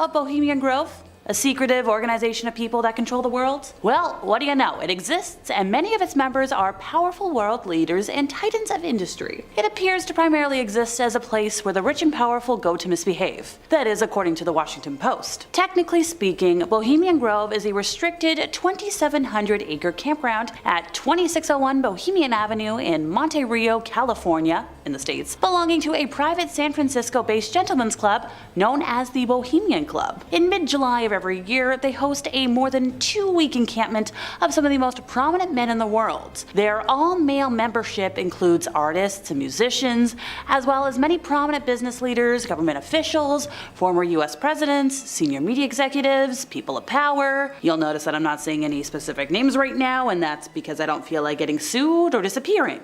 of Bohemian Grove? A secretive organization of people that control the world? Well, what do you know? It exists, and many of its members are powerful world leaders and titans of industry. It appears to primarily exist as a place where the rich and powerful go to misbehave. That is, according to the Washington Post. Technically speaking, Bohemian Grove is a restricted 2,700-acre campground at 2601 Bohemian Avenue in Monte Rio, California, in the States, belonging to a private San Francisco-based gentlemen's club known as the Bohemian Club. In mid-July of every year, they host a more than 2-week encampment of some of the most prominent men in the world. Their all-male membership includes artists and musicians, as well as many prominent business leaders, government officials, former US presidents, senior media executives, people of power. You'll notice that I'm not saying any specific names right now, and that's because I don't feel like getting sued or disappearing.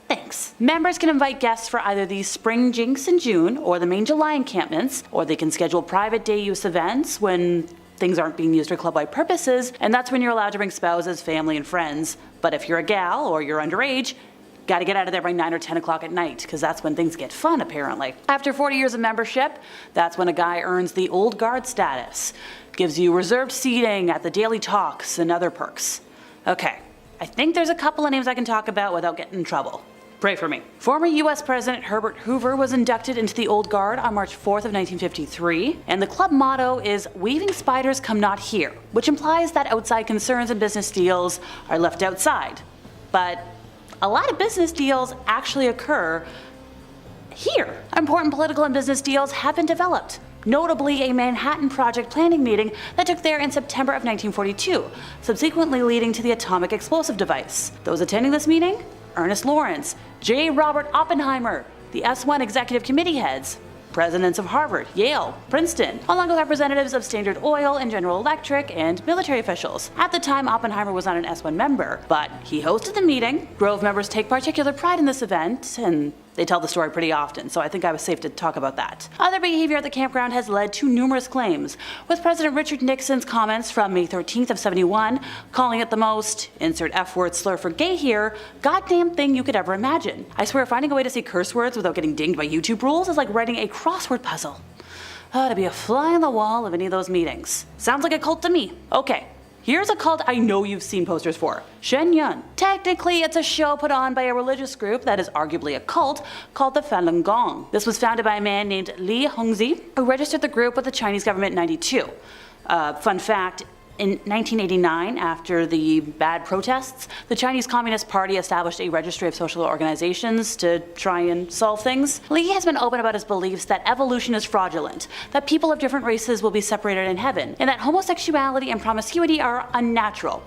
Thanks. Members can invite guests for either the Spring Jinx in June or the main July encampments, or they can schedule private day use events when things aren't being used for club-wide purposes, and that's when you're allowed to bring spouses, family, and friends. But if you're a gal or you're underage, gotta get out of there by 9 or 10 o'clock at night, because that's when things get fun, apparently. After 40 years of membership, that's when a guy earns the old guard status. Gives you reserved seating at the daily talks and other perks. Okay, I think there's a couple of names I can talk about without getting in trouble. Pray for me. Former US President Herbert Hoover was inducted into the Old Guard on March 4th of 1953, and the club motto is "Weaving spiders come not here," which implies that outside concerns and business deals are left outside. But a lot of business deals actually occur here. Important political and business deals have been developed, notably a Manhattan Project planning meeting that took there in September of 1942, subsequently leading to the atomic explosive device. Those attending this meeting? Ernest Lawrence, J. Robert Oppenheimer, the S1 executive committee heads, presidents of Harvard, Yale, Princeton, along with representatives of Standard Oil and General Electric and military officials. At the time, Oppenheimer was not an S1 member, but he hosted the meeting. Grove members take particular pride in this event, and they tell the story pretty often, so I think I was safe to talk about that. Other behavior at the campground has led to numerous claims, with President Richard Nixon's comments from May 13th of 71 calling it the most, insert F-word slur for gay here, goddamn thing you could ever imagine. I swear finding a way to say curse words without getting dinged by YouTube rules is like writing a crossword puzzle. To be a fly on the wall of any of those meetings. Sounds like a cult to me. Okay. Here's a cult I know you've seen posters for. Shen Yun. Technically, it's a show put on by a religious group that is arguably a cult called the Falun Gong. This was founded by a man named Li Hongzhi, who registered the group with the Chinese government in '92. Fun fact, in 1989, after the bad protests, the Chinese Communist Party established a registry of social organizations to try and solve things. Li has been open about his beliefs that evolution is fraudulent, that people of different races will be separated in heaven, and that homosexuality and promiscuity are unnatural.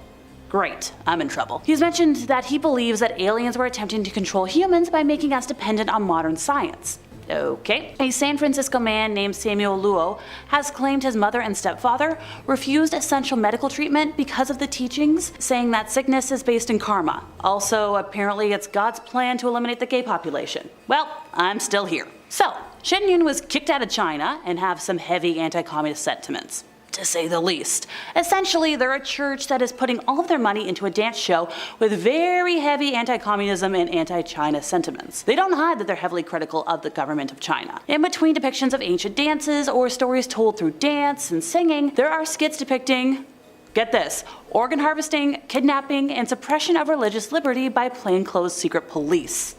Great, I'm in trouble. He's mentioned that he believes that aliens were attempting to control humans by making us dependent on modern science. Okay. A San Francisco man named Samuel Luo has claimed his mother and stepfather refused essential medical treatment because of the teachings, saying that sickness is based in karma. Also, apparently it's God's plan to eliminate the gay population. Well, I'm still here. So, Shen Yun was kicked out of China and have some heavy anti-communist sentiments, to say the least. Essentially, they're a church that is putting all of their money into a dance show with very heavy anti-communism and anti-China sentiments. They don't hide that they're heavily critical of the government of China. In between depictions of ancient dances or stories told through dance and singing, there are skits depicting, get this, organ harvesting, kidnapping, and suppression of religious liberty by plainclothes secret police.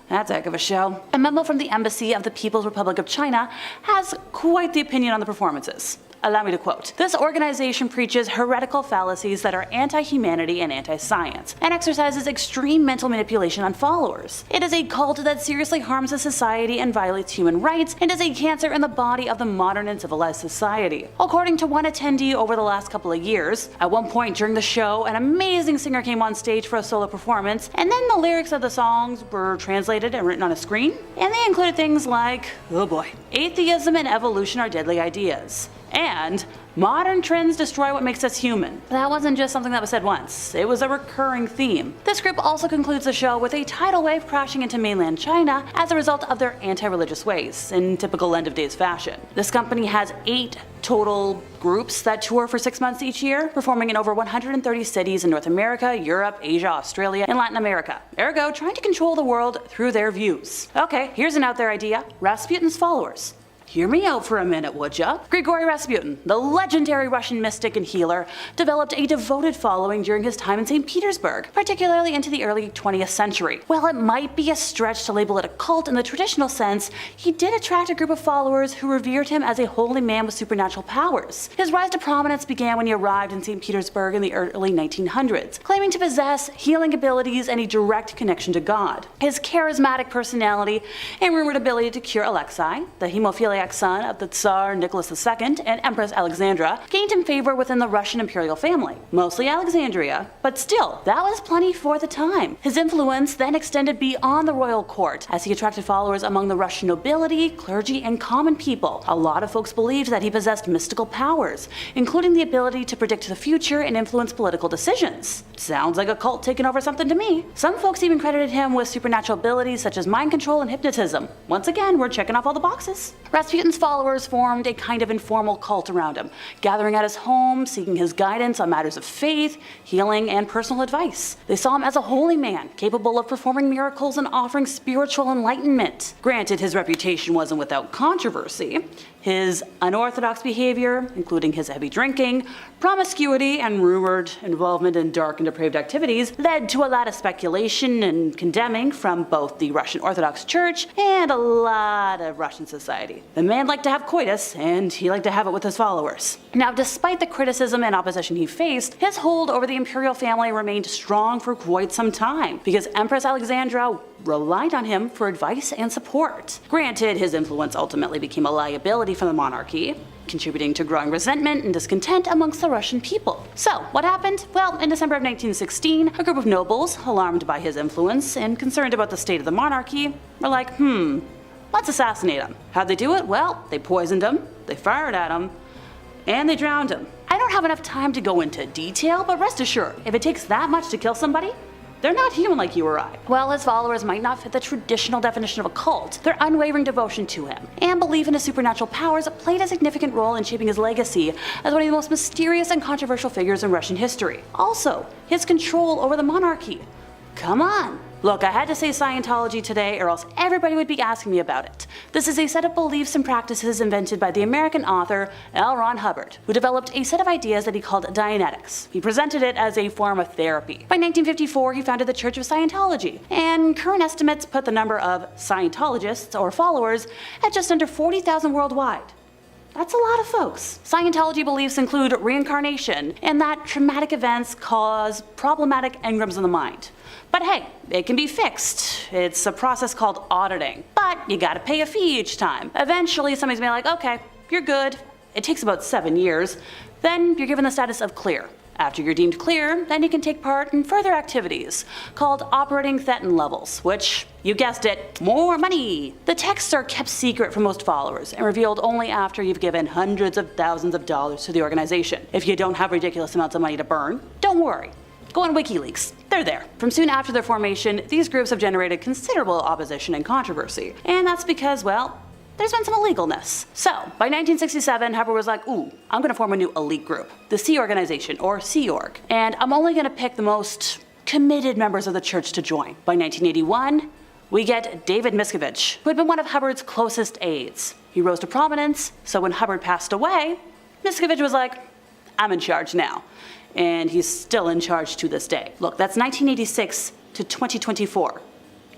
That's a heck of a show. A memo from the Embassy of the People's Republic of China has quite the opinion on the performances. Allow me to quote, "This organization preaches heretical fallacies that are anti-humanity and anti-science, and exercises extreme mental manipulation on followers. It is a cult that seriously harms the society and violates human rights, and is a cancer in the body of the modern and civilized society." According to one attendee over the last couple of years, at one point during the show, an amazing singer came on stage for a solo performance, and then the lyrics of the songs were translated and written on a screen, and they included things like, oh boy, atheism and evolution are deadly ideas, and modern trends destroy what makes us human. That wasn't just something that was said once, it was a recurring theme. This group also concludes the show with a tidal wave crashing into mainland China as a result of their anti-religious ways, in typical end of days fashion. This company has 8 total groups that tour for 6 months each year, performing in over 130 cities in North America, Europe, Asia, Australia, and Latin America. Ergo, trying to control the world through their views. Okay, here's an out there idea. Rasputin's followers. Hear me out for a minute, would ya? Grigory Rasputin, the legendary Russian mystic and healer, developed a devoted following during his time in St. Petersburg, particularly into the early 20th century. While it might be a stretch to label it a cult in the traditional sense, he did attract a group of followers who revered him as a holy man with supernatural powers. His rise to prominence began when he arrived in St. Petersburg in the early 1900s, claiming to possess healing abilities and a direct connection to God. His charismatic personality and rumored ability to cure Alexei, the hemophiliac son of the Tsar Nicholas II and Empress Alexandra, gained him favor within the Russian imperial family, mostly Alexandria, but still, that was plenty for the time. His influence then extended beyond the royal court, as he attracted followers among the Russian nobility, clergy, and common people. A lot of folks believed that he possessed mystical powers, including the ability to predict the future and influence political decisions. Sounds like a cult taking over something to me. Some folks even credited him with supernatural abilities such as mind control and hypnotism. Once again, we're checking off all the boxes. Rasputin's followers formed a kind of informal cult around him, gathering at his home, seeking his guidance on matters of faith, healing, and personal advice. They saw him as a holy man, capable of performing miracles and offering spiritual enlightenment. Granted, his reputation wasn't without controversy. His unorthodox behavior, including his heavy drinking, promiscuity, and rumored involvement in dark and depraved activities, led to a lot of speculation and condemning from both the Russian Orthodox Church and a lot of Russian society. The man liked to have coitus, and he liked to have it with his followers. Now, despite the criticism and opposition he faced, his hold over the imperial family remained strong for quite some time, because Empress Alexandra relied on him for advice and support. Granted, his influence ultimately became a liability for the monarchy, contributing to growing resentment and discontent amongst the Russian people. So, what happened? Well, in December of 1916, a group of nobles, alarmed by his influence and concerned about the state of the monarchy, were like, let's assassinate him. How'd they do it? Well, they poisoned him, they fired at him, and they drowned him. I don't have enough time to go into detail, but rest assured, if it takes that much to kill somebody, they're not human like you or I. While his followers might not fit the traditional definition of a cult, their unwavering devotion to him and belief in his supernatural powers played a significant role in shaping his legacy as one of the most mysterious and controversial figures in Russian history. Also, his control over the monarchy. Come on. Look, I had to say Scientology today or else everybody would be asking me about it. This is a set of beliefs and practices invented by the American author L. Ron Hubbard, who developed a set of ideas that he called Dianetics. He presented it as a form of therapy. By 1954, he founded the Church of Scientology, and current estimates put the number of Scientologists, or followers, at just under 40,000 worldwide. That's a lot of folks. Scientology beliefs include reincarnation, and that traumatic events cause problematic engrams in the mind. But hey, it can be fixed. It's a process called auditing. But you gotta pay a fee each time. Eventually, somebody's gonna be like, okay, you're good. It takes about 7 years. Then you're given the status of clear. After you're deemed clear, then you can take part in further activities called operating Thetan levels, which, you guessed it, more money. The texts are kept secret from most followers and revealed only after you've given hundreds of thousands of dollars to the organization. If you don't have ridiculous amounts of money to burn, don't worry. Go on WikiLeaks. They're there. From soon after their formation, these groups have generated considerable opposition and controversy. And that's because, well, there's been some illegalness. So, by 1967, Hubbard was like, ooh, I'm gonna form a new elite group, the Sea Organization, or Sea Org. And I'm only gonna pick the most committed members of the church to join. By 1981, we get David Miscavige, who had been one of Hubbard's closest aides. He rose to prominence, so when Hubbard passed away, Miscavige was like, I'm in charge now. And he's still in charge to this day. Look, that's 1986 to 2024.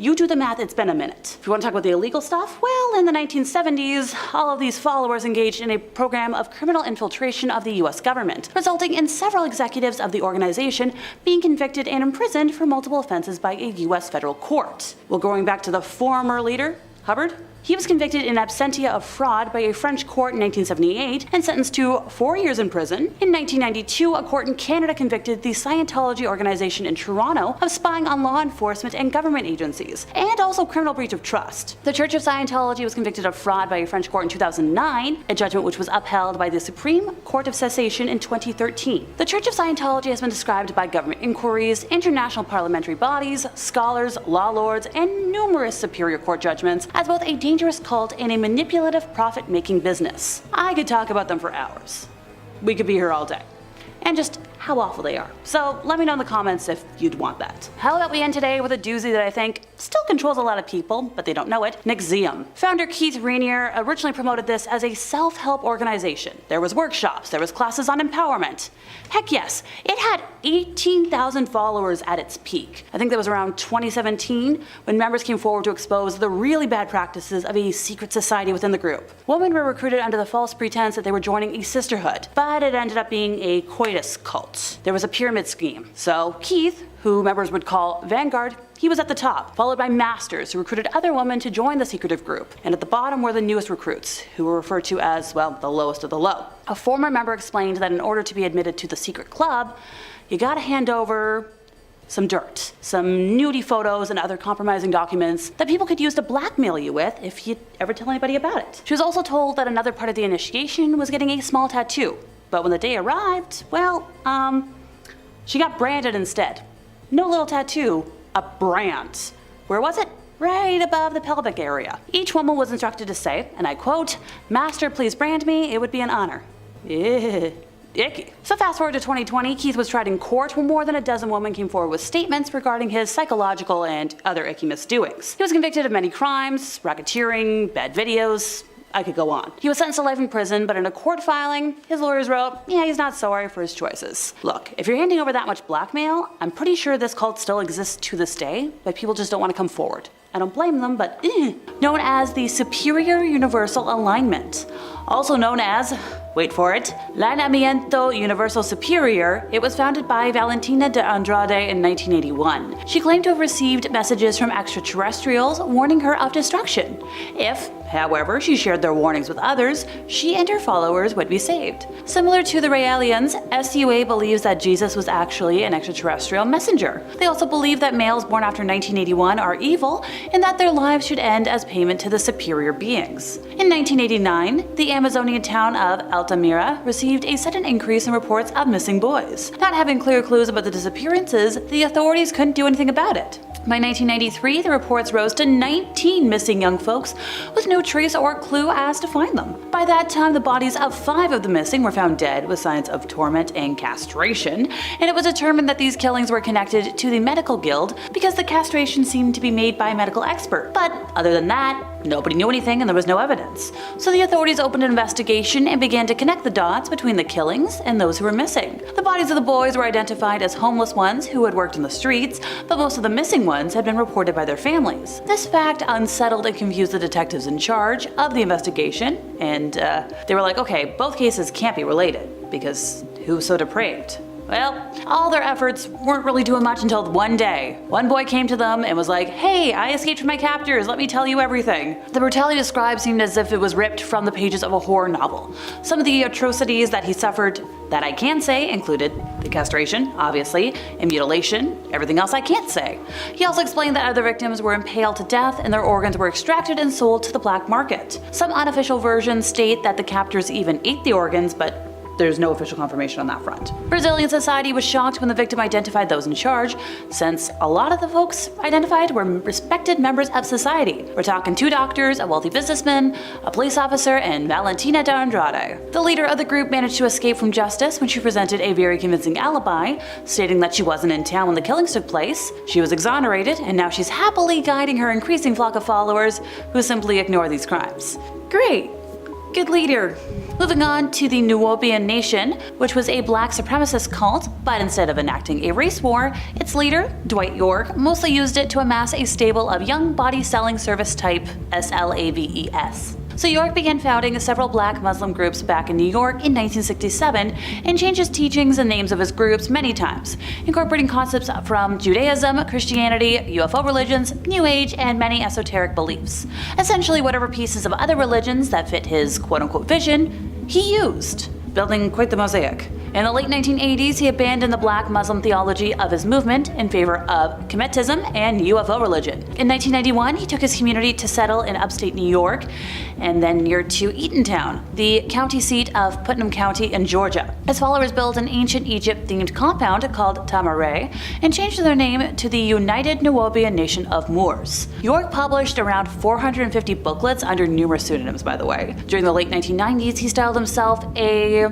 You do the math, it's been a minute. If you want to talk about the illegal stuff, well, in the 1970s, all of these followers engaged in a program of criminal infiltration of the US government, resulting in several executives of the organization being convicted and imprisoned for multiple offenses by a US federal court. Well, going back to the former leader, Hubbard, he was convicted in absentia of fraud by a French court in 1978 and sentenced to 4 years in prison. In 1992, a court in Canada convicted the Scientology organization in Toronto of spying on law enforcement and government agencies, and also criminal breach of trust. The Church of Scientology was convicted of fraud by a French court in 2009, a judgment which was upheld by the Supreme Court of Cessation in 2013. The Church of Scientology has been described by government inquiries, international parliamentary bodies, scholars, law lords, and numerous superior court judgments as both a dangerous cult and a manipulative profit-making business. I could talk about them for hours. We could be here all day. And just how awful they are. So let me know in the comments if you'd want that. How about we end today with a doozy that I think still controls a lot of people, but they don't know it. Nxivm. Founder Keith Rainier originally promoted this as a self-help organization. There was workshops, there was classes on empowerment. Heck yes, it had 18,000 followers at its peak. I think that was around 2017 when members came forward to expose the really bad practices of a secret society within the group. Women were recruited under the false pretense that they were joining a sisterhood, but it ended up being a coitus cult. There was a pyramid scheme. So Keith, who members would call Vanguard, he was at the top, followed by masters who recruited other women to join the secretive group. And at the bottom were the newest recruits, who were referred to as, well, the lowest of the low. A former member explained that in order to be admitted to the secret club, you gotta hand over some dirt, some nudie photos and other compromising documents that people could use to blackmail you with if you ever tell anybody about it. She was also told that another part of the initiation was getting a small tattoo. But when the day arrived, well, she got branded instead. No little tattoo, a brand. Where was it? Right above the pelvic area. Each woman was instructed to say, and I quote, "Master, please brand me, it would be an honor." Icky. So fast forward to 2020, Keith was tried in court when more than a dozen women came forward with statements regarding his psychological and other icky misdoings. He was convicted of many crimes, racketeering, bad videos. I could go on. He was sentenced to life in prison, but in a court filing, his lawyers wrote, yeah, he's not sorry for his choices. Look, if you're handing over that much blackmail, I'm pretty sure this cult still exists to this day, but people just don't want to come forward. I don't blame them, but known as the Superior Universal Alignment. Also known as, wait for it, Lineamiento Universal Superior, it was founded by Valentina de Andrade in 1981. She claimed to have received messages from extraterrestrials warning her of destruction. If, however, she shared their warnings with others, she and her followers would be saved. Similar to the Raelians, SUA believes that Jesus was actually an extraterrestrial messenger. They also believe that males born after 1981 are evil and that their lives should end as payment to the superior beings. In 1989, the Amazonian town of Altamira received a sudden increase in reports of missing boys. Not having clear clues about the disappearances, the authorities couldn't do anything about it. By 1993, the reports rose to 19 missing young folks with no trace or clue as to find them. By that time, the bodies of 5 of the missing were found dead with signs of torment and castration, and it was determined that these killings were connected to the medical guild because the castration seemed to be made by a medical expert. But other than that, nobody knew anything and there was no evidence. So the authorities opened an investigation and began to connect the dots between the killings and those who were missing. The bodies of the boys were identified as homeless ones who had worked in the streets, but most of the missing ones had been reported by their families. This fact unsettled and confused the detectives in charge of the investigation, and they were like, okay, both cases can't be related, because who's so depraved? Well, all their efforts weren't really doing much until one day. One boy came to them and was like, hey, I escaped from my captors, let me tell you everything. The brutality described seemed as if it was ripped from the pages of a horror novel. Some of the atrocities that he suffered that I can say included the castration, obviously, and mutilation, everything else I can't say. He also explained that other victims were impaled to death and their organs were extracted and sold to the black market. Some unofficial versions state that the captors even ate the organs, but there's no official confirmation on that front. Brazilian society was shocked when the victim identified those in charge, since a lot of the folks identified were respected members of society. We're talking 2 doctors, a wealthy businessman, a police officer, and Valentina de Andrade. The leader of the group managed to escape from justice when she presented a very convincing alibi, stating that she wasn't in town when the killings took place. She was exonerated, and now she's happily guiding her increasing flock of followers who simply ignore these crimes. Great. Good leader. Moving on to the Nuwaubian Nation, which was a black supremacist cult, but instead of enacting a race war, its leader, Dwight York, mostly used it to amass a stable of young body selling service type SLAVES. So York began founding several black Muslim groups back in New York in 1967 and changed his teachings and names of his groups many times, incorporating concepts from Judaism, Christianity, UFO religions, New Age, and many esoteric beliefs. Essentially whatever pieces of other religions that fit his quote-unquote vision, he used, building quite the mosaic. In the late 1980s, he abandoned the black Muslim theology of his movement in favor of Kemetism and UFO religion. In 1991, he took his community to settle in upstate New York and then near to Eatontown, the county seat of Putnam County in Georgia. His followers built an ancient Egypt-themed compound called Tamaray and changed their name to the United Nuwaubian Nation of Moors. York published around 450 booklets under numerous pseudonyms, by the way. During the late 1990s, he styled himself a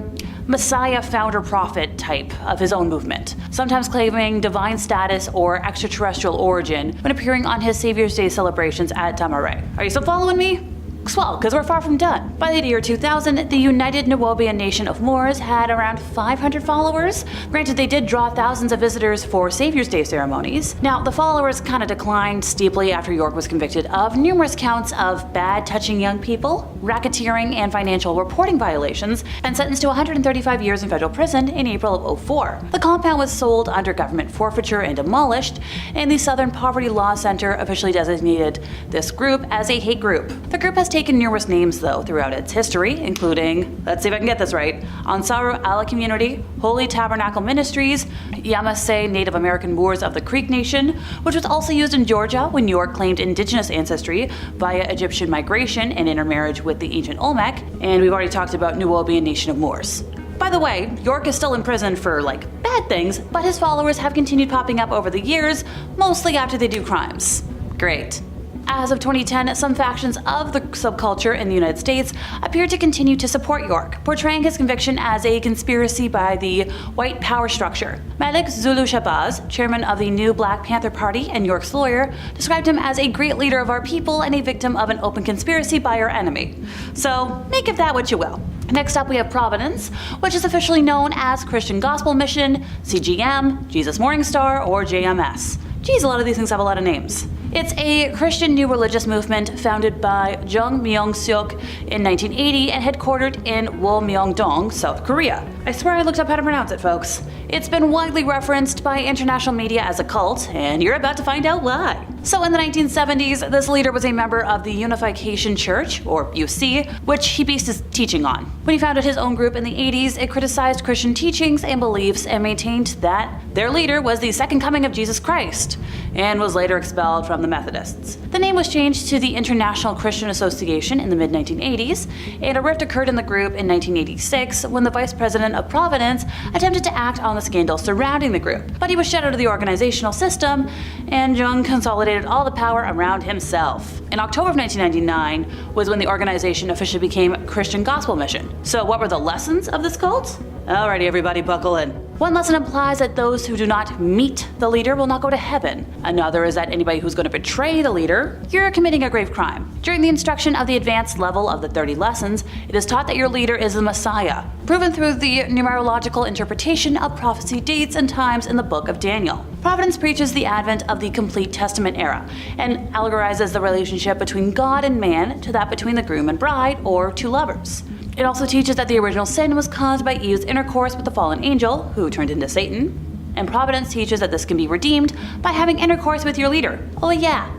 messiah founder prophet type of his own movement, sometimes claiming divine status or extraterrestrial origin when appearing on his Savior's Day celebrations at Damare. Are you still following me? Swell, because we're far from done. By the year 2000, the United Nuwaubian Nation of Moors had around 500 followers. Granted, they did draw thousands of visitors for Savior's Day ceremonies. Now, the followers kind of declined steeply after York was convicted of numerous counts of bad touching young people, racketeering, and financial reporting violations, and sentenced to 135 years in federal prison in April of 2004. The compound was sold under government forfeiture and demolished, and the Southern Poverty Law Center officially designated this group as a hate group. The group has taken numerous names, though, throughout its history, including, let's see if I can get this right, Ansaru Allah Community, Holy Tabernacle Ministries, Yamasee Native American Moors of the Creek Nation, which was also used in Georgia when York claimed indigenous ancestry via Egyptian migration and intermarriage with the ancient Olmec, and we've already talked about Nuwaubian Nation of Moors. By the way, York is still in prison for, bad things, but his followers have continued popping up over the years, mostly after they do crimes. Great. As of 2010, some factions of the subculture in the United States appeared to continue to support York, portraying his conviction as a conspiracy by the white power structure. Malik Zulu Shabazz, chairman of the new Black Panther Party and York's lawyer, described him as a great leader of our people and a victim of an open conspiracy by our enemy. So, make of that what you will. Next up, we have Providence, which is officially known as Christian Gospel Mission, CGM, Jesus Morning Star, or JMS. Geez, a lot of these things have a lot of names. It's a Christian new religious movement founded by Jung Myung-suk in 1980 and headquartered in Wolmyong-dong, South Korea. I swear I looked up how to pronounce it, folks. It's been widely referenced by international media as a cult, and you're about to find out why. So in the 1970s, this leader was a member of the Unification Church, or UC, which he based his teaching on. When he founded his own group in the 80s, it criticized Christian teachings and beliefs and maintained that their leader was the second coming of Jesus Christ, and was later expelled from the Methodists. The name was changed to the International Christian Association in the mid-1980s, and a rift occurred in the group in 1986 when the vice president of Providence attempted to act on the scandal surrounding the group. But he was shut out of the organizational system, and Jung consolidated all the power around himself. In October of 1999 was when the organization officially became Christian Gospel Mission. So what were the lessons of this cult? Alrighty, everybody, buckle in. One lesson implies that those who do not meet the leader will not go to heaven. Another is that anybody who's going to betray the leader, you're committing a grave crime. During the instruction of the advanced level of the 30 lessons, it is taught that your leader is the Messiah, proven through the numerological interpretation of prophecy dates and times in the book of Daniel. Providence preaches the advent of the complete Testament era, and allegorizes the relationship between God and man to that between the groom and bride, or two lovers. It also teaches that the original sin was caused by Eve's intercourse with the fallen angel, who turned into Satan. And Providence teaches that this can be redeemed by having intercourse with your leader. Oh yeah,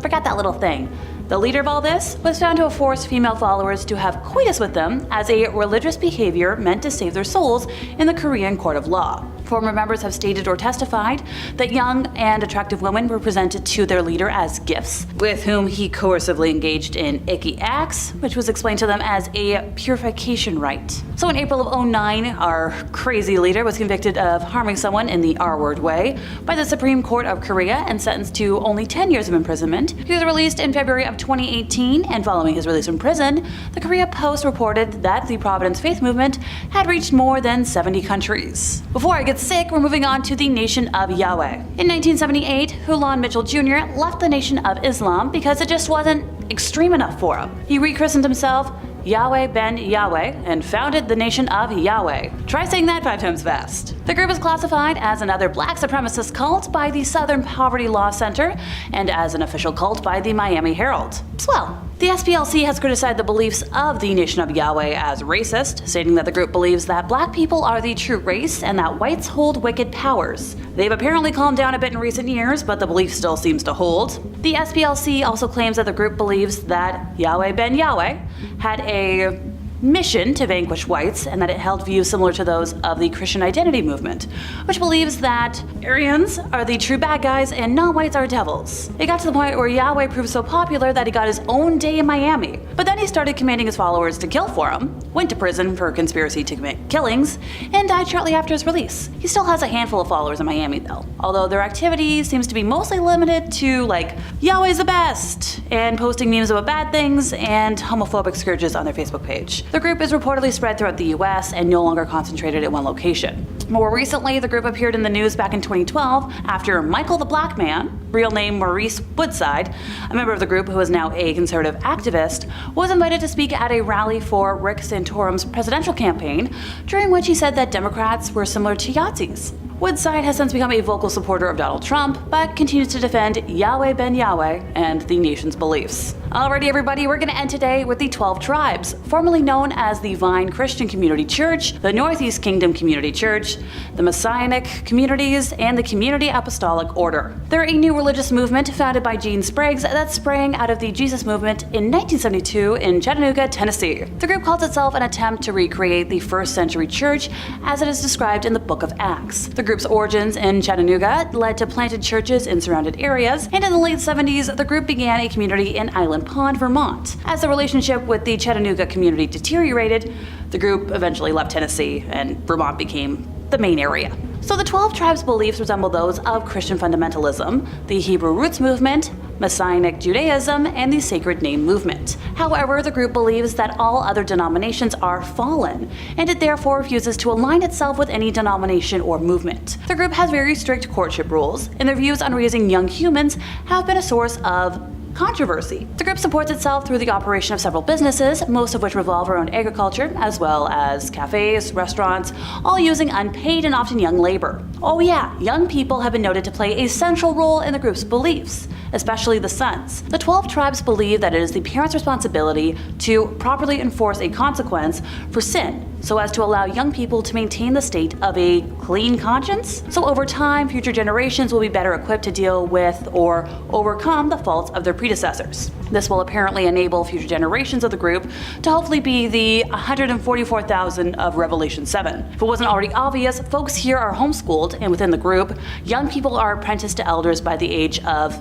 forgot that little thing. The leader of all this was found to have forced female followers to have coitus with them as a religious behavior meant to save their souls in the Korean court of law. Former members have stated or testified that young and attractive women were presented to their leader as gifts, with whom he coercively engaged in icky acts, which was explained to them as a purification rite. So in April of 2009, our crazy leader was convicted of harming someone in the R-word way by the Supreme Court of Korea and sentenced to only 10 years of imprisonment. He was released in February of 2018, and following his release from prison, the Korea Post reported that the Providence faith movement had reached more than 70 countries. Before I get sick, we're moving on to the Nation of Yahweh. In 1978, Hulan Mitchell Jr. left the Nation of Islam because it just wasn't extreme enough for him. He rechristened himself Yahweh ben Yahweh and founded the Nation of Yahweh. Try saying that 5 times fast. The group is classified as another black supremacist cult by the Southern Poverty Law Center and as an official cult by the Miami Herald. Swell. The SPLC has criticized the beliefs of the Nation of Yahweh as racist, stating that the group believes that black people are the true race and that whites hold wicked powers. They've apparently calmed down a bit in recent years, but the belief still seems to hold. The SPLC also claims that the group believes that Yahweh ben Yahweh had a mission to vanquish whites, and that it held views similar to those of the Christian identity movement, which believes that Aryans are the true bad guys and non-whites are devils. It got to the point where Yahweh proved so popular that he got his own day in Miami, But then he started commanding his followers to kill for him, went to prison for conspiracy to commit killings, and died shortly after his release. He still has a handful of followers in Miami though, although their activity seems to be mostly limited to like, Yahweh's the best, and posting memes about bad things and homophobic scourges on their Facebook page. The group is reportedly spread throughout the US and no longer concentrated in one location. More recently, the group appeared in the news back in 2012 after Michael the Black Man, real name Maurice Woodside, a member of the group who is now a conservative activist, was invited to speak at a rally for Rick Santorum's presidential campaign, during which he said that Democrats were similar to Yahtzees. Woodside has since become a vocal supporter of Donald Trump, but continues to defend Yahweh ben Yahweh and the nation's beliefs. Alrighty everybody, we're going to end today with the 12 tribes, formerly known as the Vine Christian Community Church, the Northeast Kingdom Community Church, the Messianic Communities, and the Community Apostolic Order. They're a new religious movement founded by Gene Spriggs that sprang out of the Jesus movement in 1972 in Chattanooga, Tennessee. The group calls itself an attempt to recreate the first century church as it is described in the Book of Acts. The group's origins in Chattanooga led to planted churches in surrounded areas, and in the late 70s, the group began a community in Island Pond, Vermont. As the relationship with the Chattanooga community deteriorated, the group eventually left Tennessee, and Vermont became the main area. So the 12 tribes' beliefs resemble those of Christian fundamentalism, the Hebrew Roots movement, Messianic Judaism, and the Sacred Name movement. However, the group believes that all other denominations are fallen, and it therefore refuses to align itself with any denomination or movement. The group has very strict courtship rules, and their views on raising young humans have been a source of controversy. The group supports itself through the operation of several businesses, most of which revolve around agriculture, as well as cafes, restaurants, all using unpaid and often young labor. Oh yeah, young people have been noted to play a central role in the group's beliefs, especially the sons. The 12 tribes believe that it is the parents' responsibility to properly enforce a consequence for sin, so as to allow young people to maintain the state of a clean conscience. So over time, future generations will be better equipped to deal with or overcome the faults of their predecessors. This will apparently enable future generations of the group to hopefully be the 144,000 of Revelation 7. If it wasn't already obvious, folks here are homeschooled, and within the group, young people are apprenticed to elders by the age of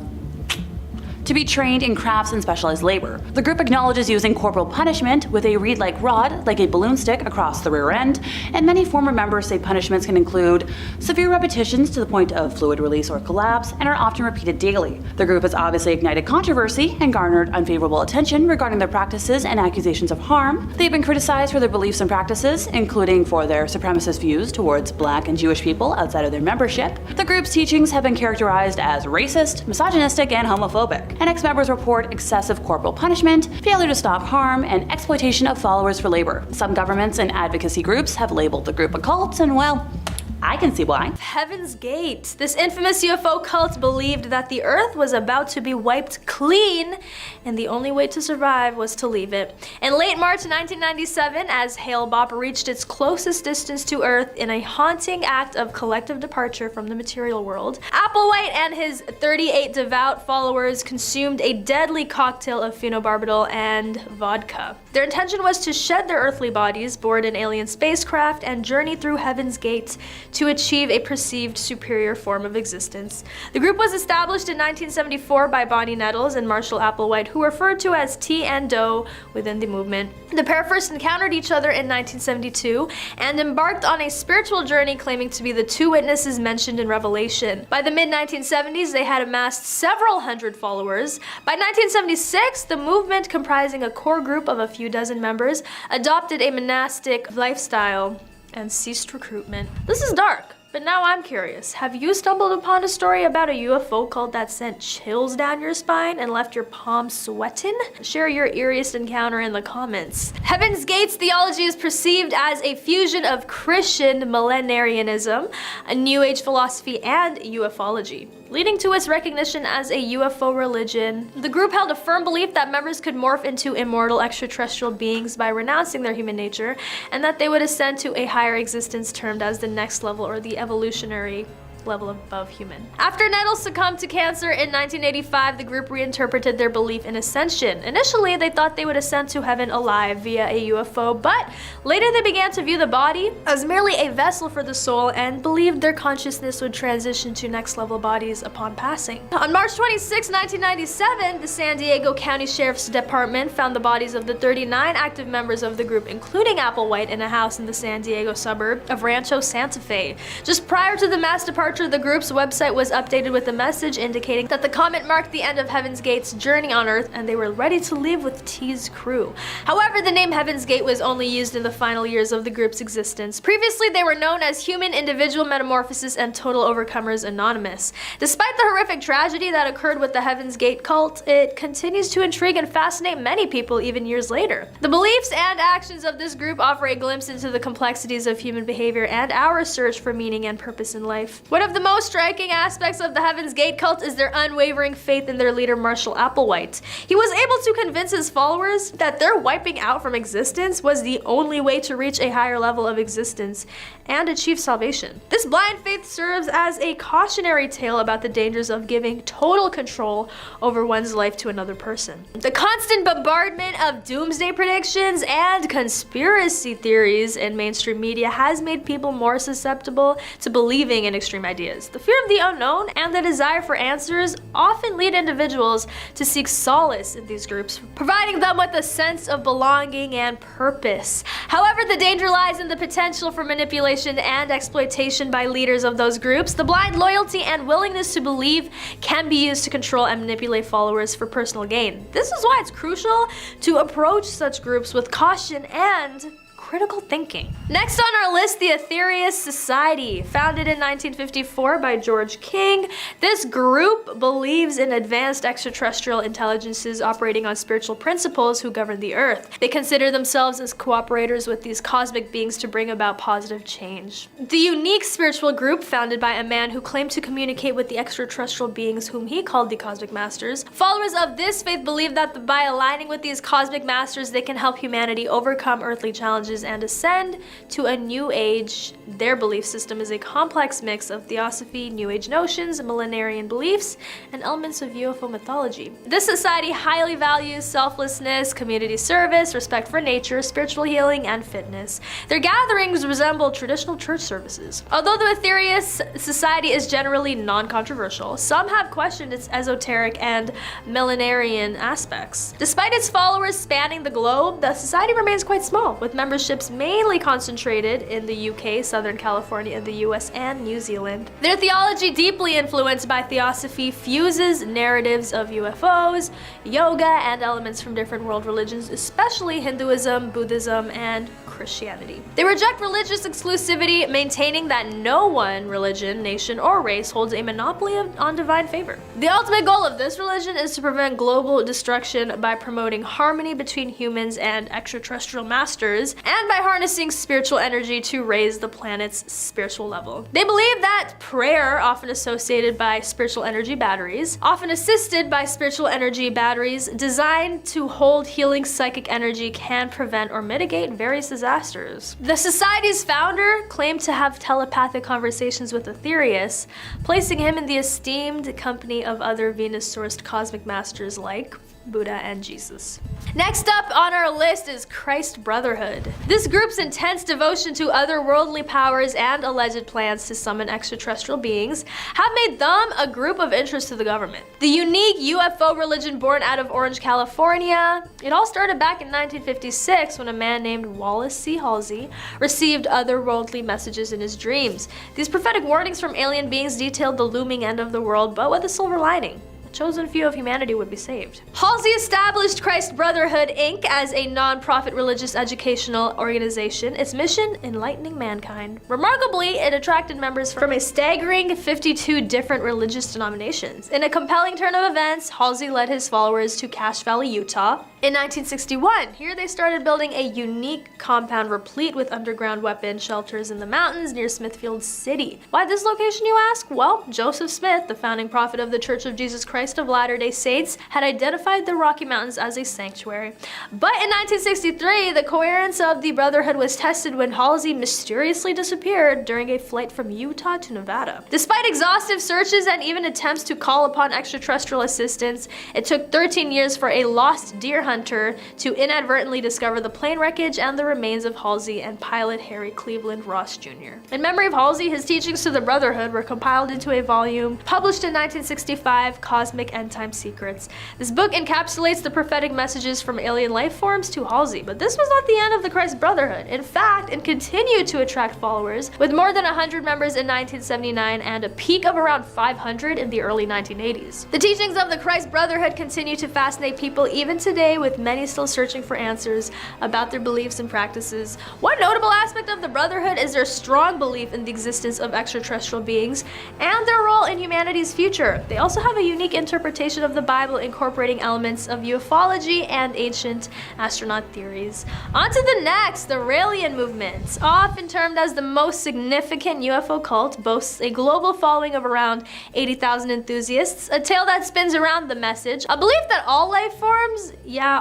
to be trained in crafts and specialized labor. The group acknowledges using corporal punishment with a reed-like rod, like a balloon stick, across the rear end, and many former members say punishments can include severe repetitions to the point of fluid release or collapse, and are often repeated daily. The group has obviously ignited controversy and garnered unfavorable attention regarding their practices and accusations of harm. They've been criticized for their beliefs and practices, including for their supremacist views towards Black and Jewish people outside of their membership. The group's teachings have been characterized as racist, misogynistic, and homophobic. And ex-members report excessive corporal punishment, failure to stop harm, and exploitation of followers for labor. Some governments and advocacy groups have labeled the group a cult, and well, I can see why. Heaven's Gate. This infamous UFO cult believed that the Earth was about to be wiped clean, and the only way to survive was to leave it. In late March 1997, as Hale-Bopp reached its closest distance to Earth in a haunting act of collective departure from the material world, Applewhite and his 38 devout followers consumed a deadly cocktail of phenobarbital and vodka. Their intention was to shed their earthly bodies, board an alien spacecraft, and journey through Heaven's Gate to achieve a perceived superior form of existence. The group was established in 1974 by Bonnie Nettles and Marshall Applewhite, who were referred to as T and Doe within the movement. The pair first encountered each other in 1972 and embarked on a spiritual journey claiming to be the two witnesses mentioned in Revelation. By the mid-1970s, they had amassed several hundred followers. By 1976, the movement, comprising a core group of a few dozen members, adopted a monastic lifestyle and ceased recruitment. This is dark, but now I'm curious. Have you stumbled upon a story about a UFO cult that sent chills down your spine and left your palms sweating? Share your eeriest encounter in the comments. Heaven's Gate's theology is perceived as a fusion of Christian millenarianism, a New Age philosophy, and ufology, leading to its recognition as a UFO religion. The group held a firm belief that members could morph into immortal extraterrestrial beings by renouncing their human nature, and that they would ascend to a higher existence termed as the next level or the evolutionary level above human. After Nettles succumbed to cancer in 1985, the group reinterpreted their belief in ascension. Initially, they thought they would ascend to heaven alive via a UFO, but later they began to view the body as merely a vessel for the soul and believed their consciousness would transition to next level bodies upon passing. On March 26, 1997, the San Diego County Sheriff's Department found the bodies of the 39 active members of the group, including Applewhite, in a house in the San Diego suburb of Rancho Santa Fe. Just prior to the mass departure, the group's website was updated with a message indicating that the comet marked the end of Heaven's Gate's journey on Earth and they were ready to leave with T's crew. However, the name Heaven's Gate was only used in the final years of the group's existence. Previously, they were known as Human Individual Metamorphosis and Total Overcomers Anonymous. Despite the horrific tragedy that occurred with the Heaven's Gate cult, it continues to intrigue and fascinate many people even years later. The beliefs and actions of this group offer a glimpse into the complexities of human behavior and our search for meaning and purpose in life. One of the most striking aspects of the Heaven's Gate cult is their unwavering faith in their leader Marshall Applewhite. He was able to convince his followers that their wiping out from existence was the only way to reach a higher level of existence and achieve salvation. This blind faith serves as a cautionary tale about the dangers of giving total control over one's life to another person. The constant bombardment of doomsday predictions and conspiracy theories in mainstream media has made people more susceptible to believing in extreme ideas. The fear of the unknown and the desire for answers often lead individuals to seek solace in these groups, providing them with a sense of belonging and purpose. However, the danger lies in the potential for manipulation and exploitation by leaders of those groups. The blind loyalty and willingness to believe can be used to control and manipulate followers for personal gain. This is why it's crucial to approach such groups with caution and critical thinking. Next on our list, the Aetherius Society. Founded in 1954 by George King, this group believes in advanced extraterrestrial intelligences operating on spiritual principles who govern the earth. They consider themselves as cooperators with these cosmic beings to bring about positive change. The unique spiritual group, founded by a man who claimed to communicate with the extraterrestrial beings whom he called the Cosmic Masters. Followers of this faith believe that by aligning with these Cosmic Masters, they can help humanity overcome earthly challenges and ascend to a new age. Their belief system is a complex mix of theosophy, New Age notions, millenarian beliefs, and elements of UFO mythology. This society highly values selflessness, community service, respect for nature, spiritual healing, and fitness. Their gatherings resemble traditional church services. Although the Aetherius Society is generally non-controversial, some have questioned its esoteric and millenarian aspects. Despite its followers spanning the globe, the society remains quite small, with membership mainly concentrated in the UK, Southern California, the US, and New Zealand. Their theology, deeply influenced by theosophy, fuses narratives of UFOs, yoga, and elements from different world religions, especially Hinduism, Buddhism, and Christianity. They reject religious exclusivity, maintaining that no one religion, nation, or race holds a monopoly on divine favor. The ultimate goal of this religion is to prevent global destruction by promoting harmony between humans and extraterrestrial masters, and by harnessing spiritual energy to raise the planet's spiritual level. They believe that prayer, often associated by spiritual energy batteries, designed to hold healing psychic energy, can prevent or mitigate various disasters. The society's founder claimed to have telepathic conversations with Aetherius, placing him in the esteemed company of other Venus-sourced cosmic masters like Buddha and Jesus. Next up on our list is Christ Brotherhood. This group's intense devotion to otherworldly powers and alleged plans to summon extraterrestrial beings have made them a group of interest to the government. The unique UFO religion born out of Orange, California, it all started back in 1956 when a man named Wallace C. Halsey received otherworldly messages in his dreams. These prophetic warnings from alien beings detailed the looming end of the world, but with a silver lining. Chosen few of humanity would be saved. Halsey established Christ Brotherhood, Inc. as a non-profit religious educational organization, its mission enlightening mankind. Remarkably, it attracted members from a staggering 52 different religious denominations. In a compelling turn of events, Halsey led his followers to Cache Valley, Utah, In 1961, here they started building a unique compound replete with underground weapon shelters in the mountains near Smithfield City. Why this location, you ask? Well, Joseph Smith, the founding prophet of the Church of Jesus Christ of Latter-day Saints, had identified the Rocky Mountains as a sanctuary. But in 1963, the coherence of the Brotherhood was tested when Halsey mysteriously disappeared during a flight from Utah to Nevada. Despite exhaustive searches and even attempts to call upon extraterrestrial assistance, it took 13 years for a lost deer hunter to inadvertently discover the plane wreckage and the remains of Halsey and pilot Harry Cleveland Ross Jr. In memory of Halsey, his teachings to the Brotherhood were compiled into a volume published in 1965, Cosmic End Time Secrets. This book encapsulates the prophetic messages from alien life forms to Halsey, but this was not the end of the Christ Brotherhood. In fact, it continued to attract followers, with more than 100 members in 1979 and a peak of around 500 in the early 1980s. The teachings of the Christ Brotherhood continue to fascinate people even today, with many still searching for answers about their beliefs and practices. One notable aspect of the Brotherhood is their strong belief in the existence of extraterrestrial beings and their role in humanity's future. They also have a unique interpretation of the Bible, incorporating elements of ufology and ancient astronaut theories. On to the next, the Raelian movement. Often termed as the most significant UFO cult, boasts a global following of around 80,000 enthusiasts, a tale that spins around the message, a belief that all life forms,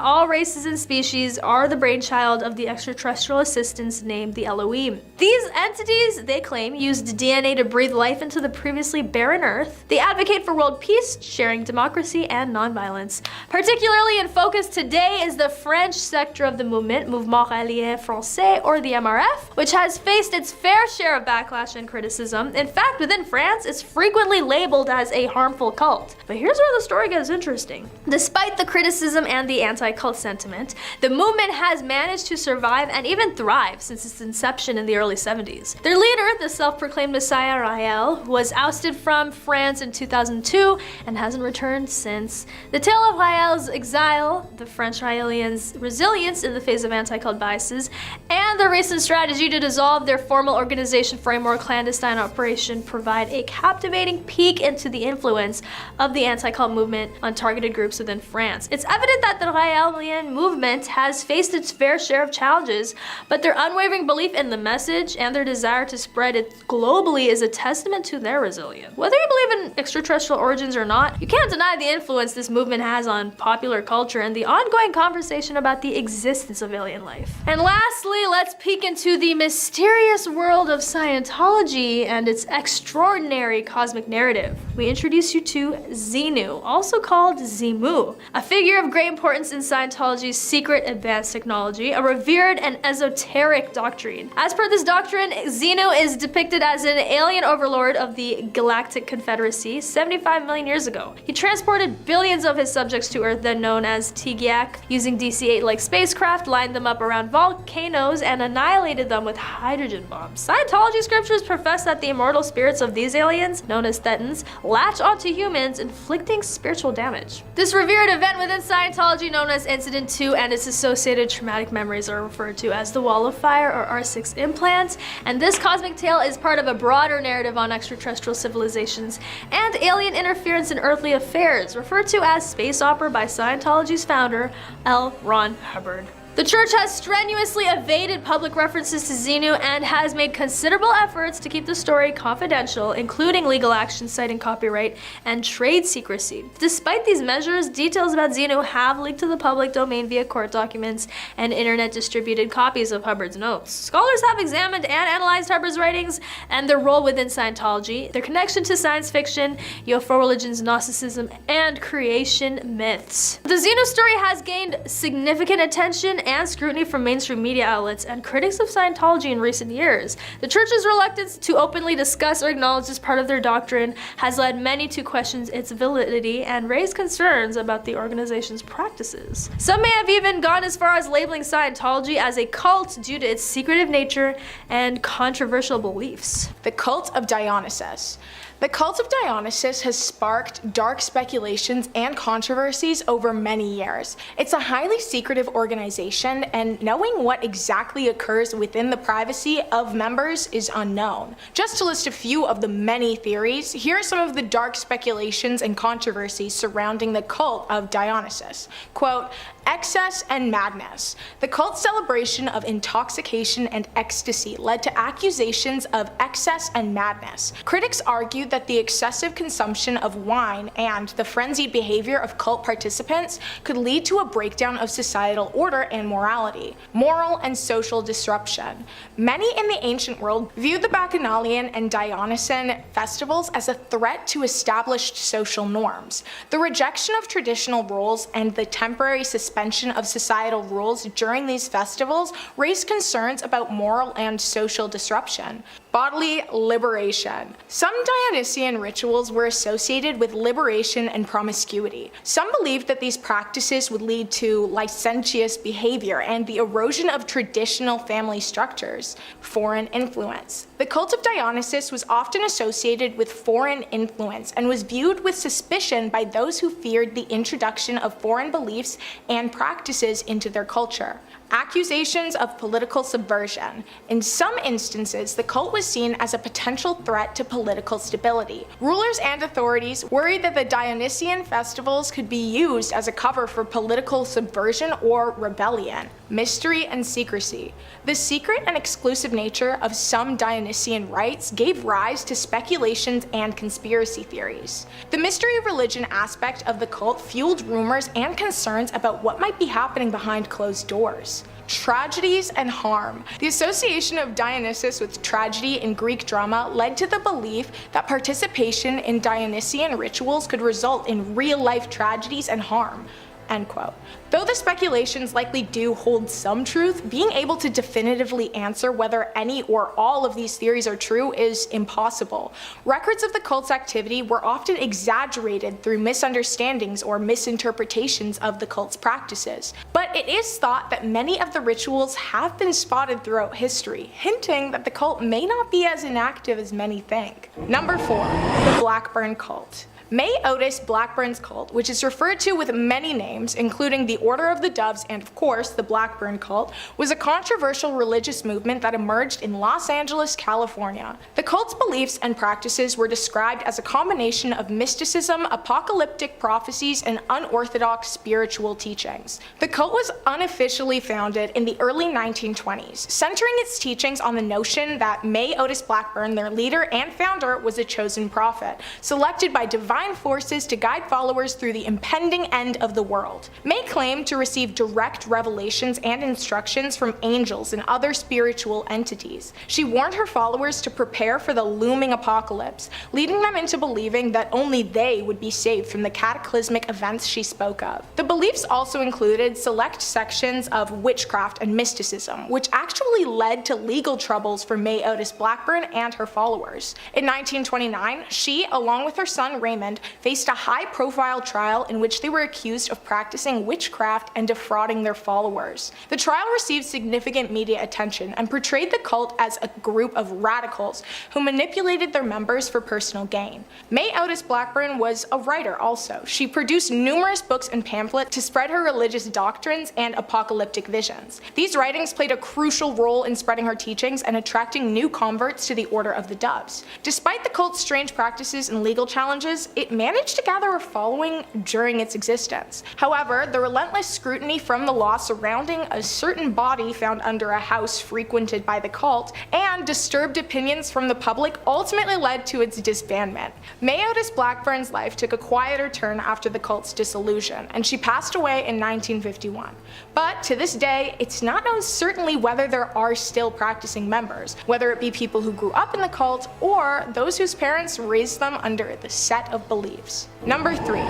all races and species, are the brainchild of the extraterrestrial assistants named the Elohim. These entities, they claim, used DNA to breathe life into the previously barren Earth. They advocate for world peace, sharing democracy, and nonviolence. Particularly in focus today is the French sector of the movement, Mouvement Raélien Français, or the MRF, which has faced its fair share of backlash and criticism. In fact, within France, it's frequently labeled as a harmful cult. But here's where the story gets interesting. Despite the criticism and the anti-cult sentiment, the movement has managed to survive and even thrive since its inception in the early 70s. Their leader, the self-proclaimed Messiah Raël, was ousted from France in 2002 and hasn't returned since. The tale of Raël's exile, the French Raelians' resilience in the face of anti-cult biases, and the recent strategy to dissolve their formal organization for a more clandestine operation provide a captivating peek into the influence of the anti-cult movement on targeted groups within France. It's evident that the Raelian movement has faced its fair share of challenges, but their unwavering belief in the message and their desire to spread it globally is a testament to their resilience. Whether you believe in extraterrestrial origins or not, you can't deny the influence this movement has on popular culture and the ongoing conversation about the existence of alien life. And lastly, let's peek into the mysterious world of Scientology and its extraordinary cosmic narrative. We introduce you to Xenu, also called Xenu, a figure of great importance in Scientology's secret advanced technology, a revered and esoteric doctrine. As per this doctrine, Xenu is depicted as an alien overlord of the Galactic Confederacy 75 million years ago. He transported billions of his subjects to Earth, then known as Tigyak, using DC-8-like spacecraft, lined them up around volcanoes, and annihilated them with hydrogen bombs. Scientology scriptures profess that the immortal spirits of these aliens, known as Thetans, latch onto humans, inflicting spiritual damage. This revered event within Scientology, known as Incident 2, and its associated traumatic memories are referred to as the Wall of Fire or R6 implant, and this cosmic tale is part of a broader narrative on extraterrestrial civilizations and alien interference in earthly affairs, referred to as space opera by Scientology's founder, L. Ron Hubbard. The church has strenuously evaded public references to Xenu and has made considerable efforts to keep the story confidential, including legal action citing copyright and trade secrecy. Despite these measures, details about Xenu have leaked to the public domain via court documents and internet-distributed copies of Hubbard's notes. Scholars have examined and analyzed Hubbard's writings and their role within Scientology, their connection to science fiction, UFO religions, Gnosticism, and creation myths. The Xenu story has gained significant attention and scrutiny from mainstream media outlets and critics of Scientology in recent years. The church's reluctance to openly discuss or acknowledge this part of their doctrine has led many to question its validity and raise concerns about the organization's practices. Some may have even gone as far as labeling Scientology as a cult due to its secretive nature and controversial beliefs. The cult of Dionysus. The cult of Dionysus has sparked dark speculations and controversies over many years. It's a highly secretive organization, and knowing what exactly occurs within the privacy of members is unknown. Just to list a few of the many theories, here are some of the dark speculations and controversies surrounding the cult of Dionysus. Quote, excess and madness. The cult's celebration of intoxication and ecstasy led to accusations of excess and madness. Critics argued that the excessive consumption of wine and the frenzied behavior of cult participants could lead to a breakdown of societal order and morality, moral and social disruption. Many in the ancient world viewed the Bacchanalian and Dionysian festivals as a threat to established social norms. The rejection of traditional roles and the temporary suspension of societal rules during these festivals raised concerns about moral and social disruption. Bodily liberation. Some Dionysian rituals were associated with liberation and promiscuity. Some believed that these practices would lead to licentious behavior and the erosion of traditional family structures. Foreign influence. The cult of Dionysus was often associated with foreign influence and was viewed with suspicion by those who feared the introduction of foreign beliefs and practices into their culture. Accusations of political subversion. In some instances, the cult was seen as a potential threat to political stability. Rulers and authorities worried that the Dionysian festivals could be used as a cover for political subversion or rebellion. Mystery and secrecy. The secret and exclusive nature of some Dionysian rites gave rise to speculations and conspiracy theories. The mystery religion aspect of the cult fueled rumors and concerns about what might be happening behind closed doors. Tragedies and harm. The association of Dionysus with tragedy in Greek drama led to the belief that participation in Dionysian rituals could result in real-life tragedies and harm. End quote. Though the speculations likely do hold some truth, being able to definitively answer whether any or all of these theories are true is impossible. Records of the cult's activity were often exaggerated through misunderstandings or misinterpretations of the cult's practices. But it is thought that many of the rituals have been spotted throughout history, hinting that the cult may not be as inactive as many think. Number 4. The Blackburn cult. May Otis Blackburn's cult, which is referred to with many names, including the Order of the Doves and, of course, the Blackburn cult, was a controversial religious movement that emerged in Los Angeles, California. The cult's beliefs and practices were described as a combination of mysticism, apocalyptic prophecies, and unorthodox spiritual teachings. The cult was unofficially founded in the early 1920s, centering its teachings on the notion that May Otis Blackburn, their leader and founder, was a chosen prophet, selected by divine forces to guide followers through the impending end of the world. May claimed to receive direct revelations and instructions from angels and other spiritual entities. She warned her followers to prepare for the looming apocalypse, leading them into believing that only they would be saved from the cataclysmic events she spoke of. The beliefs also included select sections of witchcraft and mysticism, which actually led to legal troubles for May Otis Blackburn and her followers. In 1929, she, along with her son Raymond, faced a high-profile trial in which they were accused of practicing witchcraft and defrauding their followers. The trial received significant media attention and portrayed the cult as a group of radicals who manipulated their members for personal gain. May Otis Blackburn was a writer also. She produced numerous books and pamphlets to spread her religious doctrines and apocalyptic visions. These writings played a crucial role in spreading her teachings and attracting new converts to the Order of the Doves. Despite the cult's strange practices and legal challenges, it managed to gather a following during its existence. However, the relentless scrutiny from the law surrounding a certain body found under a house frequented by the cult and disturbed opinions from the public ultimately led to its disbandment. May Otis Blackburn's life took a quieter turn after the cult's dissolution, and she passed away in 1951. But to this day, it's not known certainly whether there are still practicing members, whether it be people who grew up in the cult or those whose parents raised them under the set of beliefs. Number 3.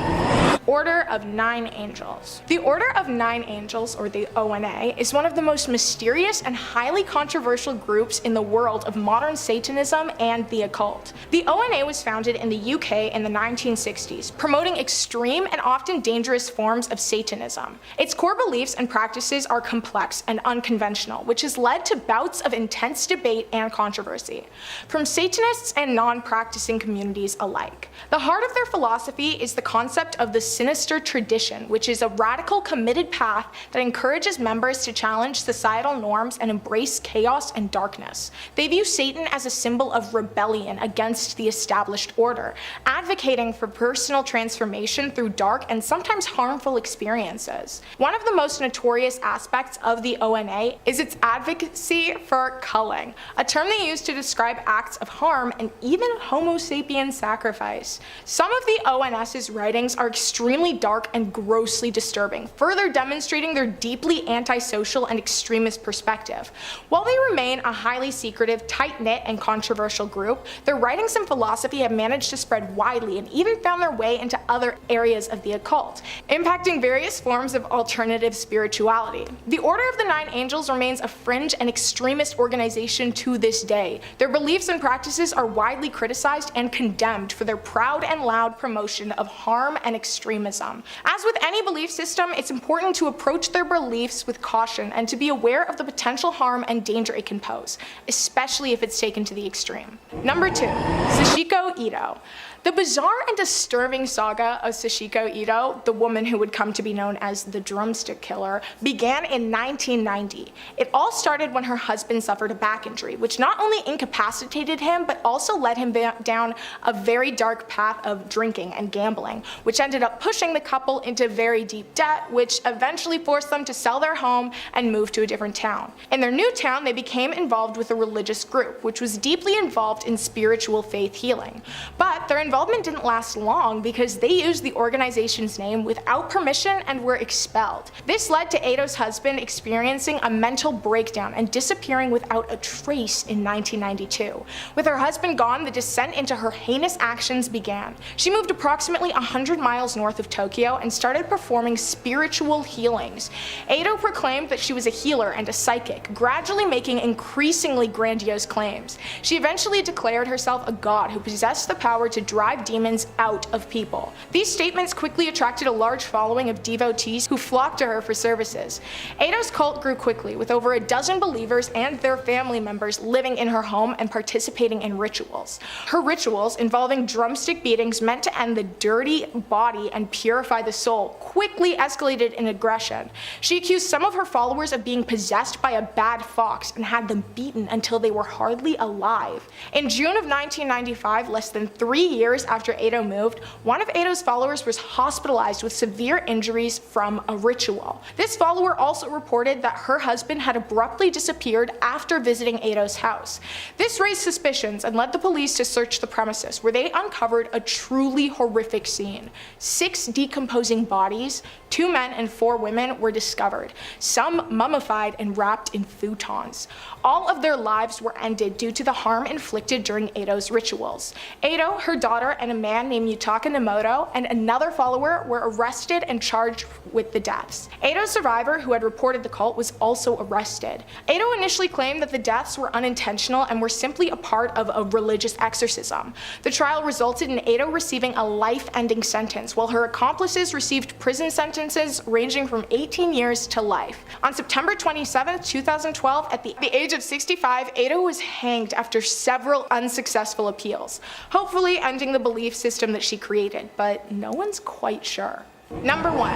Order of Nine Angels. The Order of Nine Angels, or the ONA, is one of the most mysterious and highly controversial groups in the world of modern Satanism Satanism and the occult. The ONA was founded in the UK in the 1960s, promoting extreme and often dangerous forms of Satanism. Its core beliefs and practices are complex and unconventional, which has led to bouts of intense debate and controversy from Satanists and non-practicing communities alike. The heart of their philosophy is the concept of the sinister tradition, which is a radical, committed path that encourages members to challenge societal norms and embrace chaos and darkness. They view Satan as a symbol of rebellion against the established order, advocating for personal transformation through dark and sometimes harmful experiences. One of the most notorious aspects of the ONA is its advocacy for culling, a term they use to describe acts of harm and even Homo sapien sacrifice. Some of the ONS's writings are extremely dark and grossly disturbing, further demonstrating their deeply antisocial and extremist perspective. While they remain a highly secretive, tight-knit, and controversial group, their writings and philosophy have managed to spread widely and even found their way into other areas of the occult, impacting various forms of alternative spirituality. The Order of the Nine Angels remains a fringe and extremist organization to this day. Their beliefs and practices are widely criticized and condemned for their proud and loud promotion of harm and extremism. As with any belief system, it's important to approach their beliefs with caution and to be aware of the potential harm and danger it can pose, especially if it's taken to the extreme. Number 2, Sachiko Eto. The bizarre and disturbing saga of Sachiko Eto, the woman who would come to be known as the Drumstick Killer, began in 1990. It all started when her husband suffered a back injury, which not only incapacitated him, but also led him down a very dark path of drinking and gambling, which ended up pushing the couple into very deep debt, which eventually forced them to sell their home and move to a different town. In their new town, they became involved with a religious group, which was deeply involved in spiritual faith healing. But their involvement didn't last long because they used the organization's name without permission and were expelled. This led to Eto's husband experiencing a mental breakdown and disappearing without a trace in 1992. With her husband gone, the descent into her heinous actions began. She moved approximately 100 miles north of Tokyo and started performing spiritual healings. Eto proclaimed that she was a healer and a psychic, gradually making increasingly grandiose claims. She eventually declared herself a god who possessed the power to drive demons out of people. These statements quickly attracted a large following of devotees who flocked to her for services. Eto's cult grew quickly, with over a dozen believers and their family members living in her home and participating in rituals. Her rituals, involving drumstick beatings meant to end the dirty body and purify the soul, quickly escalated in aggression. She accused some of her followers of being possessed by a bad fox and had them beaten until they were hardly alive. In June of 1995, less than 3 years after Eto moved, one of Eto's followers was hospitalized with severe injuries from a ritual. This follower also reported that her husband had abruptly disappeared after visiting Eto's house. This raised suspicions and led the police to search the premises, where they uncovered a truly horrific scene. 6 decomposing bodies, 2 men and 4 women, were discovered, some mummified and wrapped in futons. All of their lives were ended due to the harm inflicted during Eto's rituals. Eto, her daughter, and a man named Yutaka Nemoto and another follower were arrested and charged with the deaths. Eto's survivor, who had reported the cult, was also arrested. Eto initially claimed that the deaths were unintentional and were simply a part of a religious exorcism. The trial resulted in Eto receiving a life-ending sentence, while her accomplices received prison sentences ranging from 18 years to life. On September 27, 2012, at the age of 65, Eto was hanged after several unsuccessful appeals, hopefully ending the belief system that she created, but no one's quite sure. Number 1.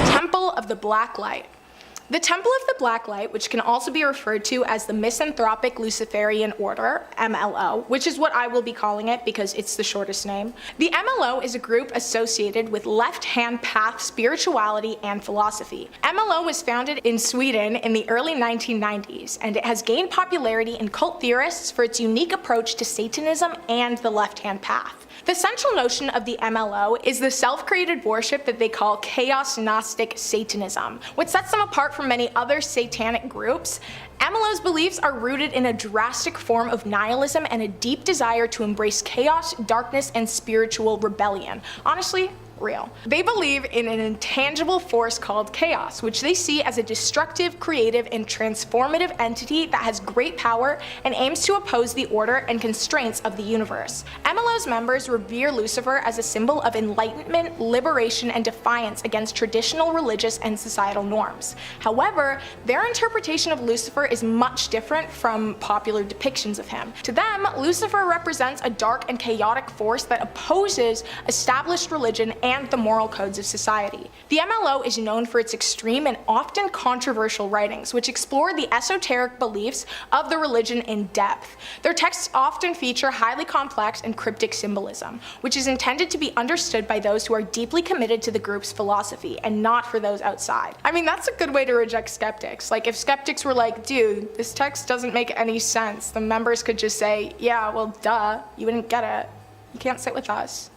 Temple of the Black Light. The Temple of the Black Light, which can also be referred to as the Misanthropic Luciferian Order, MLO, which is what I will be calling it because it's the shortest name. The MLO is a group associated with left-hand path spirituality and philosophy. MLO was founded in Sweden in the early 1990s, and it has gained popularity in cult theorists for its unique approach to Satanism and the left-hand path. The central notion of the MLO is the self-created worship that they call Chaos Gnostic Satanism. What sets them apart from many other satanic groups, MLO's beliefs are rooted in a drastic form of nihilism and a deep desire to embrace chaos, darkness, and spiritual rebellion. Honestly, real. They believe in an intangible force called chaos, which they see as a destructive, creative, and transformative entity that has great power and aims to oppose the order and constraints of the universe. MLO's members revere Lucifer as a symbol of enlightenment, liberation, and defiance against traditional religious and societal norms. However, their interpretation of Lucifer is much different from popular depictions of him. To them, Lucifer represents a dark and chaotic force that opposes established religion and the moral codes of society. The MLO is known for its extreme and often controversial writings, which explore the esoteric beliefs of the religion in depth. Their texts often feature highly complex and cryptic symbolism, which is intended to be understood by those who are deeply committed to the group's philosophy and not for those outside. I mean, that's a good way to reject skeptics. Like, if skeptics were like, dude, this text doesn't make any sense, the members could just say, yeah, well, duh, you wouldn't get it. You can't sit with us.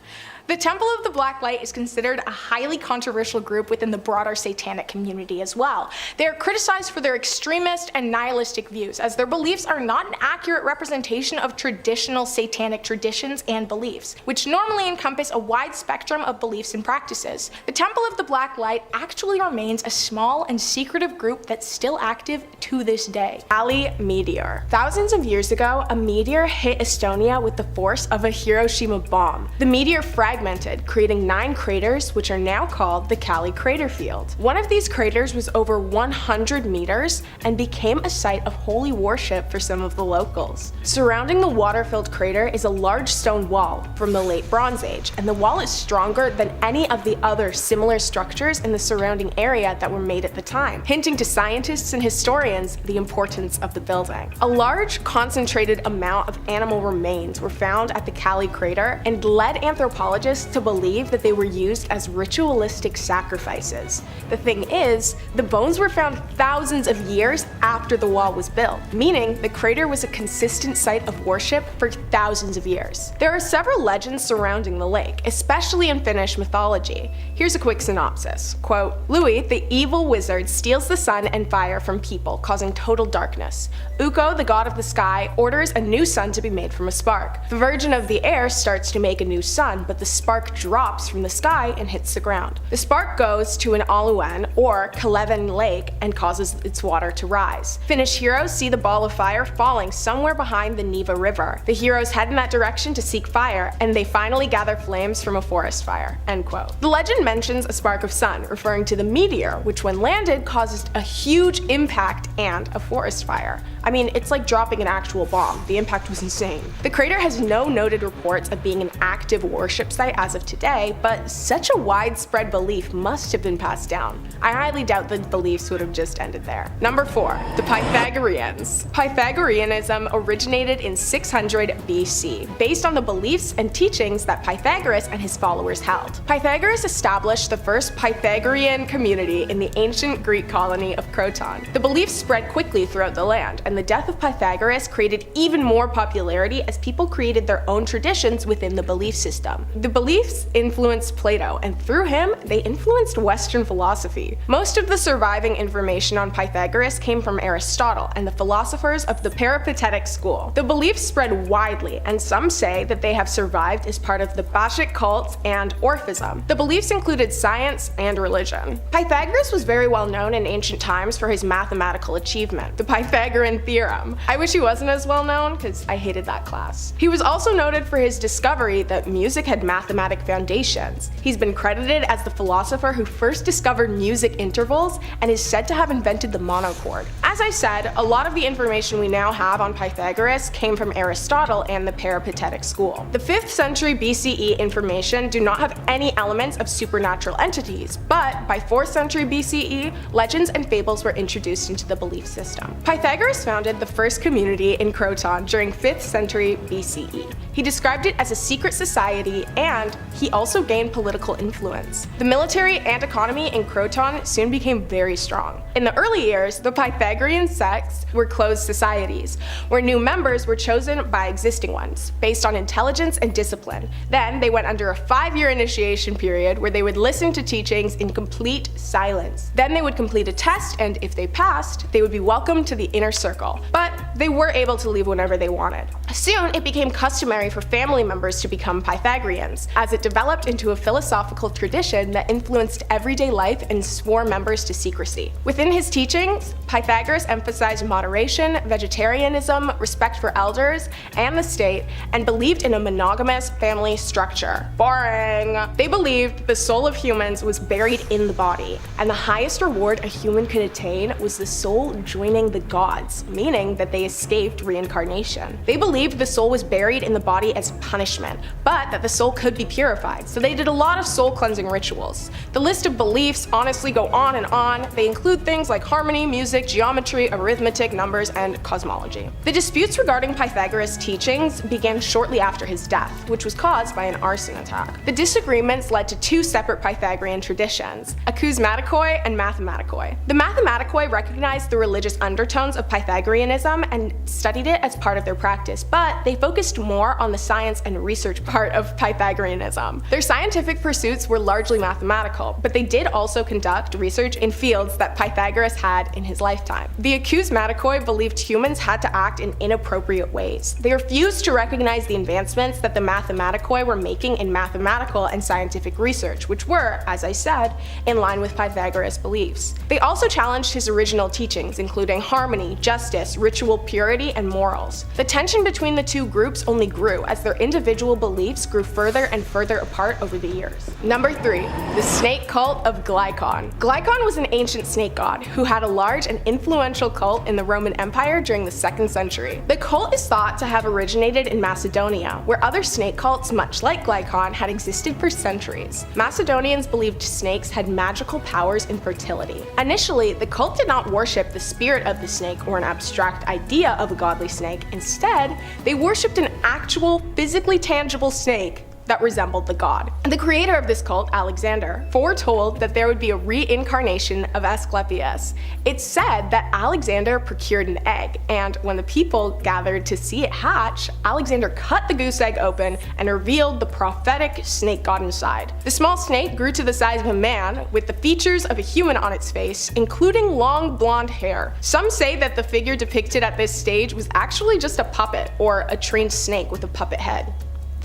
The Temple of the Black Light is considered a highly controversial group within the broader satanic community as well. They are criticized for their extremist and nihilistic views, as their beliefs are not an accurate representation of traditional satanic traditions and beliefs, which normally encompass a wide spectrum of beliefs and practices. The Temple of the Black Light actually remains a small and secretive group that's still active to this day. Kaali Meteor. Thousands of years ago, a meteor hit Estonia with the force of a Hiroshima bomb. The meteor fragmented, creating 9 craters, which are now called the Kaali Crater Field. One of these craters was over 100 meters and became a site of holy worship for some of the locals. Surrounding the water-filled crater is a large stone wall from the late Bronze Age, and the wall is stronger than any of the other similar structures in the surrounding area that were made at the time, hinting to scientists and historians the importance of the building. A large, concentrated amount of animal remains were found at the Kaali crater and led anthropologists to believe that they were used as ritualistic sacrifices. The thing is, the bones were found thousands of years after the wall was built, meaning the crater was a consistent site of worship for thousands of years. There are several legends surrounding the lake, especially in Finnish mythology. Here's a quick synopsis. Quote, Louis, the evil wizard, steals the sun and fire from people, causing total darkness. Ukko, the god of the sky, orders a new sun to be made from a spark. The virgin of the air starts to make a new sun, but the spark drops from the sky and hits the ground. The spark goes to an Aluan, or Kaleven lake, and causes its water to rise. Finnish heroes see the ball of fire falling somewhere behind the Neva River. The heroes head in that direction to seek fire, and they finally gather flames from a forest fire. End quote. The legend mentions a spark of sun, referring to the meteor, which when landed caused a huge impact and a forest fire. I mean, it's like dropping an actual bomb. The impact was insane. The crater has no noted reports of being an active worship site as of today, but such a widespread belief must have been passed down. I highly doubt the beliefs would have just ended there. Number 4. The Pythagoreans. Pythagoreanism originated in 600 BC, based on the beliefs and teachings that Pythagoras and his followers held. Pythagoras established the first Pythagorean community in the ancient Greek colony of Croton. The beliefs spread quickly throughout the land, and the death of Pythagoras created even more popularity as people created their own traditions within the belief system. The beliefs influenced Plato, and through him, they influenced Western philosophy. Most of the surviving information on Pythagoras came from Aristotle and the philosophers of the Peripatetic school. The beliefs spread widely, and some say that they have survived as part of the Bacchic cults and Orphism. The beliefs included science and religion. Pythagoras was very well known in ancient times for his mathematical achievement, the Pythagorean theorem. I wish he wasn't as well known, because I hated that class. He was also noted for his discovery that music had mathematic foundations. He's been credited as the philosopher who first discovered music intervals and is said to have invented the monochord. As I said, a lot of the information we now have on Pythagoras came from Aristotle and the Peripatetic school. The 5th century BCE information do not have any elements of supernatural entities, but by 4th century BCE, legends and fables were introduced into the belief system. Pythagoras founded the first community in Croton during 5th century BCE. He described it as a secret society, and he also gained political influence. The military and economy in Croton soon became very strong. In the early years, the Pythagorean sects were closed societies, where new members were chosen by existing ones, based on intelligence and discipline. Then they went under a 5-year initiation period where they would listen to teachings in complete silence. Then they would complete a test, and if they passed, they would be welcomed to the inner circle. But they were able to leave whenever they wanted. Soon, it became customary for family members to become Pythagoreans, humans, as it developed into a philosophical tradition that influenced everyday life and swore members to secrecy. Within his teachings, Pythagoras emphasized moderation, vegetarianism, respect for elders and the state, and believed in a monogamous family structure. Boring! They believed the soul of humans was buried in the body, and the highest reward a human could attain was the soul joining the gods, meaning that they escaped reincarnation. They believed the soul was buried in the body as punishment, but that the soul could be purified, so they did a lot of soul cleansing rituals. The list of beliefs honestly go on and on. They include things like harmony, music, geometry, arithmetic, numbers, and cosmology. The disputes regarding Pythagoras' teachings began shortly after his death, which was caused by an arson attack. The disagreements led to two separate Pythagorean traditions, acousmatikoi and mathematikoi. The mathematikoi recognized the religious undertones of Pythagoreanism and studied it as part of their practice, but they focused more on the science and research part of Pythagoreanism. Their scientific pursuits were largely mathematical, but they did also conduct research in fields that Pythagoras had in his lifetime. The acousmatikoi believed humans had to act in inappropriate ways. They refused to recognize the advancements that the mathematikoi were making in mathematical and scientific research, which were, as I said, in line with Pythagoras' beliefs. They also challenged his original teachings, including harmony, justice, ritual purity, and morals. The tension between the two groups only grew as their individual beliefs grew further and further apart over the years. Number 3. The snake cult of Glycon. Glycon was an ancient snake god who had a large and influential cult in the Roman Empire during the 2nd century. The cult is thought to have originated in Macedonia, where other snake cults, much like Glycon, had existed for centuries. Macedonians believed snakes had magical powers in fertility. Initially, the cult did not worship the spirit of the snake or an abstract idea of a godly snake. Instead, they worshipped an actual, physically tangible snake that resembled the god. The creator of this cult, Alexander, foretold that there would be a reincarnation of Asclepius. It's said that Alexander procured an egg, and when the people gathered to see it hatch, Alexander cut the goose egg open and revealed the prophetic snake god inside. The small snake grew to the size of a man, with the features of a human on its face, including long blonde hair. Some say that the figure depicted at this stage was actually just a puppet, or a trained snake with a puppet head.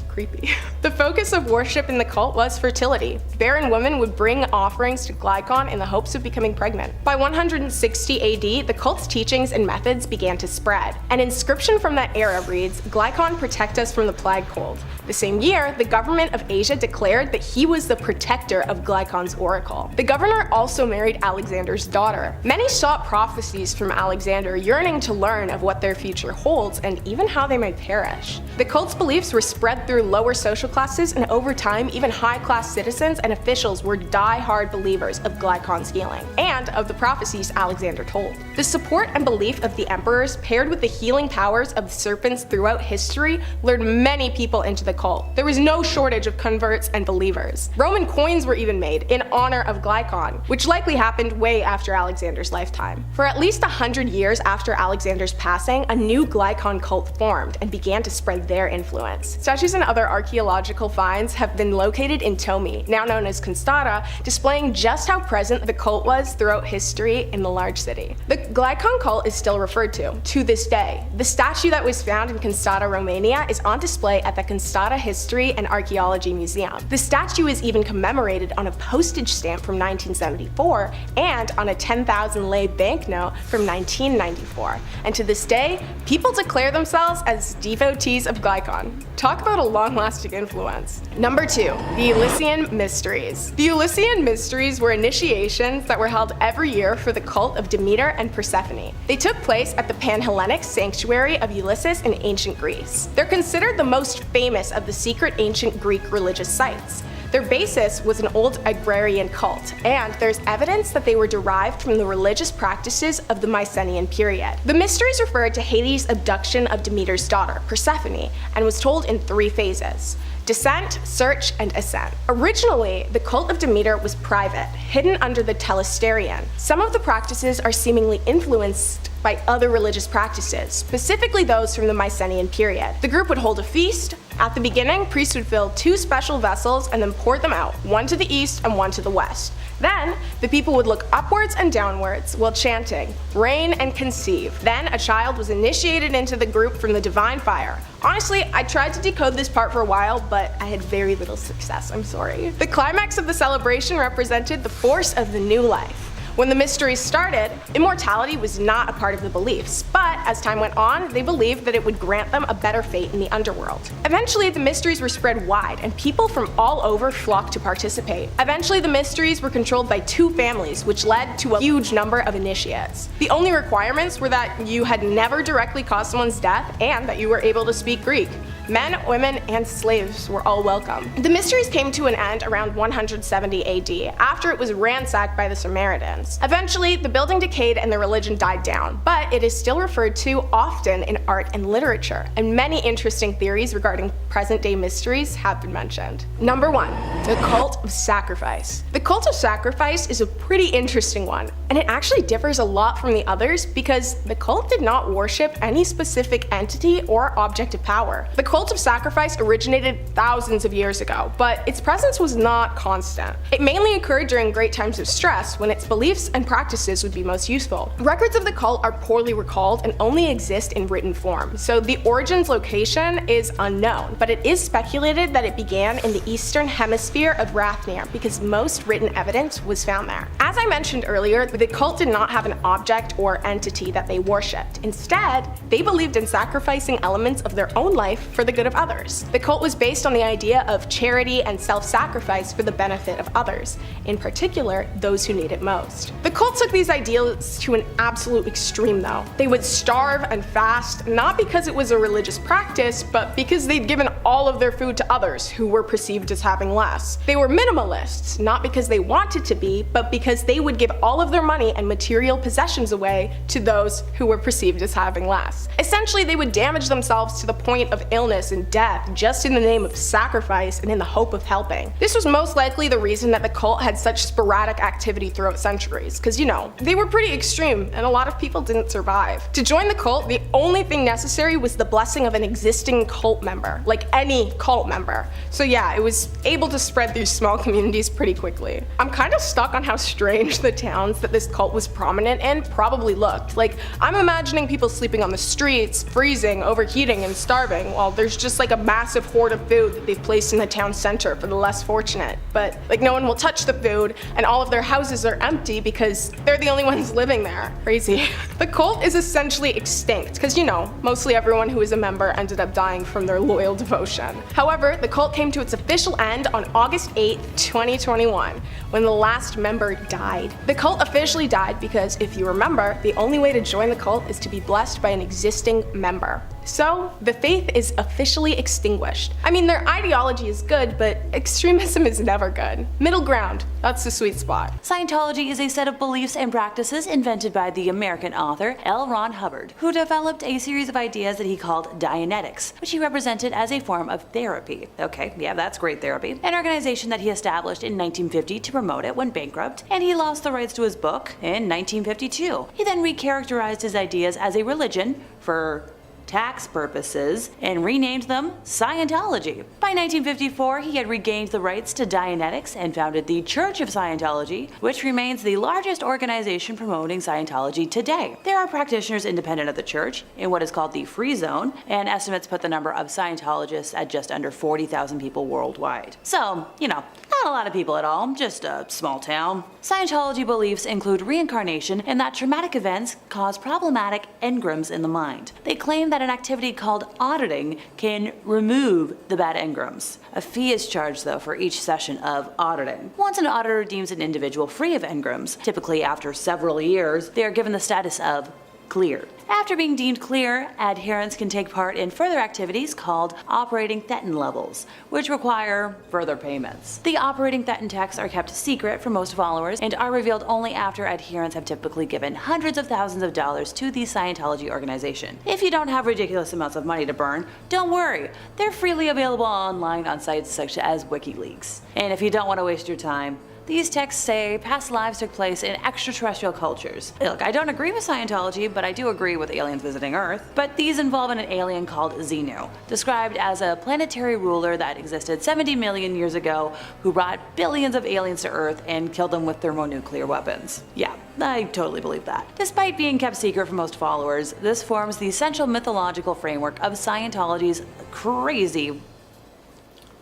Creepy. The focus of worship in the cult was fertility. Barren women would bring offerings to Glycon in the hopes of becoming pregnant. By 160 AD, the cult's teachings and methods began to spread. An inscription from that era reads, "Glycon, protect us from the plague cold." The same year, the government of Asia declared that he was the protector of Glycon's oracle. The governor also married Alexander's daughter. Many sought prophecies from Alexander, yearning to learn of what their future holds and even how they might perish. The cult's beliefs were spread through lower social classes, and over time, even high-class citizens and officials were die-hard believers of Glycon's healing, and of the prophecies Alexander told. The support and belief of the emperors, paired with the healing powers of serpents throughout history, lured many people into the cult. There was no shortage of converts and believers. Roman coins were even made in honor of Glycon, which likely happened way after Alexander's lifetime. For at least 100 years after Alexander's passing, a new Glycon cult formed and began to spread their influence. Statues and other archaeological finds have been located in Tomi, now known as Constata, displaying just how present the cult was throughout history in the large city. The Glycon cult is still referred to this day. The statue that was found in Constata, Romania is on display at the Constata History and Archaeology Museum. The statue is even commemorated on a postage stamp from 1974 and on a 10,000 lei banknote from 1994. And to this day, people declare themselves as devotees of Glycon. Talk about a long-lasting influence. Number 2, the Eleusinian Mysteries. The Eleusinian Mysteries were initiations that were held every year for the cult of Demeter and Persephone. They took place at the Pan-Hellenic sanctuary of Ulysses in ancient Greece. They're considered the most famous of the secret ancient Greek religious sites. Their basis was an old agrarian cult, and there's evidence that they were derived from the religious practices of the Mycenaean period. The mysteries referred to Hades' abduction of Demeter's daughter, Persephone, and was told in 3 phases: descent, search, and ascent. Originally, the cult of Demeter was private, hidden under the Telesterion. Some of the practices are seemingly influenced by other religious practices, specifically those from the Mycenaean period. The group would hold a feast. At the beginning, priests would fill 2 special vessels and then pour them out, one to the east and one to the west. Then, the people would look upwards and downwards while chanting, "Reign and conceive." Then, a child was initiated into the group from the divine fire. Honestly, I tried to decode this part for a while, but I had very little success, I'm sorry. The climax of the celebration represented the force of the new life. When the mysteries started, immortality was not a part of the beliefs, but as time went on, they believed that it would grant them a better fate in the underworld. Eventually, the mysteries were spread wide, and people from all over flocked to participate. Eventually, the mysteries were controlled by 2 families, which led to a huge number of initiates. The only requirements were that you had never directly caused someone's death and that you were able to speak Greek. Men, women, and slaves were all welcome. The mysteries came to an end around 170 AD, after it was ransacked by the Samaritans. Eventually, the building decayed and the religion died down, but it is still referred to often in art and literature, and many interesting theories regarding present-day mysteries have been mentioned. Number 1. The cult of sacrifice. The cult of sacrifice is a pretty interesting one, and it actually differs a lot from the others because the cult did not worship any specific entity or object of power. The cult of sacrifice originated thousands of years ago, but its presence was not constant. It mainly occurred during great times of stress when its beliefs and practices would be most useful. Records of the cult are poorly recalled and only exist in written form, so the origin's location is unknown, but it is speculated that it began in the eastern hemisphere of Rathnir because most written evidence was found there. As I mentioned earlier, the cult did not have an object or entity that they worshipped. Instead, they believed in sacrificing elements of their own life for the good of others. The cult was based on the idea of charity and self-sacrifice for the benefit of others, in particular, those who need it most. The cult took these ideals to an absolute extreme though. They would starve and fast, not because it was a religious practice, but because they'd given all of their food to others who were perceived as having less. They were minimalists, not because they wanted to be, but because they would give all of their money and material possessions away to those who were perceived as having less. Essentially, they would damage themselves to the point of illness and death just in the name of sacrifice and in the hope of helping. This was most likely the reason that the cult had such sporadic activity throughout centuries, because they were pretty extreme and a lot of people didn't survive. To join the cult, the only thing necessary was the blessing of an existing cult member, like any cult member. So yeah, it was able to spread through small communities pretty quickly. I'm kind of stuck on how strange the towns that this cult was prominent in probably looked. Like, I'm imagining people sleeping on the streets, freezing, overheating, and starving, while there's just like a massive hoard of food that they've placed in the town center for the less fortunate. But no one will touch the food, and all of their houses are empty because they're the only ones living there. Crazy. The cult is essentially extinct because mostly everyone who is a member ended up dying from their loyal devotion. However, the cult came to its official end on August 8, 2021, when the last member died. The cult officially died because, if you remember, the only way to join the cult is to be blessed by an existing member. So, the faith is officially extinguished. I mean, their ideology is good, but extremism is never good. Middle ground, that's the sweet spot. Scientology is a set of beliefs and practices invented by the American author L. Ron Hubbard, who developed a series of ideas that he called Dianetics, which he represented as a form of therapy. Okay, yeah, that's great therapy. An organization that he established in 1950 to promote it went bankrupt, and he lost the rights to his book in 1952. He then recharacterized his ideas as a religion for tax purposes and renamed them Scientology. By 1954, he had regained the rights to Dianetics and founded the Church of Scientology, which remains the largest organization promoting Scientology today. There are practitioners independent of the church in what is called the Free Zone, and estimates put the number of Scientologists at just under 40,000 people worldwide. So, not a lot of people at all, just a small town. Scientology beliefs include reincarnation and that traumatic events cause problematic engrams in the mind. They claim that an activity called auditing can remove the bad engrams. A fee is charged though for each session of auditing. Once an auditor deems an individual free of engrams, typically after several years, they are given the status of clear. After being deemed clear, adherents can take part in further activities called operating thetan levels, which require further payments. The operating thetan texts are kept secret for most followers and are revealed only after adherents have typically given hundreds of thousands of dollars to the Scientology organization. If you don't have ridiculous amounts of money to burn, don't worry, they're freely available online on sites such as WikiLeaks. And if you don't want to waste your time, These texts say past lives took place in extraterrestrial cultures. Look, I don't agree with Scientology, but I do agree with aliens visiting Earth. But these involve an alien called Xenu, described as a planetary ruler that existed 70 million years ago who brought billions of aliens to Earth and killed them with thermonuclear weapons. Yeah, I totally believe that. Despite being kept secret from most followers, this forms the essential mythological framework of Scientology's crazy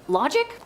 logic?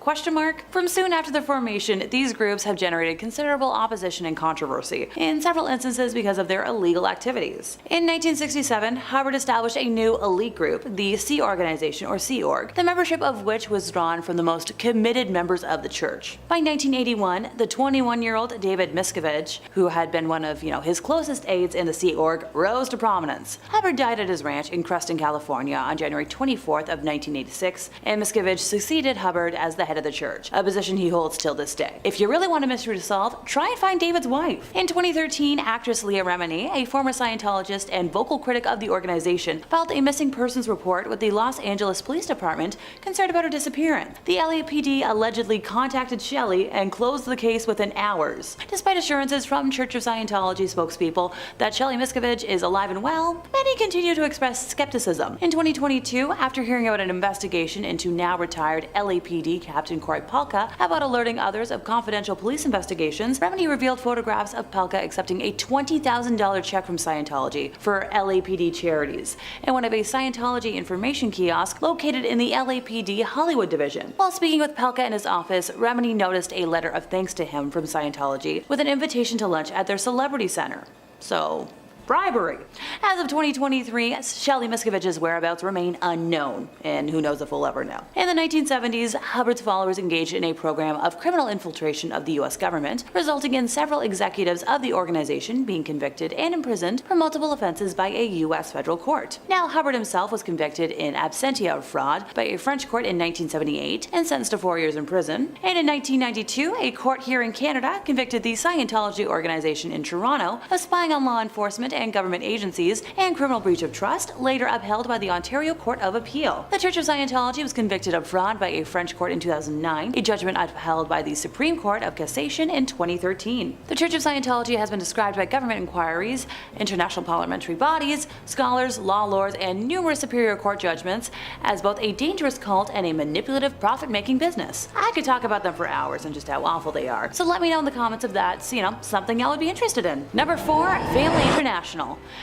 From soon after their formation, these groups have generated considerable opposition and controversy, in several instances because of their illegal activities. In 1967, Hubbard established a new elite group, the Sea Organization or Sea Org, the membership of which was drawn from the most committed members of the church. By 1981, the 21-year-old David Miscavige, who had been one of his closest aides in the Sea Org, rose to prominence. Hubbard died at his ranch in Creston, California on January 24th of 1986, and Miscavige succeeded Hubbard as the head of the church, a position he holds till this day. If you really want a mystery to solve, try and find David's wife. In 2013, actress Leah Remini, a former Scientologist and vocal critic of the organization, filed a missing persons report with the Los Angeles Police Department concerned about her disappearance. The LAPD allegedly contacted Shelley and closed the case within hours. Despite assurances from Church of Scientology spokespeople that Shelley Miscavige is alive and well, many continue to express skepticism. In 2022, after hearing about an investigation into now retired LAPD Captain Corey Palka about alerting others of confidential police investigations, Remini revealed photographs of Palka accepting a $20,000 check from Scientology for LAPD charities in one of a Scientology information kiosk located in the LAPD Hollywood division. While speaking with Palka in his office, Remini noticed a letter of thanks to him from Scientology with an invitation to lunch at their celebrity center. So, bribery. As of 2023, Shelley Miscavige's whereabouts remain unknown, and who knows if we'll ever know. In the 1970s, Hubbard's followers engaged in a program of criminal infiltration of the US government, resulting in several executives of the organization being convicted and imprisoned for multiple offenses by a US federal court. Now, Hubbard himself was convicted in absentia of fraud by a French court in 1978 and sentenced to 4 years in prison. And in 1992, a court here in Canada convicted the Scientology organization in Toronto of spying on law enforcement and government agencies and criminal breach of trust, later upheld by the Ontario Court of Appeal. The Church of Scientology was convicted of fraud by a French court in 2009, a judgment upheld by the Supreme Court of Cassation in 2013. The Church of Scientology has been described by government inquiries, international parliamentary bodies, scholars, law lords, and numerous superior court judgments as both a dangerous cult and a manipulative profit-making business. I could talk about them for hours and just how awful they are, so let me know in the comments if that's, something y'all would be interested in. Number 4, Family International.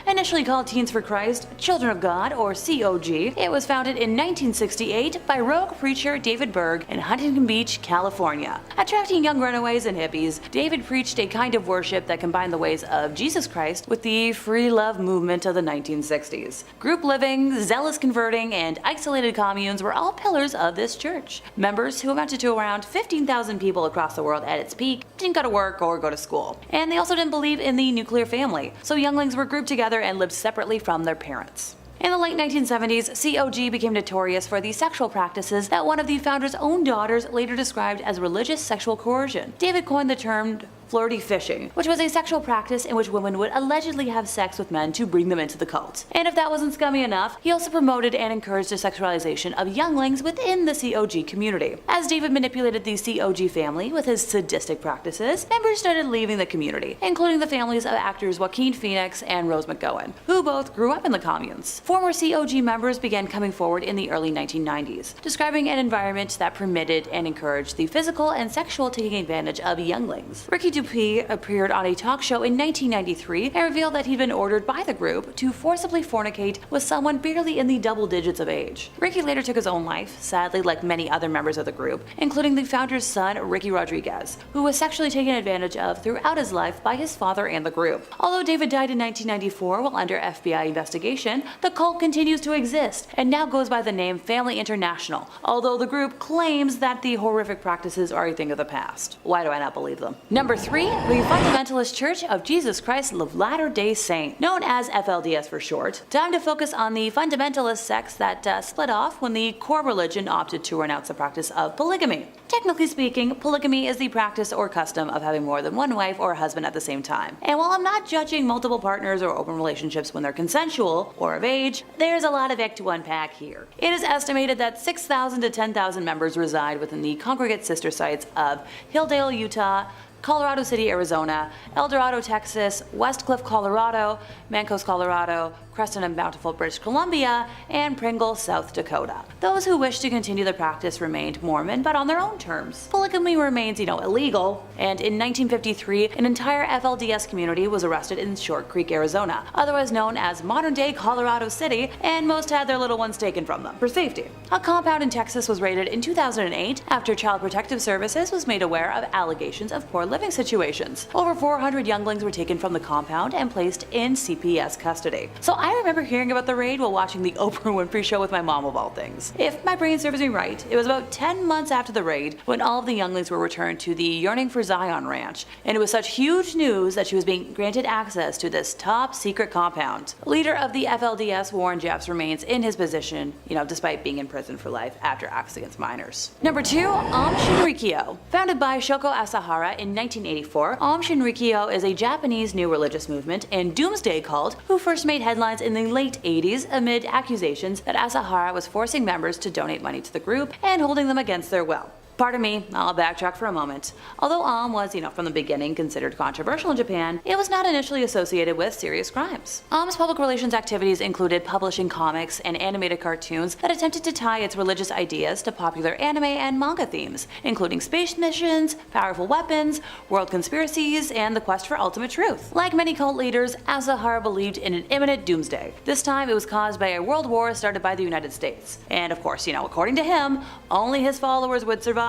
Initially called Teens for Christ, Children of God, or COG, it was founded in 1968 by rogue preacher David Berg in Huntington Beach, California. Attracting young runaways and hippies, David preached a kind of worship that combined the ways of Jesus Christ with the free love movement of the 1960s. Group living, zealous converting, and isolated communes were all pillars of this church. Members, who amounted to around 15,000 people across the world at its peak, didn't go to work or go to school. And they also didn't believe in the nuclear family, so younglings were grouped together and lived separately from their parents. In the late 1970s, COG became notorious for the sexual practices that one of the founder's own daughters later described as religious sexual coercion. David coined the term flirty fishing, which was a sexual practice in which women would allegedly have sex with men to bring them into the cult. And if that wasn't scummy enough, he also promoted and encouraged the sexualization of younglings within the COG community. As David manipulated the COG family with his sadistic practices, members started leaving the community, including the families of actors Joaquin Phoenix and Rose McGowan, who both grew up in the communes. Former COG members began coming forward in the early 1990s, describing an environment that permitted and encouraged the physical and sexual taking advantage of younglings. Ricky Dupuis appeared on a talk show in 1993 and revealed that he'd been ordered by the group to forcibly fornicate with someone barely in the double digits of age. Ricky later took his own life, sadly, like many other members of the group, including the founder's son, Ricky Rodriguez, who was sexually taken advantage of throughout his life by his father and the group. Although David died in 1994 while under FBI investigation, the cult continues to exist and now goes by the name Family International, although the group claims that the horrific practices are a thing of the past. Why do I not believe them? Number 3, the Fundamentalist Church of Jesus Christ of Latter-day Saints, known as FLDS for short. Time to focus on the fundamentalist sects that split off when the core religion opted to renounce the practice of polygamy. Technically speaking, polygamy is the practice or custom of having more than one wife or husband at the same time. And while I'm not judging multiple partners or open relationships when they're consensual or of age, there's a lot of ick to unpack here. It is estimated that 6,000 to 10,000 members reside within the congregate sister sites of Hilldale, Utah, Colorado City, Arizona, El Dorado, Texas, West Cliff, Colorado, Mancos, Colorado, Creston and Bountiful, British Columbia, and Pringle, South Dakota. Those who wished to continue the practice remained Mormon, but on their own terms. Polygamy remains, illegal, and in 1953, an entire FLDS community was arrested in Short Creek, Arizona, otherwise known as modern-day Colorado City, and most had their little ones taken from them for safety. A compound in Texas was raided in 2008 after Child Protective Services was made aware of allegations of poor living situations. Over 400 younglings were taken from the compound and placed in CPS custody. So I remember hearing about the raid while watching the Oprah Winfrey Show with my mom, of all things. If my brain serves me right, it was about 10 months after the raid when all of the younglings were returned to the Yearning for Zion Ranch, and it was such huge news that she was being granted access to this top secret compound. Leader of the FLDS, Warren Jeffs, remains in his position, despite being in prison for life after acts against minors. Number 2, Aum Shinrikyo. Founded by Shoko Asahara in 1984, Aum Shinrikyo is a Japanese new religious movement and doomsday cult who first made headlines in the late 80s amid accusations that Asahara was forcing members to donate money to the group and holding them against their will. Pardon me, I'll backtrack for a moment. Although Aum was, from the beginning considered controversial in Japan, it was not initially associated with serious crimes. Aum's public relations activities included publishing comics and animated cartoons that attempted to tie its religious ideas to popular anime and manga themes, including space missions, powerful weapons, world conspiracies, and the quest for ultimate truth. Like many cult leaders, Asahara believed in an imminent doomsday. This time it was caused by a world war started by the United States. And of course, according to him, only his followers would survive.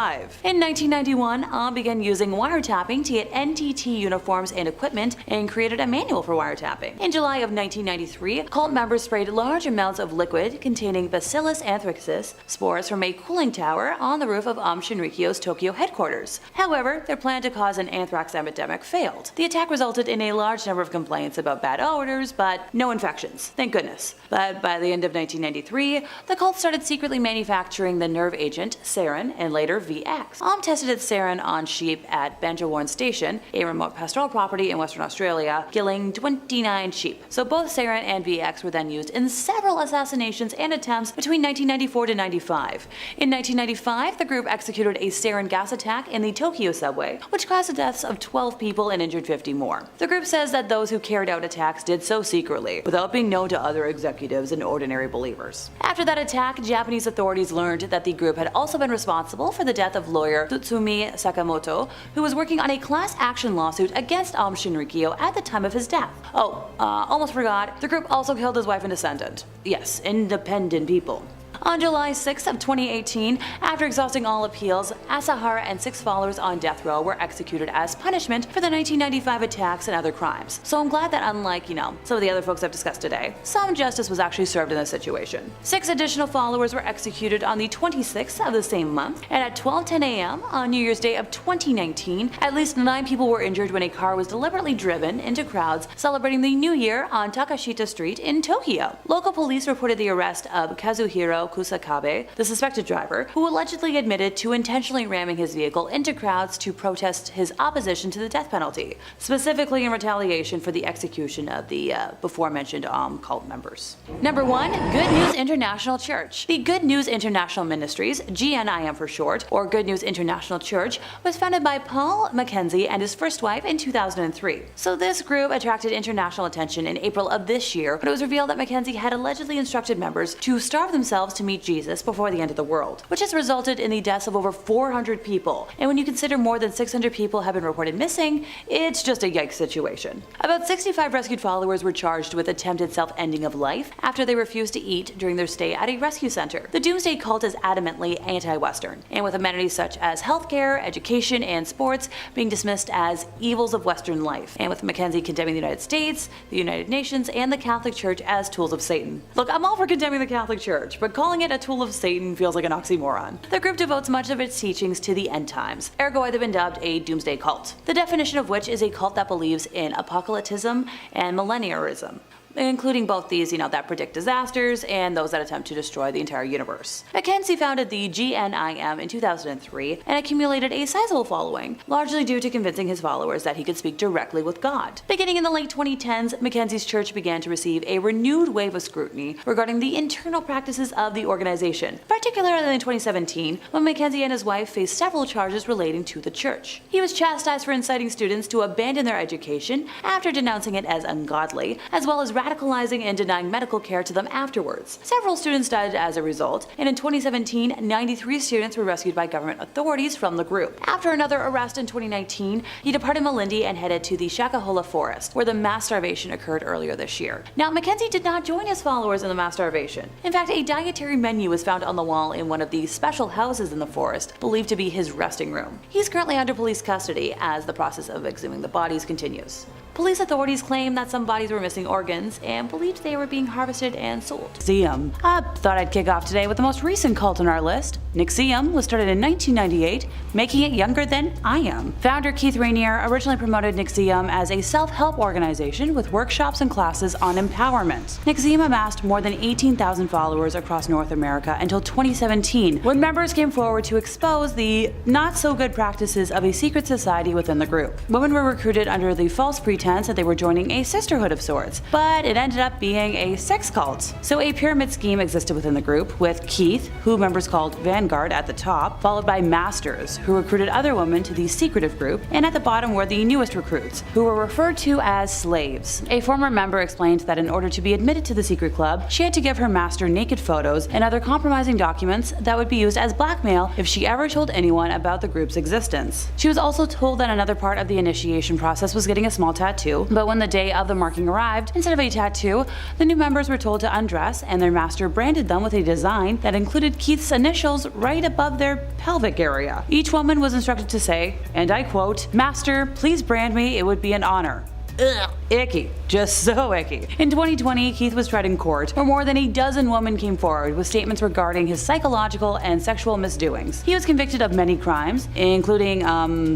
In 1991, Aum began using wiretapping to get NTT uniforms and equipment and created a manual for wiretapping. In July of 1993, cult members sprayed large amounts of liquid containing Bacillus anthracis spores from a cooling tower on the roof of Aum Shinrikyo's Tokyo headquarters. However, their plan to cause an anthrax epidemic failed. The attack resulted in a large number of complaints about bad odors, but no infections. Thank goodness. But by the end of 1993, the cult started secretly manufacturing the nerve agent sarin and later VX. Aum tested its sarin on sheep at Banjawarn Station, a remote pastoral property in Western Australia, killing 29 sheep. So both sarin and VX were then used in several assassinations and attempts between 1994 to 95. In 1995, the group executed a sarin gas attack in the Tokyo subway, which caused the deaths of 12 people and injured 50 more. The group says that those who carried out attacks did so secretly, without being known to other executives and ordinary believers. After that attack, Japanese authorities learned that the group had also been responsible for the death of lawyer Tsutsumi Sakamoto, who was working on a class action lawsuit against Aum Shinrikyo at the time of his death. Almost forgot, the group also killed his wife and descendant. Yes, independent people. On July 6 of 2018, after exhausting all appeals, Asahara and 6 followers on death row were executed as punishment for the 1995 attacks and other crimes. So I'm glad that unlike, some of the other folks I've discussed today, some justice was actually served in this situation. 6 additional followers were executed on the 26th of the same month, and at 12:10 a.m. on New Year's Day of 2019, at least 9 people were injured when a car was deliberately driven into crowds celebrating the New Year on Takashita Street in Tokyo. Local police reported the arrest of Kazuhiro Kusakabe, the suspected driver, who allegedly admitted to intentionally ramming his vehicle into crowds to protest his opposition to the death penalty, specifically in retaliation for the execution of the before-mentioned Aum cult members. Number 1. Good News International Church. The Good News International Ministries, GNIM for short, or Good News International Church, was founded by Paul Mackenzie and his first wife in 2003. So this group attracted international attention in April of this year when it was revealed that Mackenzie had allegedly instructed members to starve themselves to meet Jesus before the end of the world, which has resulted in the deaths of over 400 people. And when you consider more than 600 people have been reported missing, it's just a yikes situation. About 65 rescued followers were charged with attempted self-ending of life after they refused to eat during their stay at a rescue center. The doomsday cult is adamantly anti-Western, and with amenities such as healthcare, education, and sports being dismissed as evils of Western life, and with Mackenzie condemning the United States, the United Nations, and the Catholic Church as tools of Satan. Look, I'm all for condemning the Catholic Church, but calling it a tool of Satan feels like an oxymoron. The group devotes much of its teachings to the end times, ergo they've been dubbed a doomsday cult, the definition of which is a cult that believes in apocalypticism and millenniarism. including both these, that predict disasters and those that attempt to destroy the entire universe. Mackenzie founded the GNIM in 2003 and accumulated a sizable following, largely due to convincing his followers that he could speak directly with God. Beginning in the late 2010s, Mackenzie's church began to receive a renewed wave of scrutiny regarding the internal practices of the organization, particularly in 2017 when Mackenzie and his wife faced several charges relating to the church. He was chastised for inciting students to abandon their education after denouncing it as ungodly, as well as radicalizing and denying medical care to them afterwards. Several students died as a result, and in 2017, 93 students were rescued by government authorities from the group. After another arrest in 2019, he departed Malindi and headed to the Shakahola forest, where the mass starvation occurred earlier this year. Now, Mackenzie did not join his followers in the mass starvation. In fact, a dietary menu was found on the wall in one of the special houses in the forest, believed to be his resting room. He's currently under police custody as the process of exhuming the bodies continues. Police authorities claim that some bodies were missing organs and believed they were being harvested and sold. Nxivm. I thought I'd kick off today with the most recent cult on our list. Nxivm was started in 1998, making it younger than I am. Founder Keith Rainier originally promoted Nxivm as a self-help organization with workshops and classes on empowerment. Nxivm amassed more than 18,000 followers across North America until 2017, when members came forward to expose the not-so-good practices of a secret society within the group. Women were recruited under the false pretense that they were joining a sisterhood of sorts, but it ended up being a sex cult. So a pyramid scheme existed within the group, with Keith, who members called Vanguard, at the top, followed by Masters, who recruited other women to the secretive group, and at the bottom were the newest recruits, who were referred to as slaves. A former member explained that in order to be admitted to the secret club, she had to give her master naked photos and other compromising documents that would be used as blackmail if she ever told anyone about the group's existence. She was also told that another part of the initiation process was getting a small tattoo, but when the day of the marking arrived, instead of a tattoo, the new members were told to undress, and their master branded them with a design that included Keith's initials right above their pelvic area. Each woman was instructed to say, and I quote, "Master, please brand me, it would be an honor." Ugh, icky. Just so icky. In 2020, Keith was tried in court, where more than a dozen women came forward with statements regarding his psychological and sexual misdoings. He was convicted of many crimes, including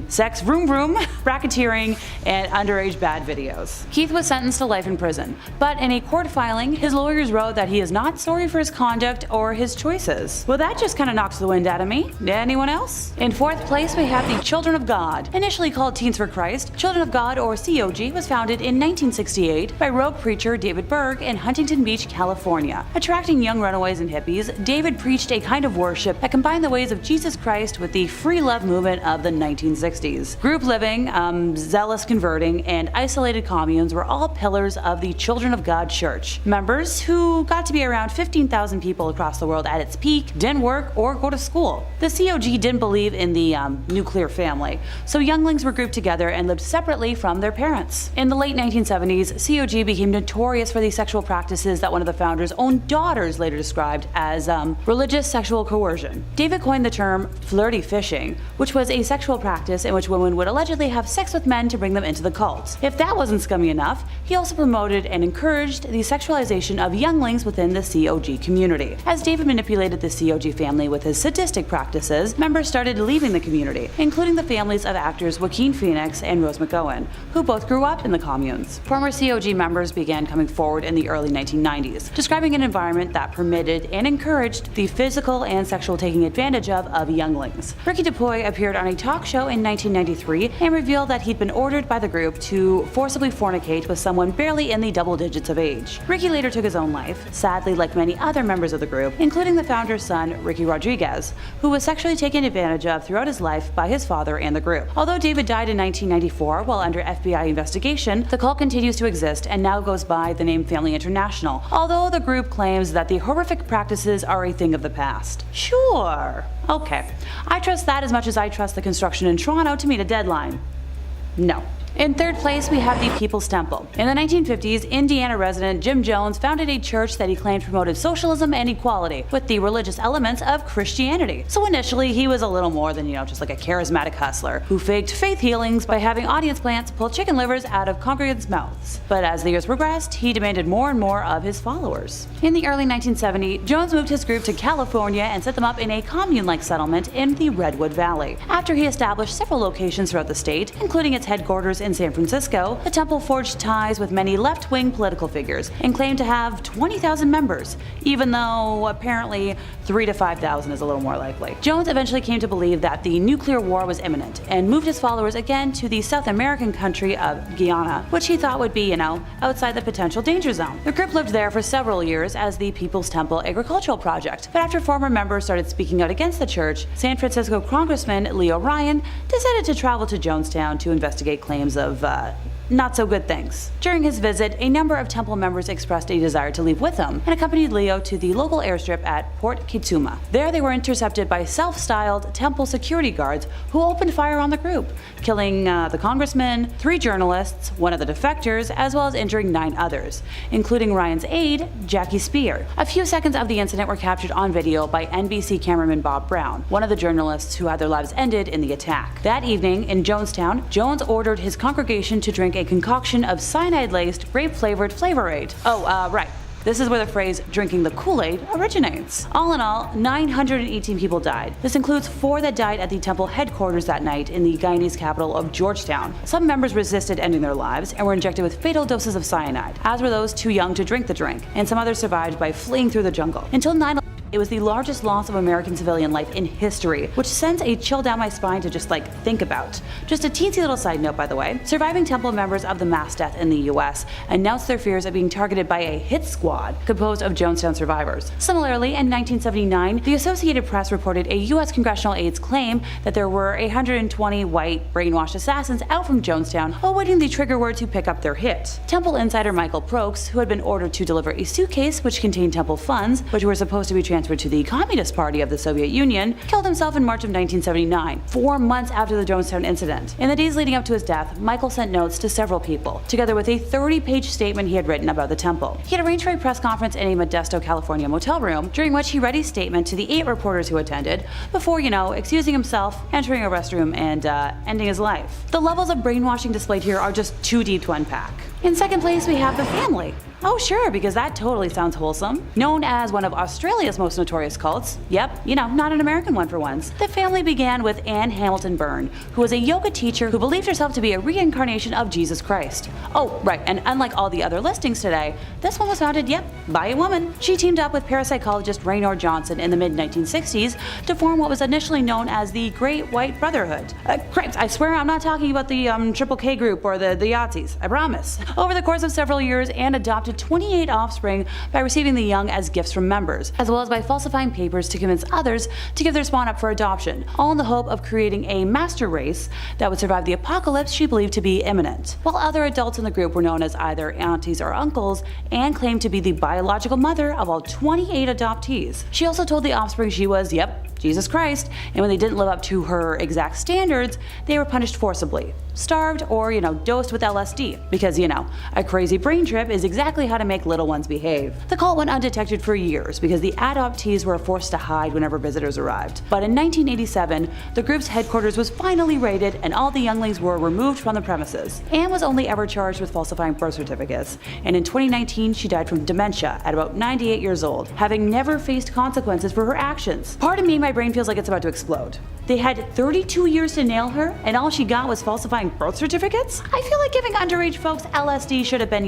sex vroom vroom, racketeering, and underage bad videos. Keith was sentenced to life in prison, but in a court filing, his lawyers wrote that he is not sorry for his conduct or his choices. Well, that just kind of knocks the wind out of me. Anyone else? In fourth place, we have the Children of God. Initially called Teens for Christ, Children of God, or COG, was founded in 1968 by rogue preacher David Berg in Huntington Beach, California. Attracting young runaways and hippies, David preached a kind of worship that combined the ways of Jesus Christ with the free love movement of the 1960s. Group living, zealous converting, and isolated communes were all pillars of the Children of God Church. Members, who got to be around 15,000 people across the world at its peak, didn't work or go to school. The COG didn't believe in the nuclear family, so younglings were grouped together and lived separately from their parents. In the late 1970s, COG became notorious for the sexual practices that one of the founders' own daughters later described as religious sexual coercion. David coined the term flirty fishing, which was a sexual practice in which women would allegedly have sex with men to bring them into the cult. If that wasn't scummy enough, he also promoted and encouraged the sexualization of younglings within the COG community. As David manipulated the COG family with his sadistic practices, members started leaving the community, including the families of actors Joaquin Phoenix and Rose McGowan, who both grew up in the communes. Former COG members began coming forward in the early 1990s, describing an environment that permitted and encouraged the physical and sexual taking advantage of younglings. Ricky DuPuy appeared on a talk show in 1993 and revealed that he'd been ordered by the group to forcibly fornicate with someone barely in the double digits of age. Ricky later took his own life, sadly like many other members of the group, including the founder's son, Ricky Rodriguez, who was sexually taken advantage of throughout his life by his father and the group. Although David died in 1994 while under FBI investigation, the cult continues to exist and now goes by the name Family International, although the group claims that the horrific practices are a thing of the past. Sure. Okay. I trust that as much as I trust the construction in Toronto to meet a deadline. No. In third place, we have the People's Temple. In the 1950s, Indiana resident Jim Jones founded a church that he claimed promoted socialism and equality with the religious elements of Christianity. So initially, he was a little more than, just like a charismatic hustler who faked faith healings by having audience plants pull chicken livers out of congregants' mouths. But as the years progressed, he demanded more and more of his followers. In the early 1970s, Jones moved his group to California and set them up in a commune-like settlement in the Redwood Valley. After he established several locations throughout the state, including its headquarters in San Francisco, the temple forged ties with many left-wing political figures and claimed to have 20,000 members, even though apparently 3,000 to 5,000 is a little more likely. Jones eventually came to believe that the nuclear war was imminent and moved his followers again to the South American country of Guyana, which he thought would be, outside the potential danger zone. The group lived there for several years as the People's Temple Agricultural Project, but after former members started speaking out against the church, San Francisco Congressman Leo Ryan decided to travel to Jonestown to investigate claims of, not so good things. During his visit, a number of temple members expressed a desire to leave with him and accompanied Leo to the local airstrip at Port Kitsuma. There they were intercepted by self-styled temple security guards who opened fire on the group, killing the congressman, 3 journalists, one of the defectors, as well as injuring 9 others, including Ryan's aide, Jackie Spear. A few seconds of the incident were captured on video by NBC cameraman Bob Brown, one of the journalists who had their lives ended in the attack. That evening in Jonestown, Jones ordered his congregation to drink a concoction of cyanide-laced, grape-flavored Flavor Aid. Right. This is where the phrase drinking the Kool-Aid originates. All in all, 918 people died. This includes 4 that died at the temple headquarters that night in the Guyanese capital of Georgetown. Some members resisted ending their lives and were injected with fatal doses of cyanide, as were those too young to drink the drink, and some others survived by fleeing through the jungle. Until 9/11, it was the largest loss of American civilian life in history, which sends a chill down my spine to just think about. Just a teensy little side note, by the way. Surviving temple members of the mass death in the US announced their fears of being targeted by a hit squad composed of Jonestown survivors. Similarly, in 1979, the Associated Press reported a US congressional aide's claim that there were 120 white brainwashed assassins out from Jonestown awaiting the trigger word to pick up their hit. Temple insider Michael Prokes, who had been ordered to deliver a suitcase which contained temple funds, which were supposed to be transferred to the Communist Party of the Soviet Union, killed himself in March of 1979, 4 months after the Jonestown incident. In the days leading up to his death, Michael sent notes to several people, together with a 30-page statement he had written about the temple. He had arranged for a press conference in a Modesto, California motel room, during which he read a statement to the 8 reporters who attended, before, excusing himself, entering a restroom, and ending his life. The levels of brainwashing displayed here are just too deep to unpack. In second place, we have the family. Oh sure, because that totally sounds wholesome. Known as one of Australia's most notorious cults, yep, not an American one for once, the family began with Anne Hamilton Byrne, who was a yoga teacher who believed herself to be a reincarnation of Jesus Christ. Oh, right, and unlike all the other listings today, this one was founded, by a woman. She teamed up with parapsychologist Raynor Johnson in the mid-1960s to form what was initially known as the Great White Brotherhood. Cripes, I swear I'm not talking about the Triple K group or the Yahtzees, I promise. Over the course of several years, Anne adopted 28 offspring by receiving the young as gifts from members, as well as by falsifying papers to convince others to give their spawn up for adoption, all in the hope of creating a master race that would survive the apocalypse she believed to be imminent. While other adults in the group were known as either aunties or uncles, Anne claimed to be the biological mother of all 28 adoptees. She also told the offspring she was, Jesus Christ, and when they didn't live up to her exact standards, they were punished forcibly, starved, or, dosed with LSD, because, a crazy brain trip is exactly how to make little ones behave. The cult went undetected for years because the adoptees were forced to hide whenever visitors arrived. But in 1987, the group's headquarters was finally raided and all the younglings were removed from the premises. Anne was only ever charged with falsifying birth certificates, and in 2019 she died from dementia at about 98 years old, having never faced consequences for her actions. Pardon me, my brain feels like it's about to explode. They had 32 years to nail her, and all she got was falsifying birth certificates? I feel like giving underage folks LSD should have been,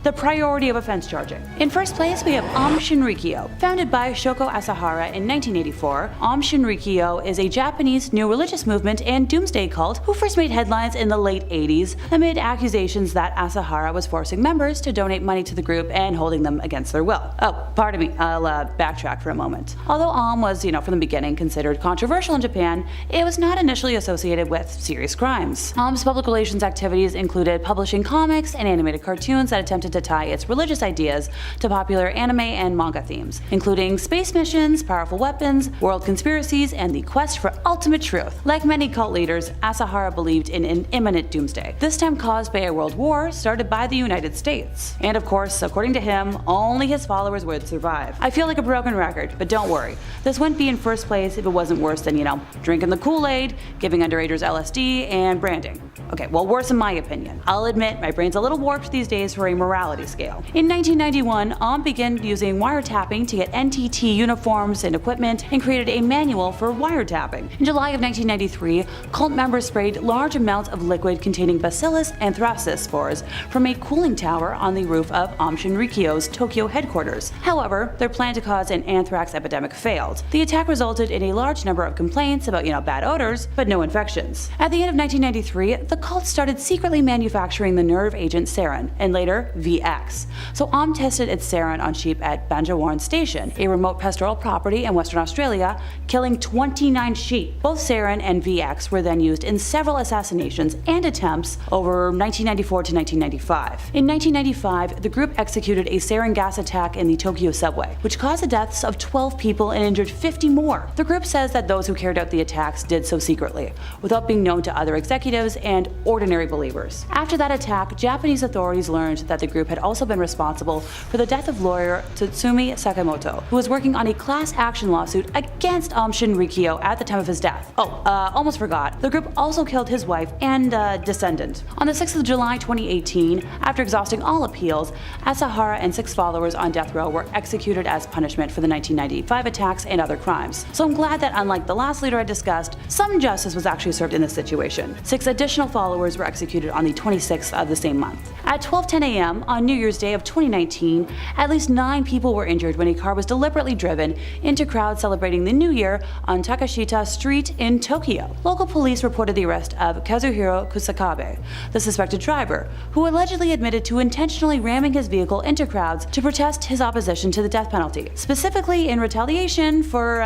the priority of offense charging. In first place, we have Aum Shinrikyo. Founded by Shoko Asahara in 1984, Aum Shinrikyo is a Japanese new religious movement and doomsday cult who first made headlines in the late 80s amid accusations that Asahara was forcing members to donate money to the group and holding them against their will. Oh, pardon me, I'll backtrack for a moment. Although Aum was, from the beginning considered controversial in Japan, it was not initially associated with serious crimes. Aum's public relations activities included publishing comics and animated cartoons that attempted to tie its religious ideas to popular anime and manga themes, including space missions, powerful weapons, world conspiracies, and the quest for ultimate truth. Like many cult leaders, Asahara believed in an imminent doomsday, this time caused by a world war started by the United States. And of course, according to him, only his followers would survive. I feel like a broken record, but don't worry. This wouldn't be in first place if it wasn't worse than, drinking the Kool-Aid, giving underagers LSD, and branding. Okay, well, worse in my opinion. I'll admit my brain's a little warped these days for a morality brutality scale. In 1991, Aum began using wiretapping to get NTT uniforms and equipment and created a manual for wiretapping. In July of 1993, cult members sprayed large amounts of liquid containing Bacillus anthracis spores from a cooling tower on the roof of Aum Shinrikyo's Tokyo headquarters. However, their plan to cause an anthrax epidemic failed. The attack resulted in a large number of complaints about, bad odors, but no infections. At the end of 1993, the cult started secretly manufacturing the nerve agent sarin, and later VX. So Aum tested its sarin on sheep at Banjawarn Station, a remote pastoral property in Western Australia, killing 29 sheep. Both sarin and VX were then used in several assassinations and attempts over 1994 to 1995. In 1995, the group executed a sarin gas attack in the Tokyo subway, which caused the deaths of 12 people and injured 50 more. The group says that those who carried out the attacks did so secretly, without being known to other executives and ordinary believers. After that attack, Japanese authorities learned that the group had also been responsible for the death of lawyer Tsutsumi Sakamoto, who was working on a class action lawsuit against Aum Shinrikyo at the time of his death. Almost forgot. The group also killed his wife and descendant. On the 6th of July 2018, after exhausting all appeals, Asahara and 6 followers on death row were executed as punishment for the 1995 attacks and other crimes. So I'm glad that unlike the last leader I discussed, some justice was actually served in this situation. 6 additional followers were executed on the 26th of the same month. At 12:10 a.m. on New Year's Day of 2019, at least 9 people were injured when a car was deliberately driven into crowds celebrating the New Year on Takashita Street in Tokyo. Local police reported the arrest of Kazuhiro Kusakabe, the suspected driver, who allegedly admitted to intentionally ramming his vehicle into crowds to protest his opposition to the death penalty, specifically in retaliation for,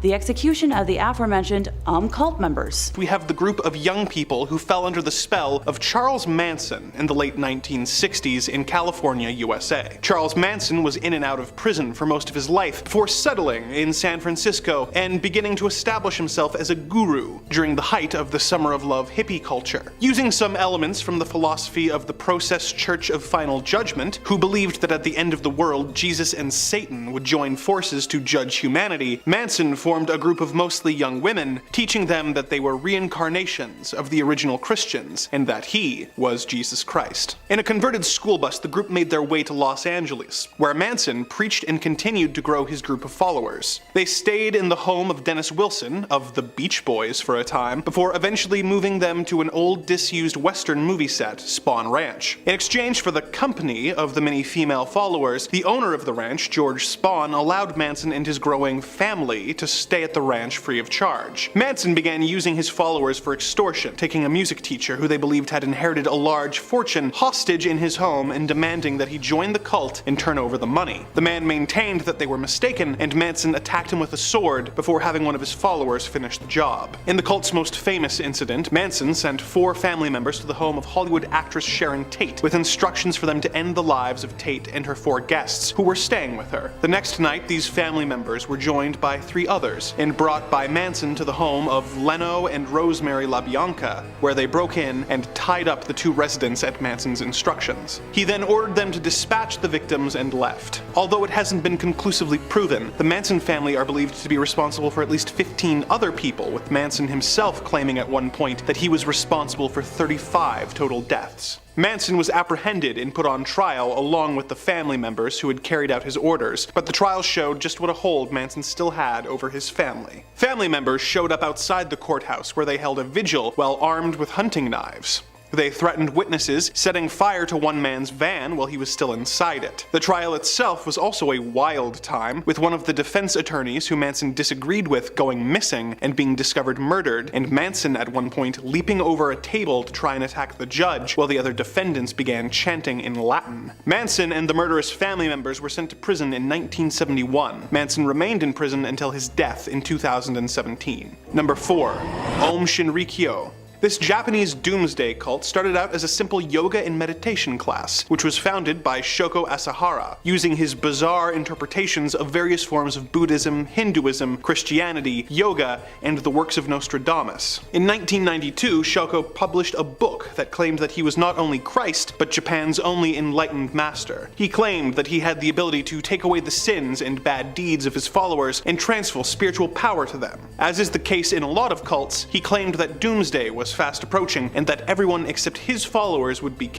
the execution of the aforementioned cult members. We have the group of young people who fell under the spell of Charles Manson in the late 1960s in California, USA. Charles Manson was in and out of prison for most of his life before settling in San Francisco and beginning to establish himself as a guru during the height of the Summer of Love hippie culture. Using some elements from the philosophy of the Process Church of Final Judgment, who believed that at the end of the world Jesus and Satan would join forces to judge humanity, Manson formed a group of mostly young women, teaching them that they were reincarnations of the original Christians and that he was Jesus Christ. In a converted school bus, the group made their way to Los Angeles, where Manson preached and continued to grow his group of followers. They stayed in the home of Dennis Wilson of the Beach Boys for a time, before eventually moving them to an old disused Western movie set, Spawn Ranch. In exchange for the company of the many female followers, the owner of the ranch, George Spawn, allowed Manson and his growing family to stay at the ranch free of charge. Manson began using his followers for extortion, taking a music teacher who they believed had inherited a large fortune hostage in his home and demanding that he join the cult and turn over the money. The man maintained that they were mistaken, and Manson attacked him with a sword before having one of his followers finish the job. In the cult's most famous incident, Manson sent 4 family members to the home of Hollywood actress Sharon Tate with instructions for them to end the lives of Tate and her 4 guests who were staying with her. The next night, these family members were joined by 3 others and brought by Manson to the home of Leno and Rosemary LaBianca, where they broke in and tied up the 2 residents at Manson's instructions. He then ordered them to dispatch the victims and left. Although it hasn't been conclusively proven, the Manson family are believed to be responsible for at least 15 other people, with Manson himself claiming at one point that he was responsible for 35 total deaths. Manson was apprehended and put on trial along with the family members who had carried out his orders, but the trial showed just what a hold Manson still had over his family. Family members showed up outside the courthouse where they held a vigil while armed with hunting knives. They threatened witnesses, setting fire to one man's van while he was still inside it. The trial itself was also a wild time, with one of the defense attorneys who Manson disagreed with going missing and being discovered murdered, and Manson at one point leaping over a table to try and attack the judge while the other defendants began chanting in Latin. Manson and the murderous family members were sent to prison in 1971. Manson remained in prison until his death in 2017. Number 4. Aum Shinrikyo. This Japanese doomsday cult started out as a simple yoga and meditation class, which was founded by Shoko Asahara, using his bizarre interpretations of various forms of Buddhism, Hinduism, Christianity, yoga, and the works of Nostradamus. In 1992, Shoko published a book that claimed that he was not only Christ, but Japan's only enlightened master. He claimed that he had the ability to take away the sins and bad deeds of his followers and transfer spiritual power to them. As is the case in a lot of cults, he claimed that doomsday was fast approaching and that everyone except his followers would be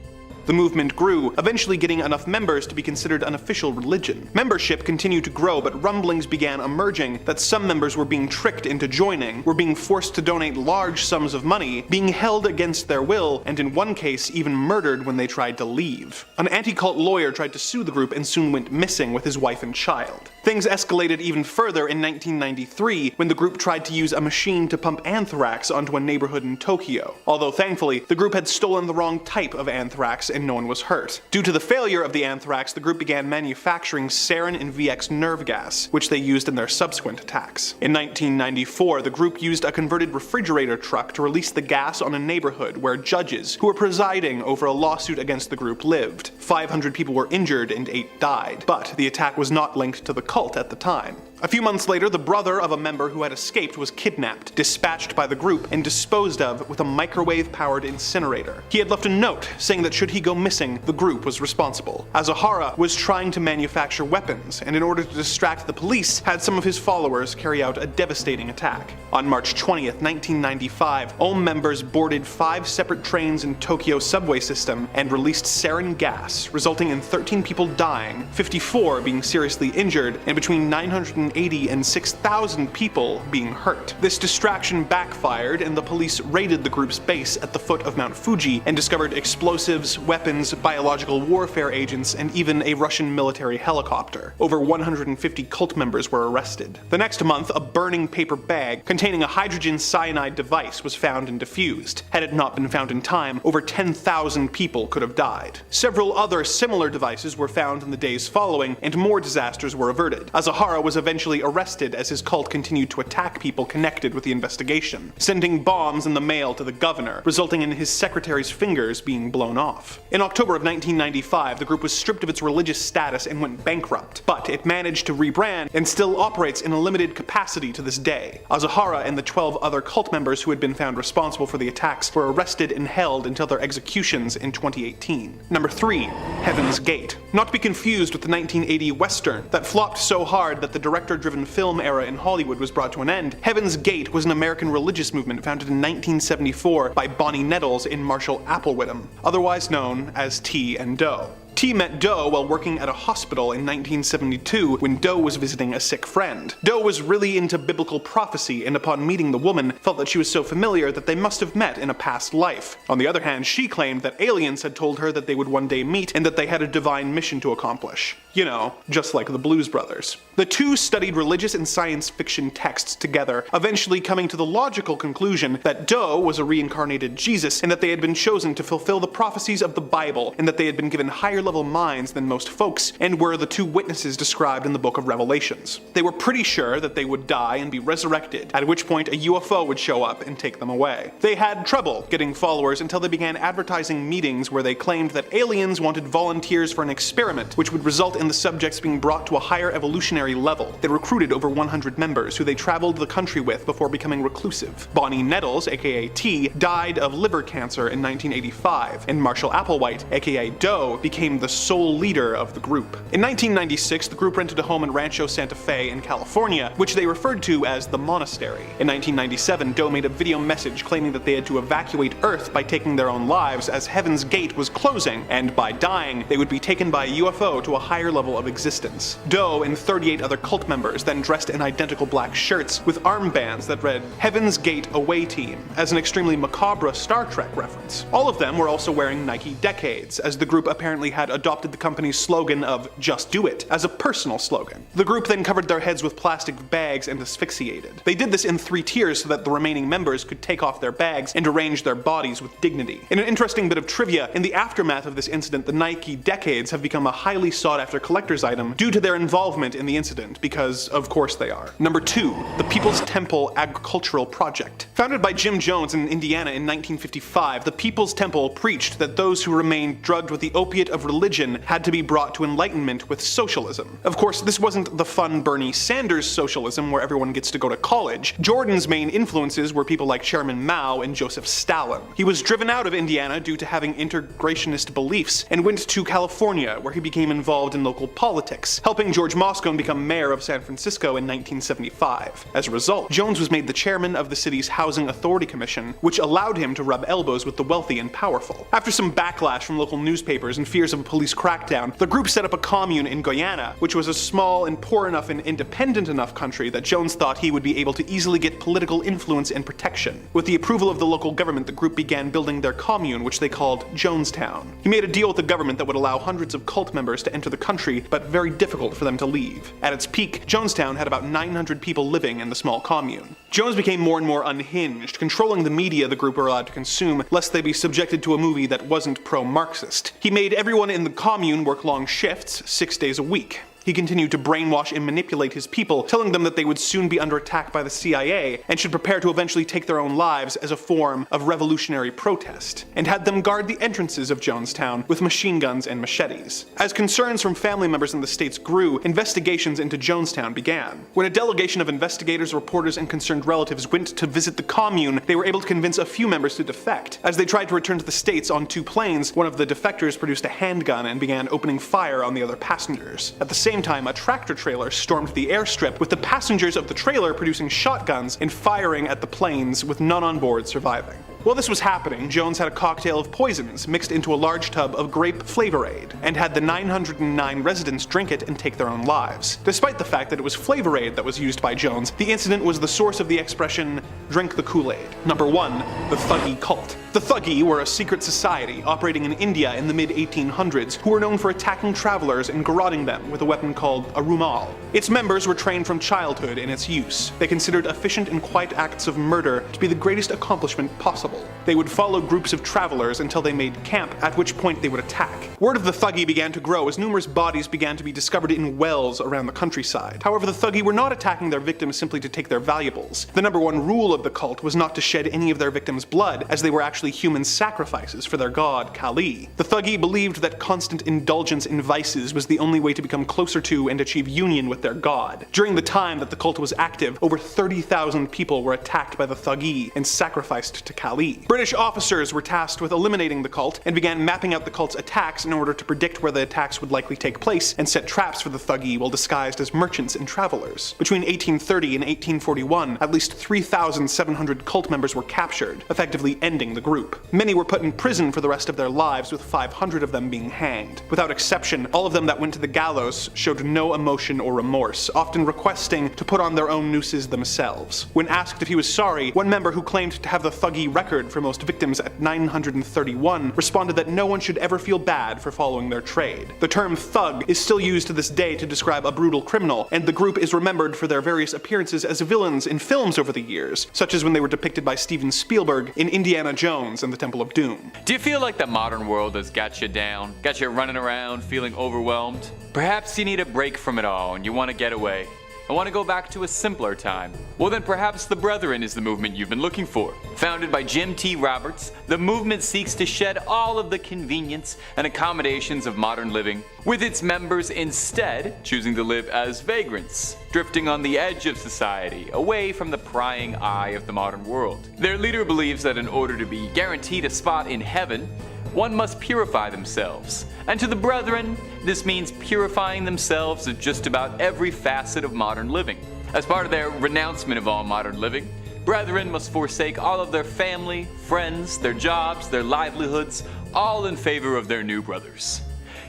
The movement grew, eventually getting enough members to be considered an official religion. Membership continued to grow, but rumblings began emerging that some members were being tricked into joining, were being forced to donate large sums of money, being held against their will, and in one case even murdered when they tried to leave. An anti-cult lawyer tried to sue the group and soon went missing with his wife and child. Things escalated even further in 1993 when the group tried to use a machine to pump anthrax onto a neighborhood in Tokyo. Although thankfully, the group had stolen the wrong type of anthrax and no one was hurt. Due to the failure of the anthrax, the group began manufacturing sarin and VX nerve gas, which they used in their subsequent attacks. In 1994, the group used a converted refrigerator truck to release the gas on a neighborhood where judges who were presiding over a lawsuit against the group lived. 500 people were injured and 8 died, but the attack was not linked to the cult at the time. A few months later, the brother of a member who had escaped was kidnapped, dispatched by the group, and disposed of with a microwave-powered incinerator. He had left a note saying that should he go missing, the group was responsible. Asahara was trying to manufacture weapons, and in order to distract the police, had some of his followers carry out a devastating attack. On March 20th, 1995, Aum members boarded 5 separate trains in Tokyo's subway system and released sarin gas, resulting in 13 people dying, 54 being seriously injured, and between 980 and 6,000 people being hurt. This distraction backfired, and the police raided the group's base at the foot of Mount Fuji and discovered explosives, weapons, biological warfare agents, and even a Russian military helicopter. Over 150 cult members were arrested. The next month, a burning paper bag containing a hydrogen cyanide device was found and defused. Had it not been found in time, over 10,000 people could have died. Several other similar devices were found in the days following, and more disasters were averted. Asahara was eventually arrested as his cult continued to attack people connected with the investigation, sending bombs in the mail to the governor, resulting in his secretary's fingers being blown off. In October of 1995, the group was stripped of its religious status and went bankrupt, but it managed to rebrand and still operates in a limited capacity to this day. Asahara and the 12 other cult members who had been found responsible for the attacks were arrested and held until their executions in 2018. Number 3. Heaven's Gate. Not to be confused with the 1980 Western that flopped so hard that the director-driven film era in Hollywood was brought to an end. Heaven's Gate was an American religious movement founded in 1974 by Bonnie Nettles and Marshall Applewhittem, otherwise known as T and Doe. T met Doe while working at a hospital in 1972 when Doe was visiting a sick friend. Doe was really into biblical prophecy, and upon meeting the woman, felt that she was so familiar that they must have met in a past life. On the other hand, she claimed that aliens had told her that they would one day meet and that they had a divine mission to accomplish. You know, just like the Blues Brothers. The two studied religious and science fiction texts together, eventually coming to the logical conclusion that Doe was a reincarnated Jesus and that they had been chosen to fulfill the prophecies of the Bible, and that they had been given higher level minds than most folks, and were the two witnesses described in the book of Revelations. They were pretty sure that they would die and be resurrected, at which point a UFO would show up and take them away. They had trouble getting followers until they began advertising meetings where they claimed that aliens wanted volunteers for an experiment, which would result in the subjects being brought to a higher evolutionary level. They recruited over 100 members who they traveled the country with before becoming reclusive. Bonnie Nettles, aka T, died of liver cancer in 1985, and Marshall Applewhite, aka Doe, became the sole leader of the group. In 1996, the group rented a home in Rancho Santa Fe in California, which they referred to as the Monastery. In 1997, Doe made a video message claiming that they had to evacuate Earth by taking their own lives as Heaven's Gate was closing, and by dying, they would be taken by a UFO to a higher level of existence. Doe and 38 other cult members then dressed in identical black shirts with armbands that read Heaven's Gate Away Team, as an extremely macabre Star Trek reference. All of them were also wearing Nike Decades, as the group apparently had adopted the company's slogan of "Just Do It" as a personal slogan. The group then covered their heads with plastic bags and asphyxiated. They did this in 3 tiers so that the remaining members could take off their bags and arrange their bodies with dignity. In an interesting bit of trivia, in the aftermath of this incident, the Nike Decades have become a highly sought-after collector's item due to their involvement in the incident, because of course they are. Number 2. The People's Temple Agricultural Project. Founded by Jim Jones in Indiana in 1955, the People's Temple preached that those who remained drugged with the opiate of religion had to be brought to enlightenment with socialism. Of course, this wasn't the fun Bernie Sanders socialism where everyone gets to go to college. Jordan's main influences were people like Chairman Mao and Joseph Stalin. He was driven out of Indiana due to having integrationist beliefs and went to California, where he became involved in local politics, helping George Moscone become mayor of San Francisco in 1975. As a result, Jones was made the chairman of the city's Housing Authority Commission, which allowed him to rub elbows with the wealthy and powerful. After some backlash from local newspapers and fears of a police crackdown, the group set up a commune in Guyana, which was a small and poor enough and independent enough country that Jones thought he would be able to easily get political influence and protection. With the approval of the local government, the group began building their commune, which they called Jonestown. He made a deal with the government that would allow hundreds of cult members to enter the country, but very difficult for them to leave. At its peak, Jonestown had about 900 people living in the small commune. Jones became more and more unhinged, controlling the media the group were allowed to consume, lest they be subjected to a movie that wasn't pro-Marxist. He made everyone in the commune work long shifts, 6 days a week. He continued to brainwash and manipulate his people, telling them that they would soon be under attack by the CIA and should prepare to eventually take their own lives as a form of revolutionary protest, and had them guard the entrances of Jonestown with machine guns and machetes. As concerns from family members in the states grew, investigations into Jonestown began. When a delegation of investigators, reporters, and concerned relatives went to visit the commune, they were able to convince a few members to defect. As they tried to return to the states on 2 planes, one of the defectors produced a handgun and began opening fire on the other passengers. At the same time, a tractor trailer stormed the airstrip, with the passengers of the trailer producing shotguns and firing at the planes, with none on board surviving. While this was happening, Jones had a cocktail of poisons mixed into a large tub of grape Flavor-Aid, and had the 909 residents drink it and take their own lives. Despite the fact that it was Flavor-Aid that was used by Jones, the incident was the source of the expression, "drink the Kool-Aid." Number 1. The Thuggee cult. The Thuggee were a secret society operating in India in the mid-1800s who were known for attacking travelers and garroting them with a weapon called a rumal. Its members were trained from childhood in its use. They considered efficient and quiet acts of murder to be the greatest accomplishment possible. They would follow groups of travelers until they made camp, at which point they would attack. Word of the Thuggee began to grow as numerous bodies began to be discovered in wells around the countryside. However, the Thuggee were not attacking their victims simply to take their valuables. The number 1 rule of the cult was not to shed any of their victims' blood, as they were actually human sacrifices for their god, Kaali. The Thuggee believed that constant indulgence in vices was the only way to become closer to and achieve union with their god. During the time that the cult was active, over 30,000 people were attacked by the Thuggee and sacrificed to Kaali. British officers were tasked with eliminating the cult and began mapping out the cult's attacks in order to predict where the attacks would likely take place and set traps for the Thuggee while disguised as merchants and travelers. Between 1830 and 1841, at least 3,700 cult members were captured, effectively ending the group. Many were put in prison for the rest of their lives, with 500 of them being hanged. Without exception, all of them that went to the gallows showed no emotion or remorse, often requesting to put on their own nooses themselves. When asked if he was sorry, one member who claimed to have the Thuggee record for most victims at 931 responded that no one should ever feel bad for following their trade. The term thug is still used to this day to describe a brutal criminal, and the group is remembered for their various appearances as villains in films over the years, such as when they were depicted by Steven Spielberg in Indiana Jones and the Temple of Doom. Do you feel like the modern world has got you down? Got you running around feeling overwhelmed? Perhaps you need a break from it all and you want to get away. I want to go back to a simpler time. Well then perhaps the Brethren is the movement you've been looking for. Founded by Jim T. Roberts, the movement seeks to shed all of the convenience and accommodations of modern living, with its members instead choosing to live as vagrants, drifting on the edge of society, away from the prying eye of the modern world. Their leader believes that in order to be guaranteed a spot in heaven, one must purify themselves. And to the Brethren, this means purifying themselves of just about every facet of modern living. As part of their renouncement of all modern living, Brethren must forsake all of their family, friends, their jobs, their livelihoods, all in favor of their new brothers.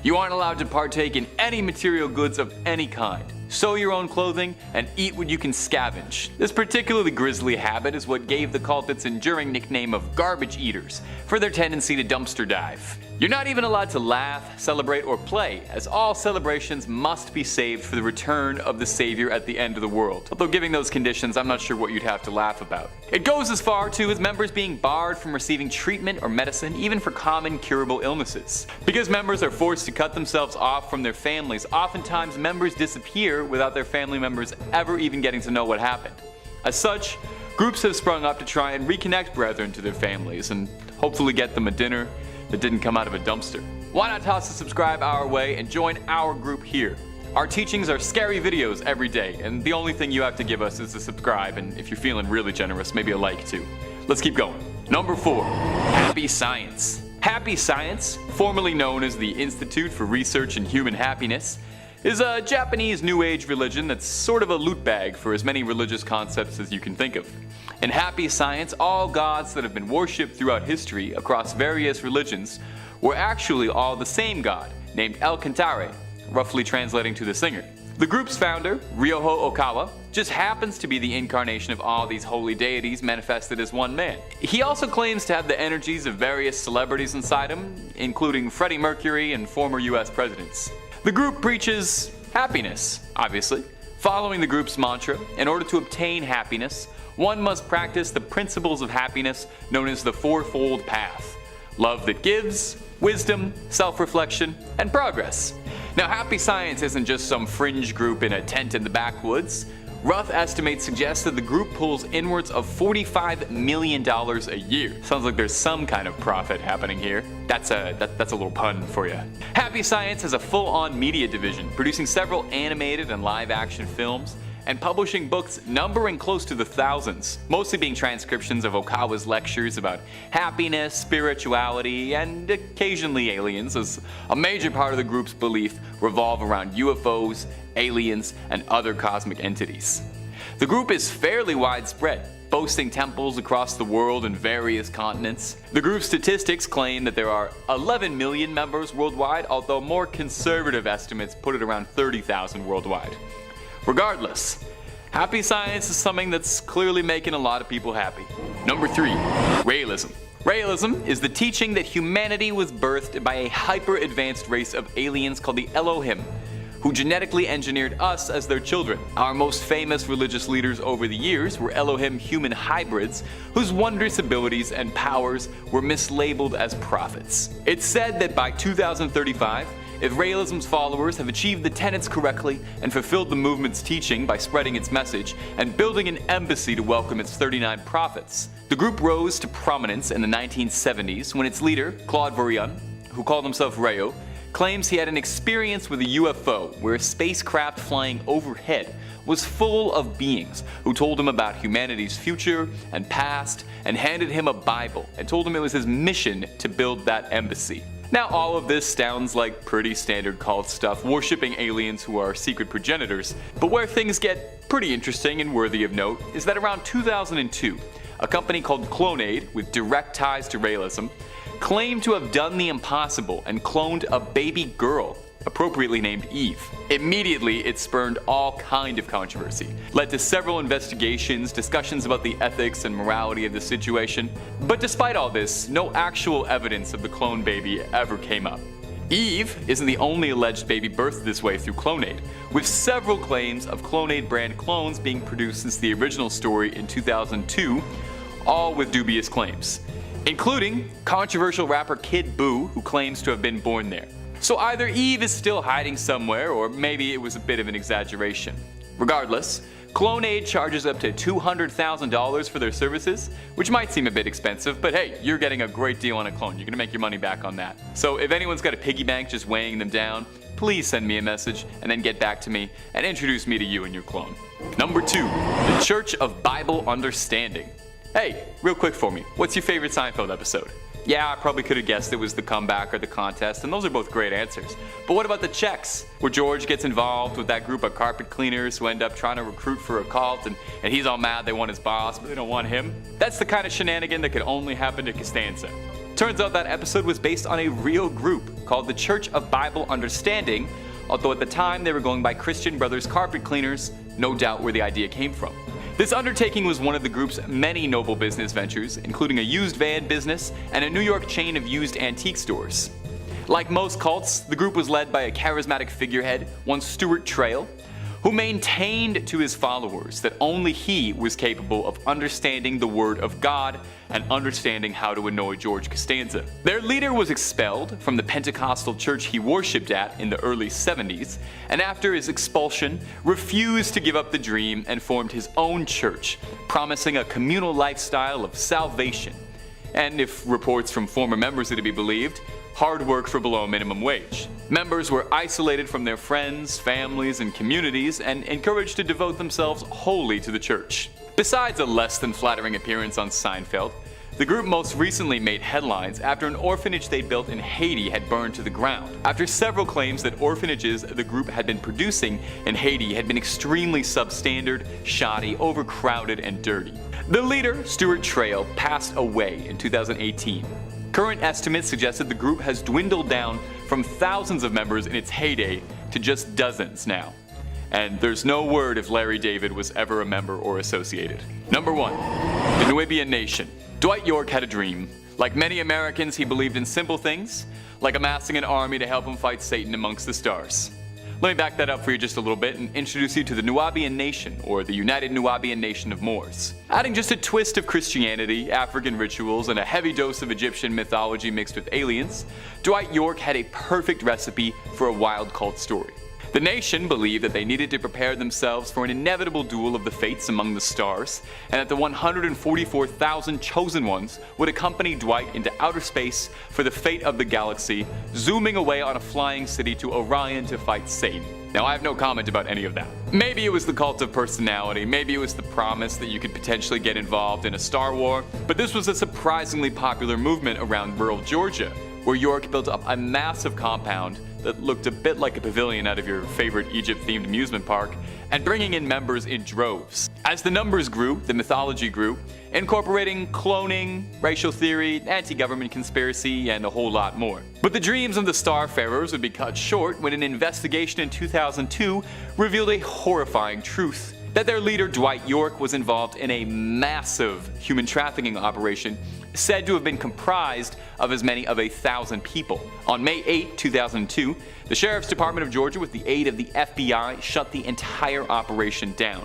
You aren't allowed to partake in any material goods of any kind. Sew your own clothing and eat what you can scavenge. This particularly grisly habit is what gave the cult its enduring nickname of garbage eaters for their tendency to dumpster dive. You're not even allowed to laugh, celebrate, or play, as all celebrations must be saved for the return of the Savior at the end of the world. Although given those conditions, I'm not sure what you'd have to laugh about. It goes as far too as members being barred from receiving treatment or medicine, even for common curable illnesses. Because members are forced to cut themselves off from their families, oftentimes members disappear without their family members ever even getting to know what happened. As such, groups have sprung up to try and reconnect Brethren to their families and hopefully get them a dinner that didn't come out of a dumpster. why not toss a subscribe our way and join our group here? Our teachings are scary videos every day, and the only thing you have to give us is a subscribe, and if you're feeling really generous, maybe a like too. Let's keep going. Number 4, Happy Science. Happy Science, formerly known as the Institute for Research in Human Happiness, is a Japanese New Age religion that's sort of a loot bag for as many religious concepts as you can think of. In Happy Science, all gods that have been worshipped throughout history across various religions were actually all the same god, named El Cantare, roughly translating to the singer. The group's founder, Ryoho Okawa, just happens to be the incarnation of all these holy deities manifested as one man. He also claims to have the energies of various celebrities inside him, including Freddie Mercury and former US presidents. The group preaches happiness, obviously. Following the group's mantra, in order to obtain happiness, one must practice the principles of happiness known as the fourfold path: love that gives, wisdom, self-reflection, and progress. Now, Happy Science isn't just some fringe group in a tent in the backwoods. Rough estimates suggest that the group pulls inwards of $45 million a year. Sounds like there's some kind of profit happening here. That's a little pun for you. Happy Science has a full-on media division, producing several animated and live-action films, and publishing books numbering close to the thousands, mostly being transcriptions of Okawa's lectures about happiness, spirituality, and occasionally aliens, as a major part of the group's belief revolve around UFOs, aliens, and other cosmic entities. The group is fairly widespread, boasting temples across the world and various continents. The group's statistics claim that there are 11 million members worldwide, although more conservative estimates put it around 30,000 worldwide. Regardless, Happy Science is something that's clearly making a lot of people happy. Number 3, Raëlism. Raëlism is the teaching that humanity was birthed by a hyper-advanced race of aliens called the Elohim, who genetically engineered us as their children. Our most famous religious leaders over the years were Elohim human hybrids, whose wondrous abilities and powers were mislabeled as prophets. It's said that by 2035, if Raëlism's followers have achieved the tenets correctly and fulfilled the movement's teaching by spreading its message and building an embassy to welcome its 39 prophets, the group rose to prominence in the 1970s when its leader, Claude Vorilhon, who called himself Rayo, claims he had an experience with a UFO where a spacecraft flying overhead was full of beings who told him about humanity's future and past and handed him a Bible and told him it was his mission to build that embassy. Now, all of this sounds like pretty standard cult stuff, worshipping aliens who are secret progenitors, but where things get pretty interesting and worthy of note is that around 2002, a company called Clonaid, with direct ties to Raëlism, claimed to have done the impossible and cloned a baby girl, appropriately named Eve. Immediately, it spurned all kind of controversy, led to several investigations, discussions about the ethics and morality of the situation, but despite all this, no actual evidence of the clone baby ever came up. Eve isn't the only alleged baby birthed this way through Clonaid, with several claims of Clonaid brand clones being produced since the original story in 2002, all with dubious claims, including controversial rapper Kid Buu, who claims to have been born there. So either Eve is still hiding somewhere, or maybe it was a bit of an exaggeration. Regardless, Clonaid charges up to $200,000 for their services, which might seem a bit expensive, but hey, you're getting a great deal on a clone. You're gonna make your money back on that. So if anyone's got a piggy bank just weighing them down, please send me a message and then get back to me and introduce me to you and your clone. Number 2, the Church of Bible Understanding. Hey, real quick for me, what's your favorite Seinfeld episode? Yeah, I probably could have guessed it was the comeback or the contest, and those are both great answers. But what about the checks, where George gets involved with that group of carpet cleaners who end up trying to recruit for a cult, and he's all mad they want his boss, but they don't want him? That's the kind of shenanigan that could only happen to Costanza. Turns out that episode was based on a real group called the Church of Bible Understanding, although at the time they were going by Christian Brothers Carpet Cleaners, no doubt where the idea came from. This undertaking was one of the group's many noble business ventures, including a used van business and a New York chain of used antique stores. Like most cults, the group was led by a charismatic figurehead, one Stuart Trail, who maintained to his followers that only he was capable of understanding the Word of God and understanding how to annoy George Costanza. Their leader was expelled from the Pentecostal church he worshipped at in the early 70s, and after his expulsion, refused to give up the dream and formed his own church, promising a communal lifestyle of salvation. And if reports from former members are to be believed, hard work for below minimum wage. Members were isolated from their friends, families, and communities and encouraged to devote themselves wholly to the church. Besides a less than flattering appearance on Seinfeld, the group most recently made headlines after an orphanage they built in Haiti had burned to the ground, after several claims that orphanages the group had been producing in Haiti had been extremely substandard, shoddy, overcrowded, and dirty. The leader, Stuart Trail, passed away in 2018. Current estimates suggested the group has dwindled down from thousands of members in its heyday to just dozens now. And there's no word if Larry David was ever a member or associated. Number 1. The Nuwaubian Nation. Dwight York had a dream. Like many Americans, he believed in simple things, like amassing an army to help him fight Satan amongst the stars. Let me back that up for you just a little bit and introduce you to the Nuwaubian Nation, or the United Nuwaubian Nation of Moors. Adding just a twist of Christianity, African rituals, and a heavy dose of Egyptian mythology mixed with aliens, Dwight York had a perfect recipe for a wild cult story. The nation believed that they needed to prepare themselves for an inevitable duel of the fates among the stars, and that the 144,000 chosen ones would accompany Dwight into outer space for the fate of the galaxy, zooming away on a flying city to Orion to fight Satan. Now, I have no comment about any of that. Maybe it was the cult of personality, maybe it was the promise that you could potentially get involved in a Star War, but this was a surprisingly popular movement around rural Georgia, where York built up a massive compound that looked a bit like a pavilion out of your favorite Egypt-themed amusement park, and bringing in members in droves. As the numbers grew, the mythology grew, incorporating cloning, racial theory, anti-government conspiracy, and a whole lot more. But the dreams of the Starfarers would be cut short when an investigation in 2002 revealed a horrifying truth: that their leader Dwight York was involved in a massive human trafficking operation said to have been comprised of as many of 1,000 people. On May 8, 2002, the Sheriff's Department of Georgia, with the aid of the FBI, shut the entire operation down.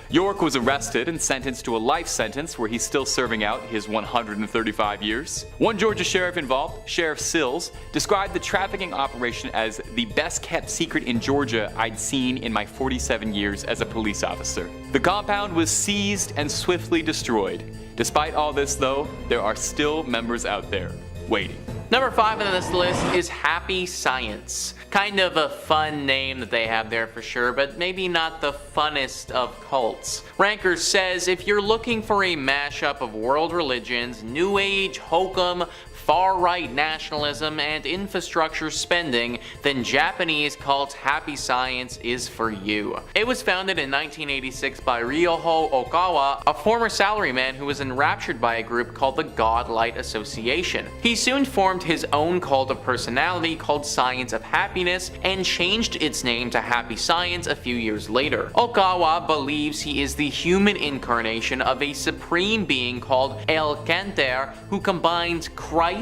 York was arrested and sentenced to a life sentence where he's still serving out his 135 years. One Georgia sheriff involved, Sheriff Sills, described the trafficking operation as the best kept secret in Georgia I'd seen in my 47 years as a police officer. The compound was seized and swiftly destroyed. Despite all this though, there are still members out there waiting. Number 5 on this list is Happy Science. Kind of a fun name that they have there for sure, but maybe not the funnest of cults. Ranker says if you're looking for a mashup of world religions, New Age, hokum, far-right nationalism, and infrastructure spending, then Japanese cult Happy Science is for you. It was founded in 1986 by Ryoho Okawa, a former salaryman who was enraptured by a group called the Godlight Association. He soon formed his own cult of personality called Science of Happiness and changed its name to Happy Science a few years later. Okawa believes he is the human incarnation of a supreme being called El Kanter, who combines Christ,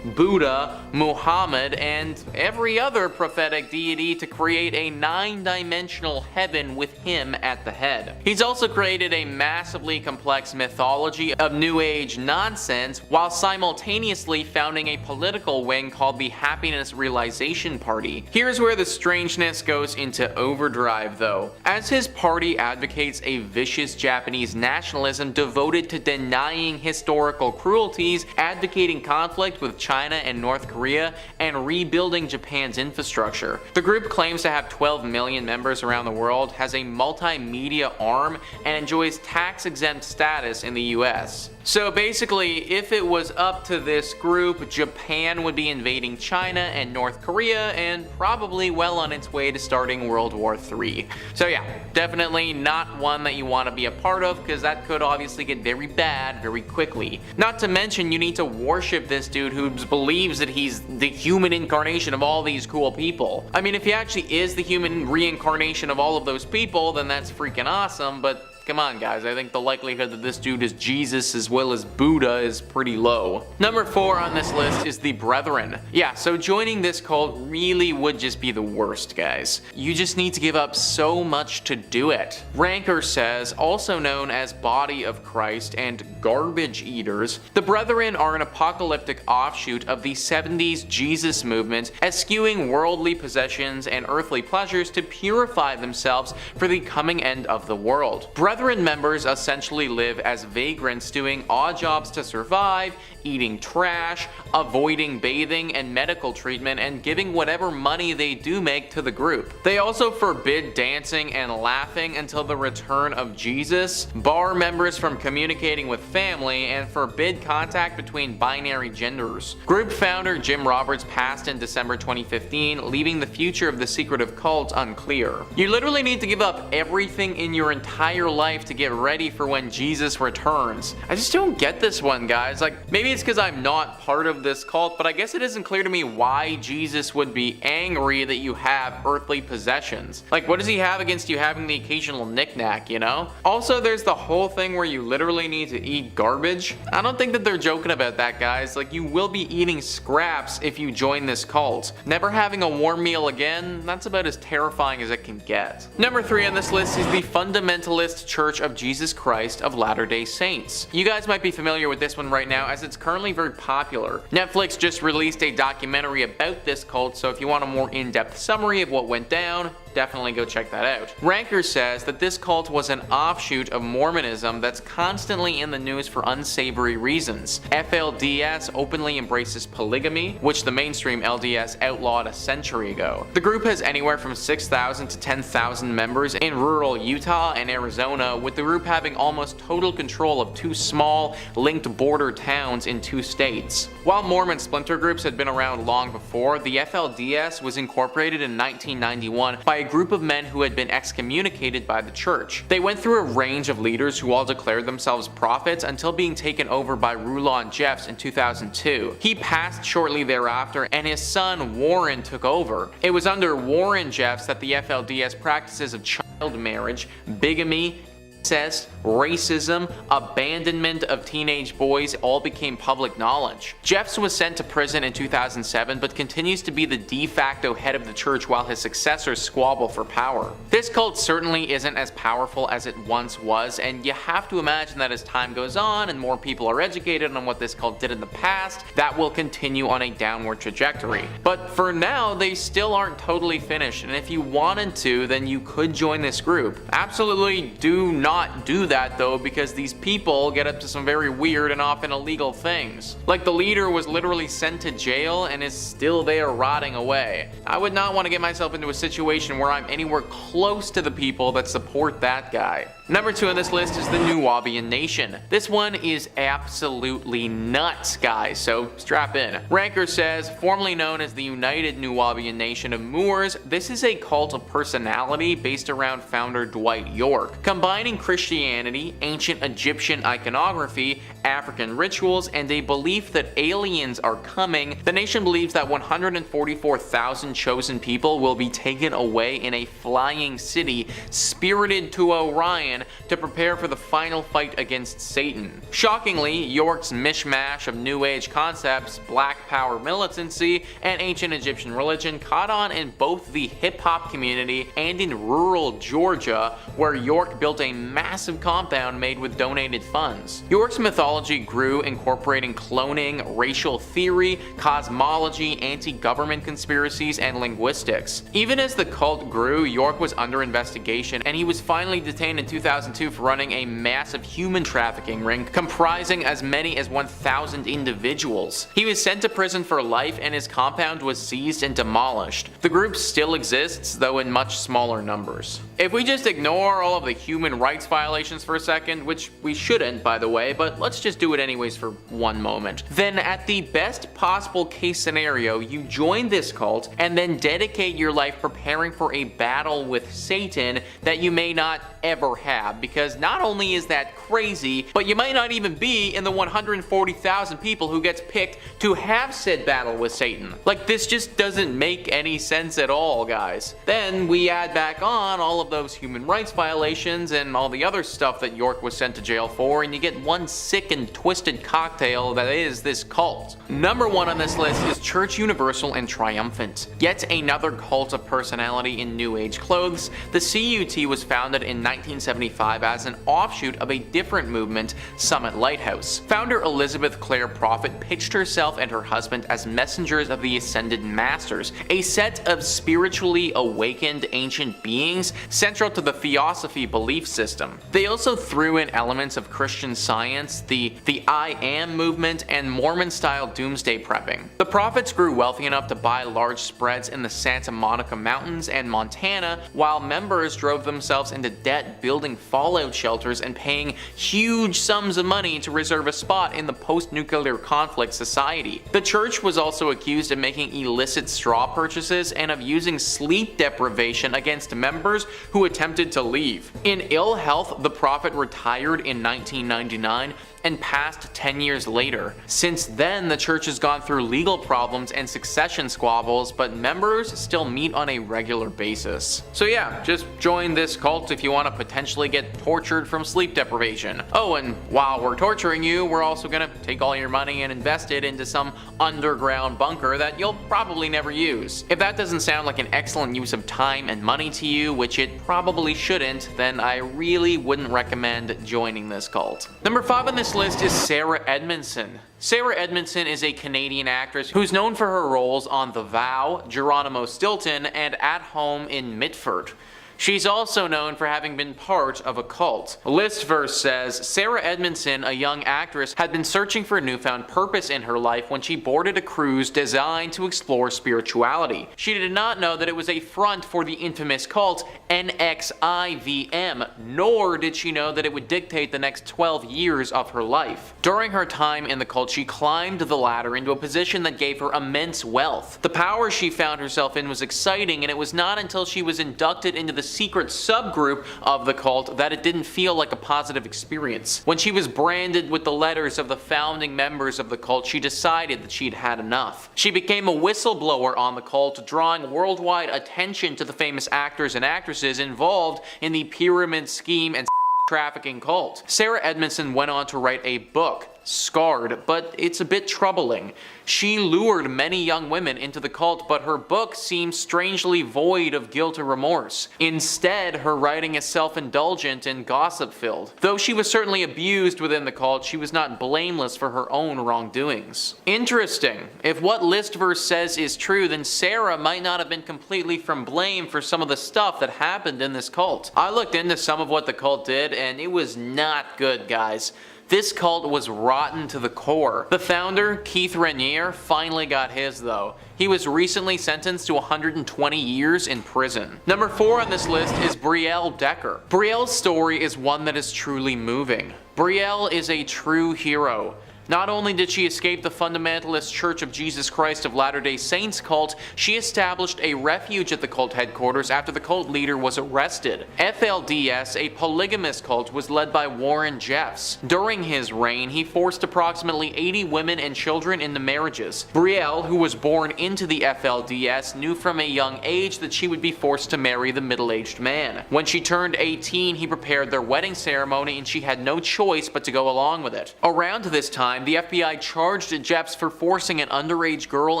Buddha, Muhammad, and every other prophetic deity to create a 9-dimensional heaven with him at the head. He's also created a massively complex mythology of New Age nonsense while simultaneously founding a political wing called the Happiness Realization Party. Here's where the strangeness goes into overdrive though, as his party advocates a vicious Japanese nationalism devoted to denying historical cruelties, advocating conflict with China and North Korea, and rebuilding Japan's infrastructure. The group claims to have 12 million members around the world, has a multimedia arm, and enjoys tax-exempt status in the US. So basically, if it was up to this group, Japan would be invading China and North Korea and probably well on its way to starting World War III. So yeah, definitely not one that you want to be a part of, because that could obviously get very bad very quickly. Not to mention, you need to worship this dude who believes that he's the human incarnation of all these cool people. I mean, if he actually is the human reincarnation of all of those people, then that's freaking awesome, but come on guys, I think the likelihood that this dude is Jesus as well as Buddha is pretty low. Number 4 on this list is the Brethren. Yeah, so joining this cult really would just be the worst, guys. You just need to give up so much to do it. Ranker says, also known as Body of Christ and Garbage Eaters, the Brethren are an apocalyptic offshoot of the 70s Jesus movement, eschewing worldly possessions and earthly pleasures to purify themselves for the coming end of the world. Brethren members essentially live as vagrants doing odd jobs to survive, eating trash, avoiding bathing and medical treatment, and giving whatever money they do make to the group. They also forbid dancing and laughing until the return of Jesus, bar members from communicating with family, and forbid contact between binary genders. Group founder Jim Roberts passed in December 2015, leaving the future of the secretive cult unclear. You literally need to give up everything in your entire life to get ready for when Jesus returns. I just don't get this one, guys. Like, maybe it's because I'm not part of this cult, but I guess it isn't clear to me why Jesus would be angry that you have earthly possessions. Like, what does he have against you having the occasional knickknack, you know? Also, there's the whole thing where you literally need to eat garbage. I don't think that they're joking about that, guys. Like, you will be eating scraps if you join this cult. Never having a warm meal again, that's about as terrifying as it can get. Number 3 on this list is the Fundamentalist Church of Jesus Christ of Latter-day Saints. You guys might be familiar with this one right now, as it's currently very popular. Netflix just released a documentary about this cult, so if you want a more in-depth summary of what went down, definitely go check that out. Ranker says that this cult was an offshoot of Mormonism that's constantly in the news for unsavory reasons. FLDS openly embraces polygamy, which the mainstream LDS outlawed a century ago. The group has anywhere from 6,000 to 10,000 members in rural Utah and Arizona, with the group having almost total control of 2 small, linked border towns in 2 states. While Mormon splinter groups had been around long before, the FLDS was incorporated in 1991 by a group of men who had been excommunicated by the church. They went through a range of leaders who all declared themselves prophets until being taken over by Rulon Jeffs in 2002. He passed shortly thereafter and his son Warren took over. It was under Warren Jeffs that the FLDS practices of child marriage, bigamy, incest, racism, abandonment of teenage boys all became public knowledge. Jeffs was sent to prison in 2007 but continues to be the de facto head of the church while his successors squabble for power. This cult certainly isn't as powerful as it once was, and you have to imagine that as time goes on and more people are educated on what this cult did in the past, that will continue on a downward trajectory. But for now, they still aren't totally finished, and if you wanted to, then you could join this group. Absolutely do not do that though, because these people get up to some very weird and often illegal things. Like, the leader was literally sent to jail and is still there rotting away. I would not want to get myself into a situation where I'm anywhere close to the people that support that guy. Number 2 on this list is the Nuwaubian Nation. This one is absolutely nuts, guys, so strap in. Ranker says, formerly known as the United Nuwaubian Nation of Moors, this is a cult of personality based around founder Dwight York. Combining Christianity, ancient Egyptian iconography, African rituals, and a belief that aliens are coming, the nation believes that 144,000 chosen people will be taken away in a flying city, spirited to Orion to prepare for the final fight against Satan. Shockingly, York's mishmash of New Age concepts, black power militancy, and ancient Egyptian religion caught on in both the hip-hop community and in rural Georgia, where York built a massive compound made with donated funds. York's mythology grew, incorporating cloning, racial theory, cosmology, anti-government conspiracies, and linguistics. Even as the cult grew, York was under investigation, and he was finally detained in 2002 for running a massive human trafficking ring comprising as many as 1,000 individuals. He was sent to prison for life, and his compound was seized and demolished. The group still exists, though in much smaller numbers. If we just ignore all of the human rights violations for a second, which we shouldn't, by the way, but let's just do it anyways for one moment, then at the best possible case scenario, you join this cult and then dedicate your life preparing for a battle with Satan that you may not ever have, because not only is that crazy, but you might not even be in the 140,000 people who gets picked to have said battle with Satan. Like, this just doesn't make any sense at all, guys. Then we add back on all of those human rights violations and all the other stuff that York was sent to jail for, and you get one sick and twisted cocktail that is this cult. Number 1 on this list is Church Universal and Triumphant. Yet another cult of personality in New Age clothes, the CUT was founded in 1975 as an offshoot of a different movement, Summit Lighthouse. Founder Elizabeth Clare Prophet pitched herself and her husband as messengers of the Ascended Masters, a set of spiritually awakened ancient beings central to the Theosophy belief system. They also threw in elements of Christian Science, the I Am movement, and Mormon-style doomsday prepping. The prophets grew wealthy enough to buy large spreads in the Santa Monica Mountains and Montana, while members drove themselves into debt building fallout shelters and paying huge sums of money to reserve a spot in the post-nuclear conflict society. The church was also accused of making illicit straw purchases and of using sleep deprivation against members who attempted to leave. In ill health, the prophet retired in 1999 and passed 10 years later. Since then, the church has gone through legal problems and succession squabbles, but members still meet on a regular basis. So yeah, just join this cult if you want to potentially get tortured from sleep deprivation. Oh, and while we're torturing you, we're also gonna take all your money and invest it into some underground bunker that you'll probably never use. If that doesn't sound like an excellent use of time and money to you, which it probably shouldn't, then I really wouldn't recommend joining this cult. Number 5 on this list is Sarah Edmondson. Sarah Edmondson is a Canadian actress who's known for her roles on The Vow, Geronimo Stilton, and At Home in Mitford. She's also known for having been part of a cult. Listverse says, Sarah Edmondson, a young actress, had been searching for a newfound purpose in her life when she boarded a cruise designed to explore spirituality. She did not know that it was a front for the infamous cult Nxivm, nor did she know that it would dictate the next 12 years of her life. During her time in the cult, she climbed the ladder into a position that gave her immense wealth. The power she found herself in was exciting, and it was not until she was inducted into the secret subgroup of the cult that it didn't feel like a positive experience. When she was branded with the letters of the founding members of the cult, she decided that she'd had enough. She became a whistleblower on the cult, drawing worldwide attention to the famous actors and actresses involved in the pyramid scheme and trafficking cult. Sarah Edmondson went on to write a book, Scarred, but it's a bit troubling. She lured many young women into the cult, but her book seems strangely void of guilt or remorse. Instead, her writing is self-indulgent and gossip-filled. Though she was certainly abused within the cult, she was not blameless for her own wrongdoings. Interesting. If what Listverse says is true, then Sarah might not have been completely from blame for some of the stuff that happened in this cult. I looked into some of what the cult did, and it was not good, guys. This cult was rotten to the core. The founder, Keith Raniere, finally got his though. He was recently sentenced to 120 years in prison. Number 4 on this list is Belle Decker. Brielle's story is one that is truly moving. Brielle is a true hero. Not only did she escape the fundamentalist Church of Jesus Christ of Latter-day Saints cult, she established a refuge at the cult headquarters after the cult leader was arrested. FLDS, a polygamous cult, was led by Warren Jeffs. During his reign, he forced approximately 80 women and children into marriages. Brielle, who was born into the FLDS, knew from a young age that she would be forced to marry the middle-aged man. When she turned 18, he prepared their wedding ceremony and she had no choice but to go along with it. Around this time, the FBI charged Jeffs for forcing an underage girl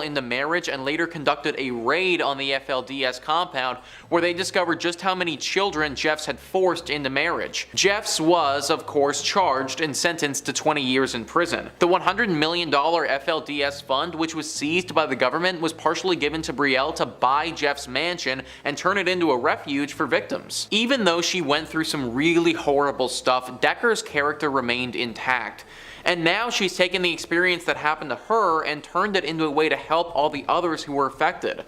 into marriage and later conducted a raid on the FLDS compound where they discovered just how many children Jeffs had forced into marriage. Jeffs was, of course, charged and sentenced to 20 years in prison. The $100 million FLDS fund, which was seized by the government, was partially given to Brielle to buy Jeffs' mansion and turn it into a refuge for victims. Even though she went through some really horrible stuff, Decker's character remained intact. And now she's taken the experience that happened to her and turned it into a way to help all the others who were affected.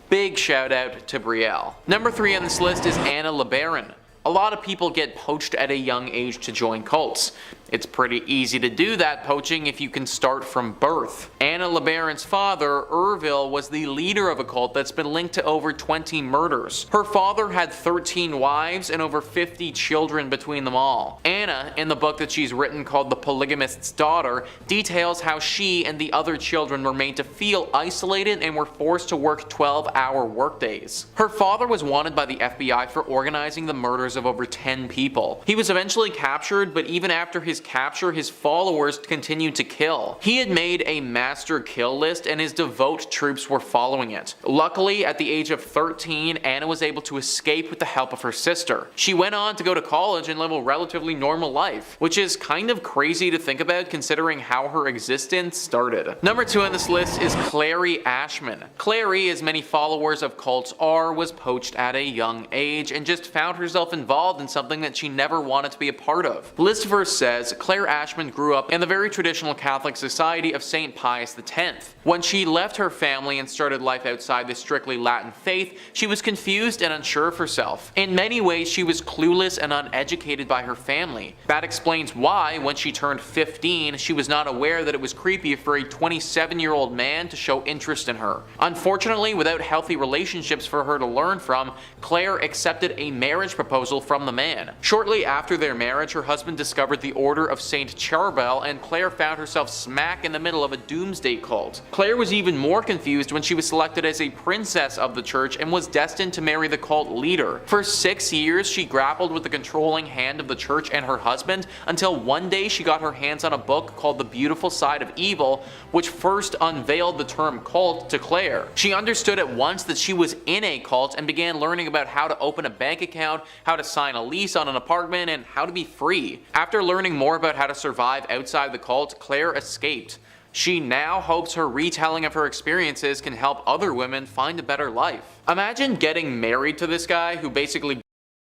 Big shout out to Brielle. Number 3 on this list is Anna LeBaron. A lot of people get poached at a young age to join cults. It's pretty easy to do that poaching if you can start from birth. Anna LeBaron's father, Ervil, was the leader of a cult that's been linked to over 20 murders. Her father had 13 wives and over 50 children between them all. Anna, in the book that she's written called The Polygamist's Daughter, details how she and the other children were made to feel isolated and were forced to work 12-hour workdays. Her father was wanted by the FBI for organizing the murders of over 10 people. He was eventually captured, but even after his his capture, his followers continued to kill. He had made a master kill list and his devout troops were following it. Luckily, at the age of 13, Anna was able to escape with the help of her sister. She went on to go to college and live a relatively normal life, which is kind of crazy to think about considering how her existence started. Number 2 on this list is Clare Ashman. Clare, as many followers of cults are, was poached at a young age and just found herself involved in something that she never wanted to be a part of. The list verse says, Clare Ashman grew up in the very traditional Catholic society of St. Pius X. When she left her family and started life outside the strictly Latin faith, she was confused and unsure of herself. In many ways, she was clueless and uneducated by her family. That explains why, when she turned 15, she was not aware that it was creepy for a 27-year-old man to show interest in her. Unfortunately, without healthy relationships for her to learn from, Clare accepted a marriage proposal from the man. Shortly after their marriage, her husband discovered the Order of St. Charbel, and Clare found herself smack in the middle of a doomsday cult. Clare was even more confused when she was selected as a princess of the church and was destined to marry the cult leader. For 6 years, she grappled with the controlling hand of the church and her husband, until one day she got her hands on a book called The Beautiful Side of Evil, which first unveiled the term cult to Clare. She understood at once that she was in a cult and began learning about how to open a bank account, how to sign a lease on an apartment, and how to be free. After learning more about how to survive outside the cult, Clare escaped. She now hopes her retelling of her experiences can help other women find a better life. Imagine getting married to this guy who basically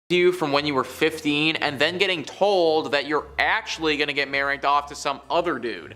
you from when you were 15 and then getting told that you're actually going to get married off to some other dude.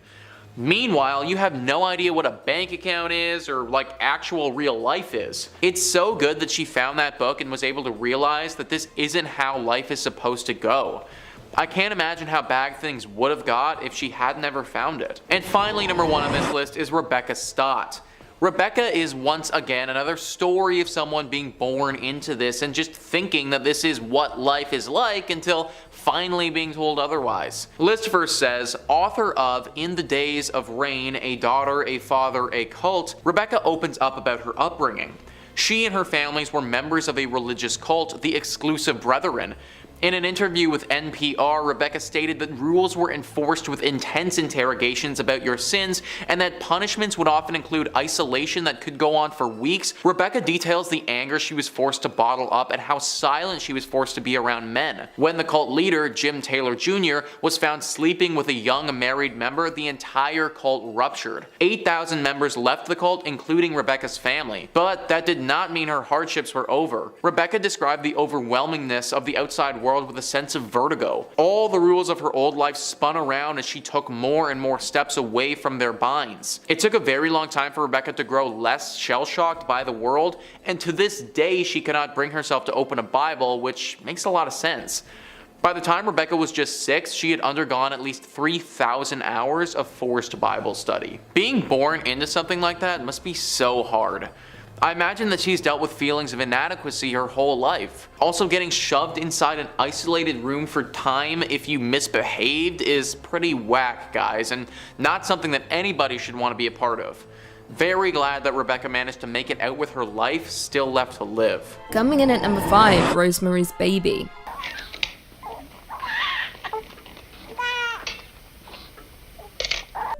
Meanwhile, you have no idea what a bank account is or like actual real life is. It's so good that she found that book and was able to realize that this isn't how life is supposed to go. I can't imagine how bad things would have got if she had never found it. And finally, number 1 on this list is Rebecca Stott. Rebecca is once again another story of someone being born into this and just thinking that this is what life is like until finally being told otherwise. List first says, author of In the Days of Rain, A Daughter, a Father, a Cult, Rebecca opens up about her upbringing. She and her families were members of a religious cult, the Exclusive Brethren. In an interview with NPR, Rebecca stated that rules were enforced with intense interrogations about your sins and that punishments would often include isolation that could go on for weeks. Rebecca details the anger she was forced to bottle up and how silent she was forced to be around men. When the cult leader, Jim Taylor Jr., was found sleeping with a young married member, the entire cult ruptured. 8,000 members left the cult, including Rebecca's family. But that did not mean her hardships were over. Rebecca described the overwhelmingness of the outside world with a sense of vertigo. All the rules of her old life spun around as she took more and more steps away from their binds. It took a very long time for Rebecca to grow less shell-shocked by the world, and to this day she cannot bring herself to open a Bible, which makes a lot of sense. By the time Rebecca was just 6, she had undergone at least 3,000 hours of forced Bible study. Being born into something like that must be so hard. I imagine that she's dealt with feelings of inadequacy her whole life. Also, getting shoved inside an isolated room for time if you misbehaved is pretty whack, guys, and not something that anybody should want to be a part of. Very glad that Rebecca managed to make it out with her life still left to live. Coming in at number 5, Rosemary's Baby.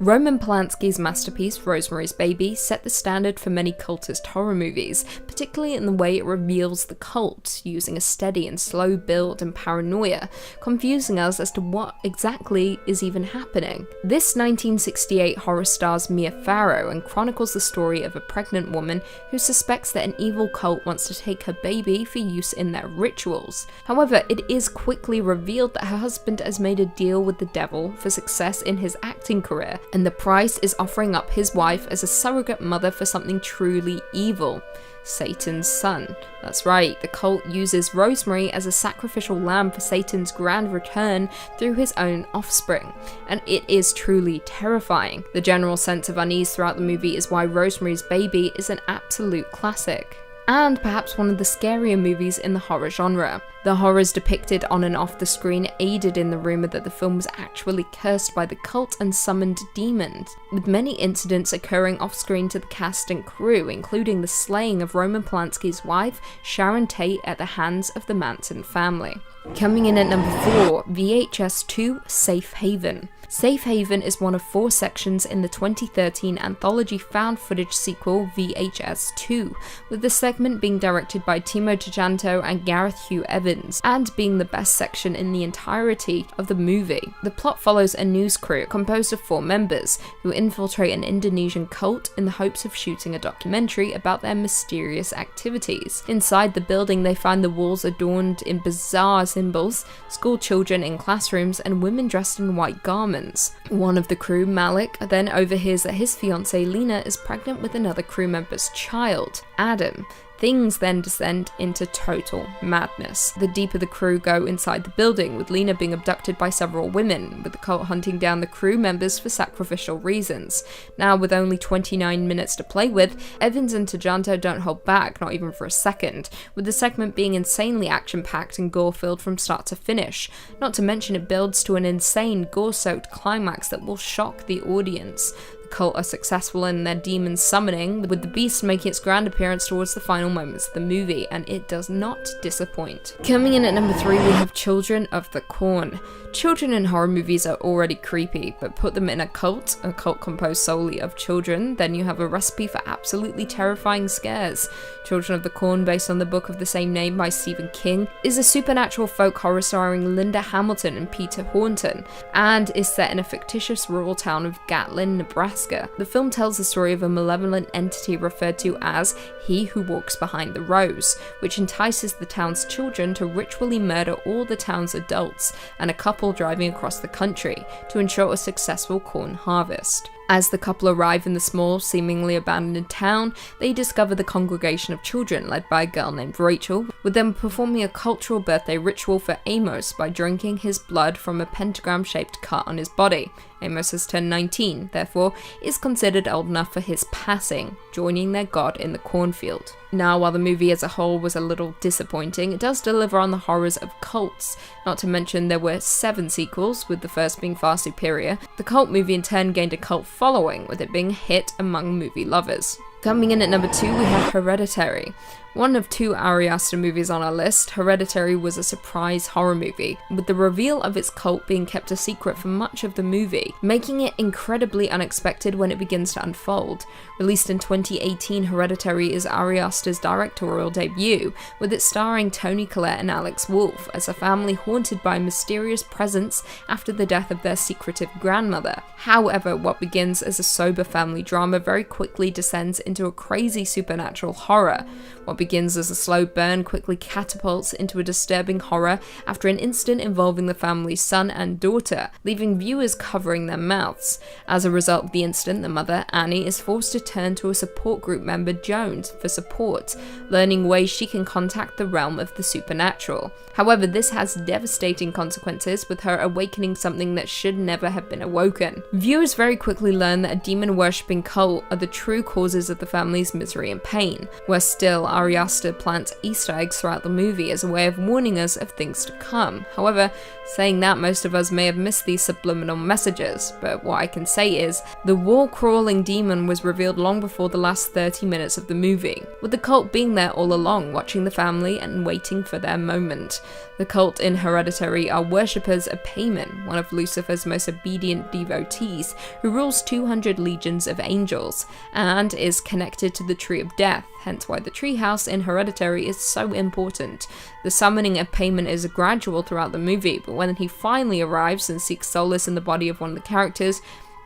Roman Polanski's masterpiece, Rosemary's Baby, set the standard for many cultist horror movies, particularly in the way it reveals the cult, using a steady and slow build and paranoia, confusing us as to what exactly is even happening. This 1968 horror stars Mia Farrow and chronicles the story of a pregnant woman who suspects that an evil cult wants to take her baby for use in their rituals. However, it is quickly revealed that her husband has made a deal with the devil for success in his acting career, and the price is offering up his wife as a surrogate mother for something truly evil. Satan's son. That's right, the cult uses Rosemary as a sacrificial lamb for Satan's grand return through his own offspring, and it is truly terrifying. The general sense of unease throughout the movie is why Rosemary's Baby is an absolute classic. and perhaps one of the scarier movies in the horror genre. The horrors depicted on and off the screen aided in the rumour that the film was actually cursed by the cult and summoned demons, with many incidents occurring off-screen to the cast and crew, including the slaying of Roman Polanski's wife, Sharon Tate, at the hands of the Manson family. Coming in at number 4, VHS 2 Safe Haven. Safe Haven is one of 4 sections in the 2013 anthology found footage sequel VHS 2, with the segment being directed by Timo Tjahjanto and Gareth Hugh Evans, and being the best section in the entirety of the movie. The plot follows a news crew composed of 4 members who infiltrate an Indonesian cult in the hopes of shooting a documentary about their mysterious activities. Inside the building, they find the walls adorned in bizarre symbols, school children in classrooms, and women dressed in white garments. One of the crew, Malik, then overhears that his fiancée Lena is pregnant with another crew member's child, Adam. Things then descend into total madness. The deeper the crew go inside the building, with Lena being abducted by several women, with the cult hunting down the crew members for sacrificial reasons. Now, with only 29 minutes to play with, Evans and Tjahjanto don't hold back, not even for a second, with the segment being insanely action-packed and gore-filled from start to finish. Not to mention it builds to an insane, gore-soaked climax that will shock the audience. Cult are successful in their demon summoning, with the beast making its grand appearance towards the final moments of the movie, and it does not disappoint. Coming in at number 3, we have Children of the Corn. Children in horror movies are already creepy, but put them in a cult composed solely of children, then you have a recipe for absolutely terrifying scares. Children of the Corn, based on the book of the same name by Stephen King, is a supernatural folk horror starring Linda Hamilton and Peter Horton, and is set in a fictitious rural town of Gatlin, Nebraska. The film tells the story of a malevolent entity referred to as He Who Walks Behind the Rose, which entices the town's children to ritually murder all the town's adults and a couple driving across the country to ensure a successful corn harvest. As the couple arrive in the small, seemingly abandoned town, they discover the congregation of children led by a girl named Rachel, with them performing a cultural birthday ritual for Amos by drinking his blood from a pentagram-shaped cut on his body. Amos has turned 19, therefore is considered old enough for his passing, joining their god in the cornfield. Now, while the movie as a whole was a little disappointing, it does deliver on the horrors of cults. Not to mention there were 7 sequels, with the first being far superior. The cult movie in turn gained a cult following, with it being a hit among movie lovers. Coming in at number 2, we have Hereditary. One of 2 Ari Aster movies on our list, Hereditary was a surprise horror movie, with the reveal of its cult being kept a secret for much of the movie, making it incredibly unexpected when it begins to unfold. Released in 2018, Hereditary is Ari Aster's directorial debut, with it starring Toni Collette and Alex Wolff as a family haunted by a mysterious presence after the death of their secretive grandmother. However, what begins as a sober family drama very quickly descends into a crazy supernatural horror. What begins as a slow burn quickly catapults into a disturbing horror after an incident involving the family's son and daughter, leaving viewers covering their mouths. As a result of the incident, the mother, Annie, is forced to turn to a support group member, Jones, for support, learning ways she can contact the realm of the supernatural. However, this has devastating consequences, with her awakening something that should never have been awoken. Viewers very quickly learn that a demon-worshipping cult are the true causes of the family's misery and pain. Worse still, Ari Aster plants Easter eggs throughout the movie as a way of warning us of things to come. However, saying that, most of us may have missed these subliminal messages, but what I can say is, the wall-crawling demon was revealed long before the last 30 minutes of the movie, with the cult being there all along, watching the family and waiting for their moment. The cult in Hereditary are worshippers of Paimon, one of Lucifer's most obedient devotees, who rules 200 legions of angels, and is connected to the Tree of Death, hence why the treehouse in Hereditary is so important. The summoning of Paimon is gradual throughout the movie, but when he finally arrives and seeks solace in the body of one of the characters,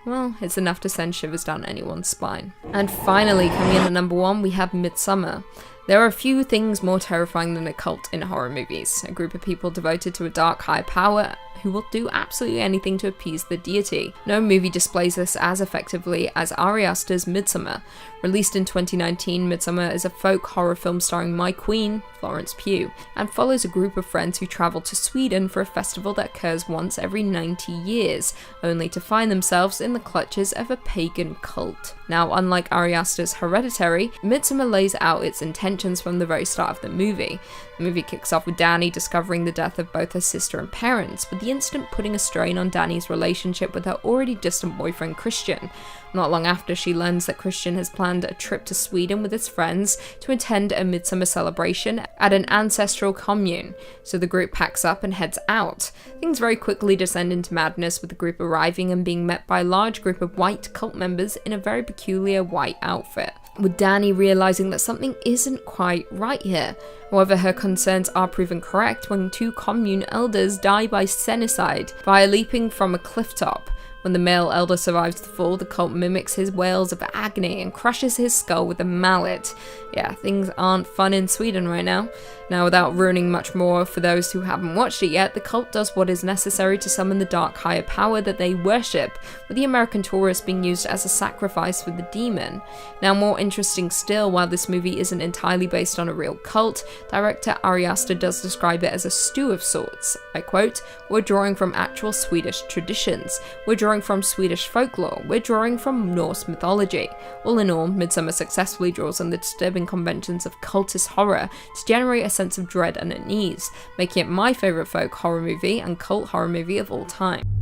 well, it's enough to send shivers down anyone's spine. And finally, coming in at number 1, we have Midsommar. There are few things more terrifying than a cult in horror movies, a group of people devoted to a dark higher power who will do absolutely anything to appease the deity. No movie displays this as effectively as Ari Aster's Midsommar. Released in 2019, Midsommar is a folk horror film starring My Queen, Florence Pugh, and follows a group of friends who travel to Sweden for a festival that occurs once every 90 years, only to find themselves in the clutches of a pagan cult. Now, unlike Ari Aster's Hereditary, Midsommar lays out its intentions from the very start of the movie. The movie kicks off with Dani discovering the death of both her sister and parents, with the incident putting a strain on Dani's relationship with her already distant boyfriend Christian. Not long after, she learns that Christian has planned a trip to Sweden with his friends to attend a midsummer celebration at an ancestral commune, so the group packs up and heads out. Things very quickly descend into madness, with the group arriving and being met by a large group of white cult members in a very peculiar white outfit, with Dani realizing that something isn't quite right here. However, her concerns are proven correct when 2 commune elders die by senicide via leaping from a cliff top. When the male elder survives the fall, the cult mimics his wails of agony and crushes his skull with a mallet. Yeah, things aren't fun in Sweden right now. Now, without ruining much more for those who haven't watched it yet, the cult does what is necessary to summon the dark higher power that they worship, with the American tourist being used as a sacrifice for the demon. Now, more interesting still, while this movie isn't entirely based on a real cult, director Ari Aster does describe it as a stew of sorts. I quote, "We're drawing from actual Swedish traditions. We're drawing from Swedish folklore. We're drawing from Norse mythology." All in all, Midsommar successfully draws on the disturbing conventions of cultist horror to generate a sense of dread and unease, making it my favourite folk horror movie and cult horror movie of all time.